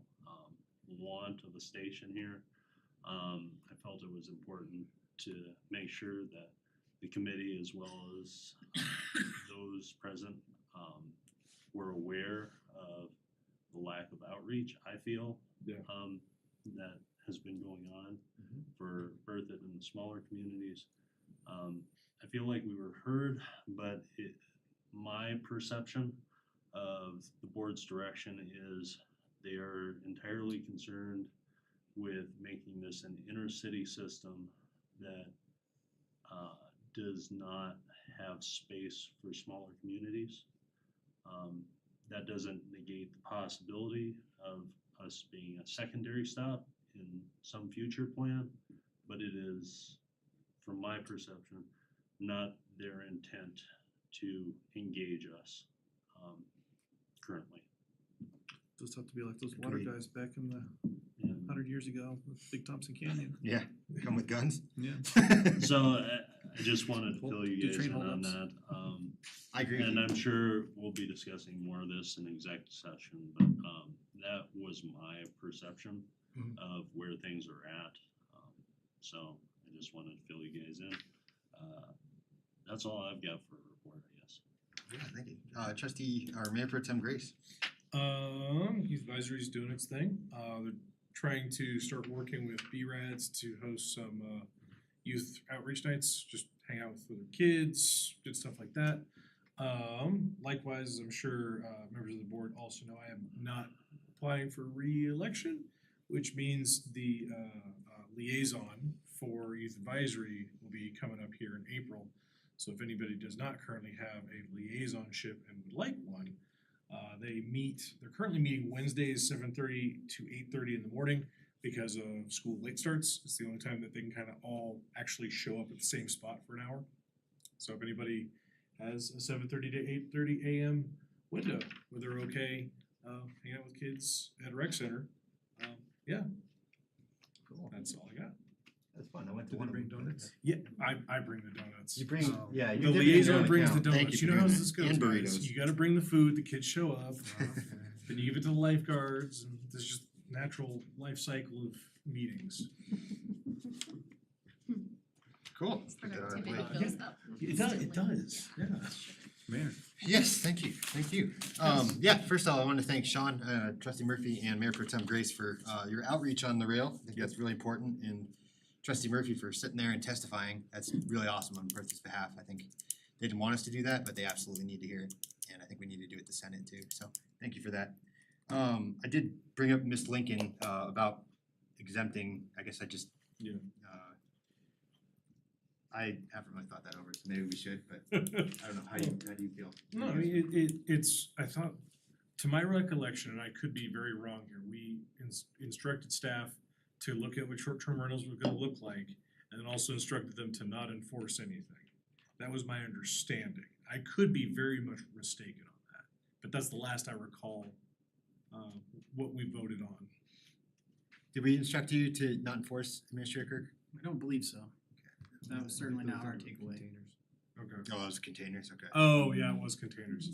want of the station here. I felt it was important to make sure that the committee, as well as those present, were aware of the lack of outreach, I feel, that has been going on for Berthoud and the smaller communities. I feel like we were heard, but my perception of the board's direction is they are entirely concerned with making this an intercity system that does not have space for smaller communities. That doesn't negate the possibility of us being a secondary stop in some future plan, but it is, from my perception, not their intent to engage us currently. Those have to be like those water Agreed. guys back in the And 100 years ago with Big Thompson Canyon. Yeah, come with guns? Yeah. so I just wanted to fill you Good guys train in on holdups. that. I agree with And you. I'm sure we'll be discussing more of this in exec session, but that was my perception Mhm. of where things are at. So I just wanted to fill you guys in. That's all I've got for a report, I guess. Yeah, thank you. Trustee, or Mayor Pro Tem Grace. Youth Advisory's doing its thing. They're trying to start working with BRADS to host some youth outreach nights, just hang out with their kids, good stuff like that. Likewise, I'm sure members of the board also know I am not applying for re-election, which means the liaison for Youth Advisory will be coming up here in April. So if anybody does not currently have a liaisonship and would like one, they're currently meeting Wednesdays 7:30 to 8:30 in the morning because of school late starts. It's the only time that they can kind of all actually show up at the same spot for an hour. So if anybody has a 7:30 to 8:30 a.m. window where they're okay hanging out with kids at a rec center, yeah, Cool. that's all I got. That's fun. I went to Do one they of bring them. donuts? Yeah, I bring the donuts. You bring, So, yeah, the you're dipping into liaison an brings the account. Thank donuts. you You for know how doing this that. goes, And guys. burritos. You gotta bring the food, the kids show up. Then you give it to the lifeguards, and there's just natural life cycle of meetings. Cool. It does, yeah. Mayor. Yes, thank you. Yeah, first of all, I want to thank Sean, Trustee Murphy, and Mayor Pro Tem Grace for your outreach on the rail. I think that's really important, and Trustee Murphy for sitting there and testifying. That's really awesome on Berthoud's behalf. I think they didn't want us to do that, but they absolutely need to hear it. and I think we need to do it at the Senate too, so thank you for that. I did bring up Ms. Lincoln about exempting, I guess I just I haven't really thought that over, so maybe we should, but I don't know, how do you feel? No, I mean, it's, I thought, to my recollection, and I could be very wrong here, we instructed staff to look at what short-term rentals were gonna look like, and then also instructed them to not enforce anything. That was my understanding. I could be very much mistaken on that, but that's the last I recall, what we voted on. Did we instruct you to not enforce, Administrator Kirk? I don't believe so. That was certainly not our takeaway. Okay. Oh, it was containers, okay. Oh, yeah, it was containers.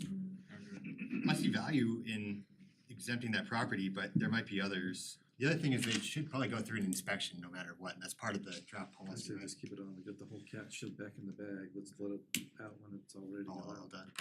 I see value in exempting that property, but there might be others. The other thing is they should probably go through an inspection no matter what, and that's part of the draft I policy, say right? just keep it on, we got the whole cat shit back in the bag, let's let it out when it's already All out. done.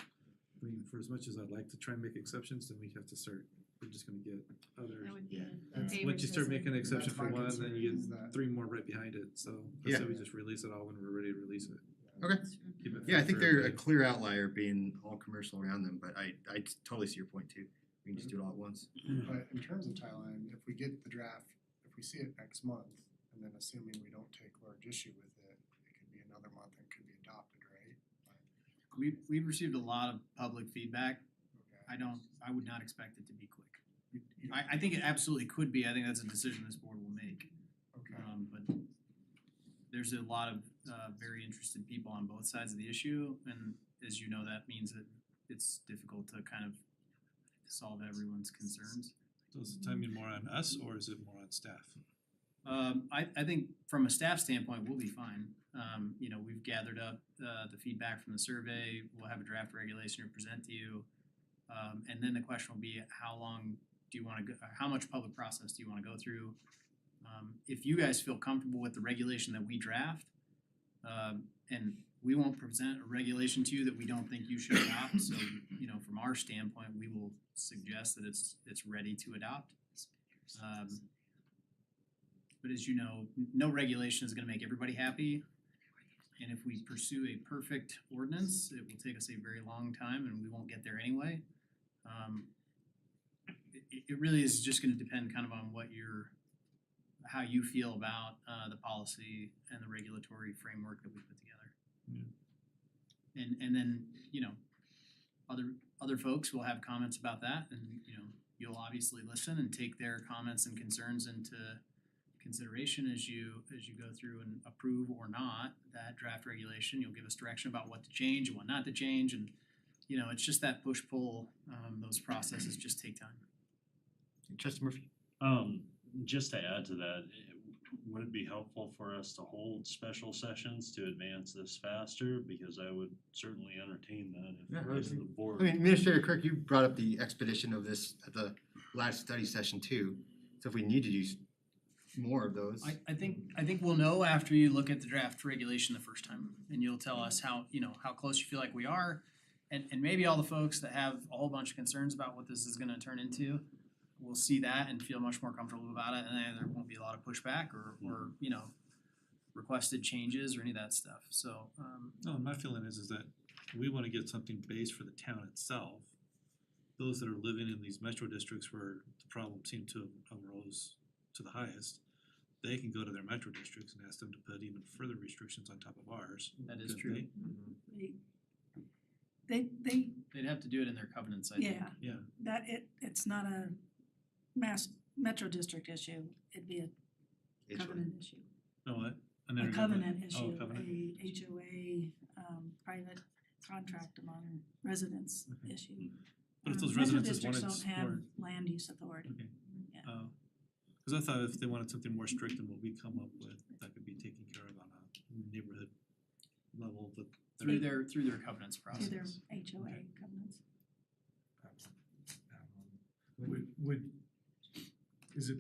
I mean, for as much as I'd like to try and make exceptions, then we have to start, we're just gonna get others. That would be Yeah. a Once you start favoritism. making an exception That's for my one, then concern you is get that- 3 more right behind it, so Yeah. let's say we just release it all when we're ready to release it. Okay. Keep it Yeah, I fair think for they're a everybody. clear outlier being all commercial around them, but I totally see your point too. We can just do it all at once. But in terms of Thailand, if we get the draft, if we see it next month, and then assuming we don't take large issue with it, it could be another month and could be adopted, right? We've received a lot of public feedback. Okay. I would not expect it to be quick. I think it absolutely could be. I think that's a decision this board will make. Okay. But there's a lot of very interested people on both sides of the issue, and as you know, that means that it's difficult to kind of solve everyone's concerns. So is the timing more on us or is it more on staff? I think from a staff standpoint, we'll be fine. You know, we've gathered up the feedback from the survey, we'll have a draft regulation to present to you. And then the question will be, how long do you wanna go, how much public process do you wanna go through? If you guys feel comfortable with the regulation that we draft, and we won't present a regulation to you that we don't think you should adopt, so, you know, from our standpoint, we will suggest that it's ready to adopt. But as you know, no regulation is gonna make everybody happy. And if we pursue a perfect ordinance, it will take us a very long time and we won't get there anyway. It really is just gonna depend kind of on how you feel about the policy and the regulatory framework that we put together. And then, you know, other folks will have comments about that and, you know, you'll obviously listen and take their comments and concerns into consideration as you go through and approve or not that draft regulation. You'll give us direction about what to change and what not to change, and you know, it's just that push-pull, those processes just take time. Trustee Murphy? Just to add to that, would it be helpful for us to hold special sessions to advance this faster? Because I would certainly entertain that if the board. I mean, Administrator Kirk, you brought up the expedition of this at the last study session too. So if we need to do more of those. I think we'll know after you look at the draft regulation the first time, and you'll tell us how close you feel like we are. And maybe all the folks that have a whole bunch of concerns about what this is gonna turn into, will see that and feel much more comfortable about it, and then there won't be a lot of pushback or you know, requested changes or any of that stuff, so No, my feeling is that we wanna get something based for the town itself. Those that are living in these metro districts where the problem seemed to arose to the highest, they can go to their metro districts and ask them to put even further restrictions on top of ours. that is couldn't true. they? They'd have to do it in their covenants, I think. Yeah, Yeah, that it's not a metro district issue, it'd be a covenant issue. no, what? A covenant issue, Oh, covenant. a HOA, private contract among residents Okay. issue. But if those Metro residences wanted districts don't have more, land use authority. okay. Yeah. Cause I thought if they wanted something more strict than what we come up with, that could be taken care of on a neighborhood level, but Through their covenants process. To their HOA covenants. Is it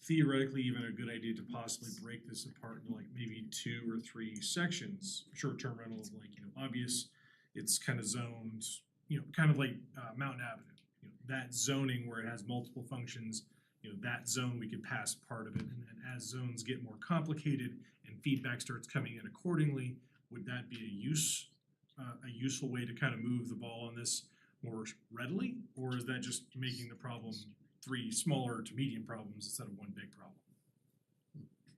theoretically even a good idea to possibly break this apart into like maybe 2 or 3 sections? Short-term rental is like, you know, obvious, it's kind of zoned, you know, kind of like Mountain Avenue. You know, that zoning where it has multiple functions, you know, that zone, we could pass part of it, and then as zones get more complicated and feedback starts coming in accordingly, would that be a useful way to kind of move the ball on this? more readily? Or is that just making the problem 3 smaller to medium problems instead of one big problem?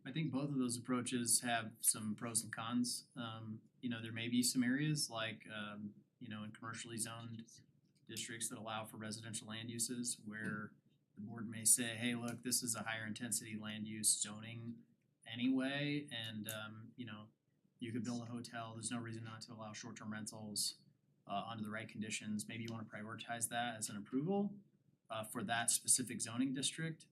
I think both of those approaches have some pros and cons. There may be some areas like, in commercially zoned districts that allow for residential land uses where the board may say, hey, look, this is a higher intensity land use zoning anyway, and, you could build a hotel, there's no reason not to allow short-term rentals under the right conditions. Maybe you wanna prioritize that as an approval for that specific zoning district.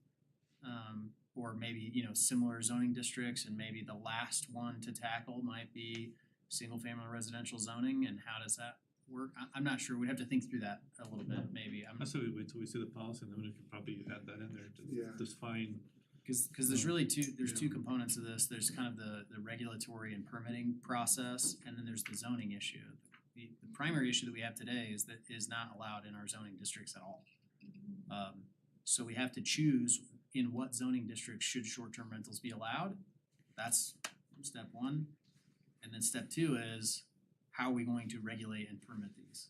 Or maybe, similar zoning districts, and maybe the last one to tackle might be single-family residential zoning, and how does that work? I'm not sure, we'd have to think through that a little bit, maybe. I say we wait till we see the policy, and then we could probably add that in there Yeah. to define. Cause there's really two components of this, there's kind of the regulatory and permitting process, and then there's the zoning issue. The primary issue that we have today is that is not allowed in our zoning districts at all. So we have to choose in what zoning districts should short-term rentals be allowed. That's step one. And then step two is, how are we going to regulate and permit these?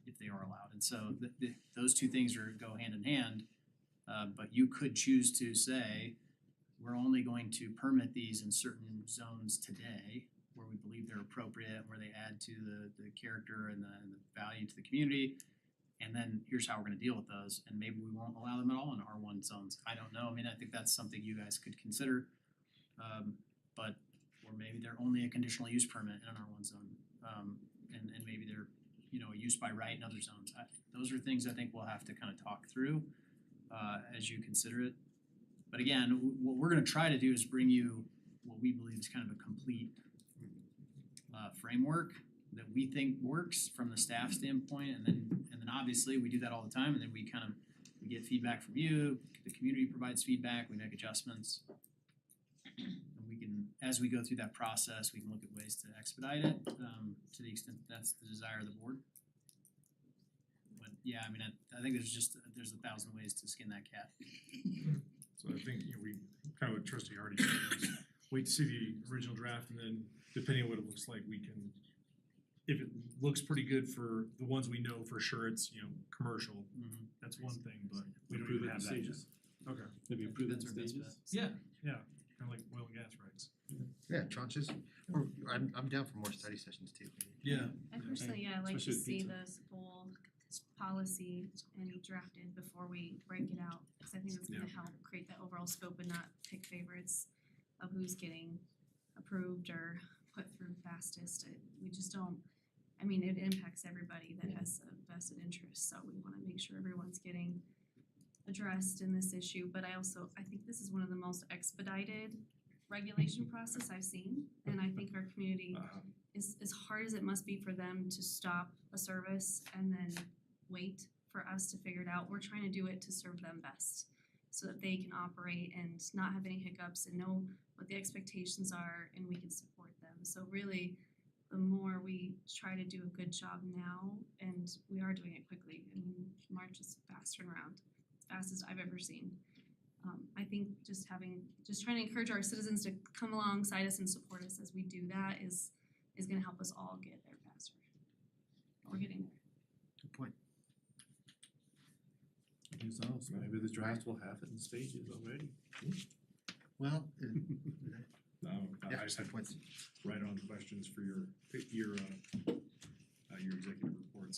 If they are allowed. And so those two things go hand in hand. But you could choose to say, we're only going to permit these in certain zones today where we believe they're appropriate, where they add to the character and the value to the community. And then here's how we're gonna deal with those, and maybe we won't allow them at all in R1 zones. I don't know, I think that's something you guys could consider. Or maybe they're only a conditional use permit in an R1 zone. And maybe they're, a use by right in other zones. Those are things I think we'll have to kind of talk through as you consider it. But again, what we're gonna try to do is bring you what we believe is kind of a complete framework that we think works from the staff standpoint, and then obviously we do that all the time, and then we get feedback from you, the community provides feedback, we make adjustments. And we can, as we go through that process, we can look at ways to expedite it, to the extent that's the desire of the board. But yeah, I think there's 1,000 ways to skin that cat. So I think, we kind of what Trustee Hardy said was, wait to see the original draft, and then depending on what it looks like, we can, if it looks pretty good for the ones we know for sure it's, commercial, that's one thing, but we don't Approve even it have in that yet. stages. Okay. Maybe approve it in That's our best stages. bet. Yeah, kinda like oil and gas rights. Yeah, tranches. Or I'm down for more study sessions too. Yeah. I personally, I'd like to Especially with see pizza. this full policy and drafted before we break it out, cause I think it's gonna help create that overall scope and not pick favorites of who's getting approved or put through fastest. We just don't, it impacts everybody that has a vested interest, so we wanna make sure everyone's getting addressed in this issue, but I think this is one of the most expedited regulation process I've seen, and I think our community is, as hard as it must be for them to stop a service and then wait for us to figure it out, we're trying to do it to serve them best, so that they can operate and not have any hiccups and know what the expectations are, and we can support them. So really, the more we try to do a good job now, and we are doing it quickly, March is fast turnaround, fastest I've ever seen. I think just trying to encourage our citizens to come alongside us and support us as we do that is gonna help us all get there faster. We're getting there. Good point. Who knows, maybe the draft will have it in stages already. Well, I just had points. right on questions for your executive reports.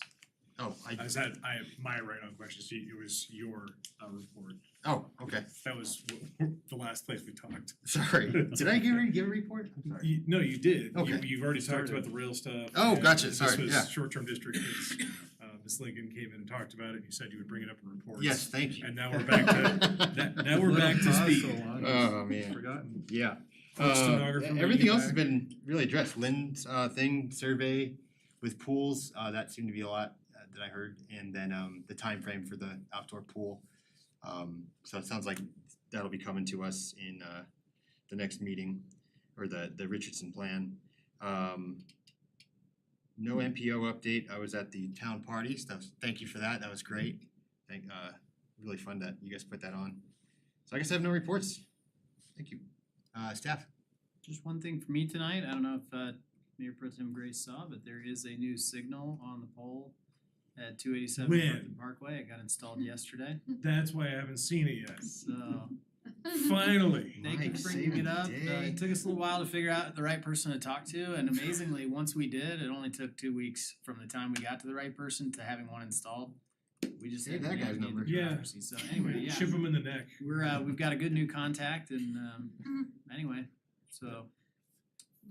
Oh, I have my right on questions, it was your report. Oh, okay. That was the last place we talked. Sorry. Did I give a report? I'm sorry. No, you did. Okay. You've already talked about the rail stuff. Oh, and gotcha. Sorry, This yeah. was short-term district, Ms. Lincoln came in and talked about it, and you said you would bring it up in reports. Yes, thank you. And now we're back to, now we're back to speed. Oh, man. Forgotten. Yeah. Stenographer, will you Everything get else has back? been really addressed. Lynn's survey with pools, that seemed to be a lot that I heard, and then the time frame for the outdoor pool. So it sounds like that'll be coming to us in the next meeting, or the Richardson plan. No MPO update. I was at the town party, so thank you for that. That was great. Really fun that you guys put that on. So I guess I have no reports. Thank you. Staff. Just one thing for me tonight, I don't know if Mayor Pro Tem Grace saw, but there is a new signal on the pole at 287 When? Brooklyn Parkway. It got installed yesterday. That's why I haven't seen it yet. So Finally. thank you for saving bringing it the up. day. It took us a little while to figure out the right person to talk to, and amazingly, once we did, it only took 2 weeks from the time we got to the right person to having one installed. We just Save had to that guy's navigate the number. Yeah. bureaucracy. So anyway, yeah, Chip him in the neck. we've got a good new contact, and anyway, so.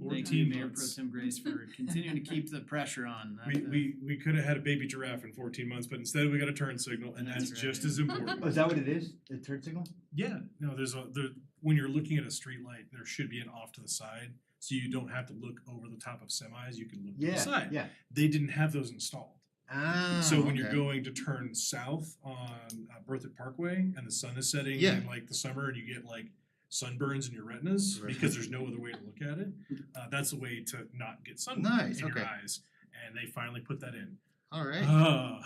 Thank you, 14 Mayor Pro months. Tem Grace, for continuing to keep the pressure on. We could have had a baby giraffe in 14 months, but instead we got a turn signal, and that's That's right. just as important. Oh, is that what it is? The turn signal? Yeah, no, when you're looking at a street light, there should be an off to the side, so you don't have to look over the top of semis, you can look to the side. Yeah. They didn't have those installed. Ah, So when you're okay. going to turn south on Berthoud Parkway and the sun is setting Yeah. in like the summer and you get like sunburns in your retinas Right. because there's no other way to look at it, that's a way to not get sunburn Nice, in your okay. eyes. And they finally put that in. All right. Ah,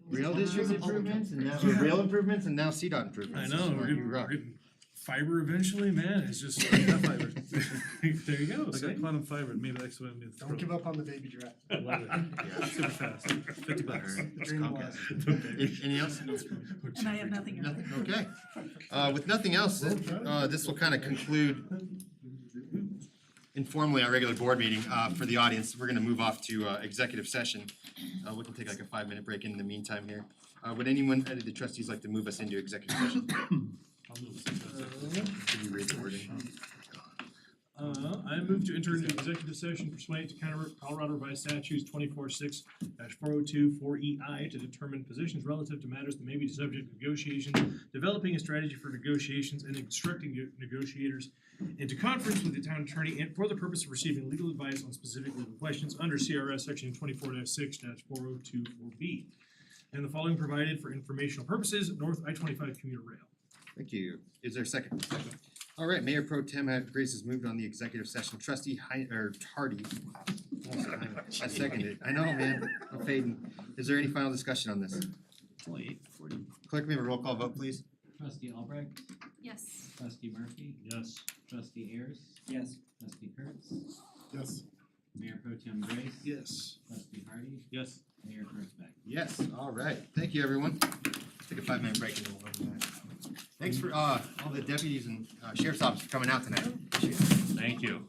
Real district improvements and now, Yeah. real improvements and now CDOT I improvements. know, This is we're where getting, you rock. we're getting fiber eventually, man, it's just. There you go, see? quantum fiber, maybe that's what I need. Don't give up on the baby giraffe. Love it. Super fast, 50 bucks. The dream was. Anything else? And I have nothing else. Nothing, okay. With nothing else, this will kind of conclude informally our regular board meeting. For the audience, we're gonna move off to executive session. We can take like a 5-minute break in the meantime here. Would anyone, any of the trustees like to move us into executive session? Could you read the wording? I move to enter into executive session pursuant to Colorado Revised Statutes 24-6-402-4EI to determine positions relative to matters that may be subject to negotiation, developing a strategy for negotiations, and instructing negotiators into conference with the town attorney and for the purpose of receiving legal advice on specific legal questions under CRS section 24-6-4024B. And the following provided for informational purposes, North I-25 commuter rail. Thank you. Is there a second? All right, Mayor Pro Tem Grace has moved on the executive session. Trustee Hardy. I second it. I know, man. I'm fading. Is there any final discussion on this? It's only 8:40. Clerk, may we have a roll call vote, please? Trustee Albrecht, Yes. trustee Murphy, Yes. trustee Ayers, Yes. trustee Kurtz, Yes. Mayor Pro Tem Grace, Yes. trustee Hardy, Yes. Mayor Kurzbach. Yes, all right. Thank you, everyone. Take a 5-minute break and then we'll go back. Thanks for all the deputies and sheriff's officers for coming out tonight. Appreciate it. Thank you.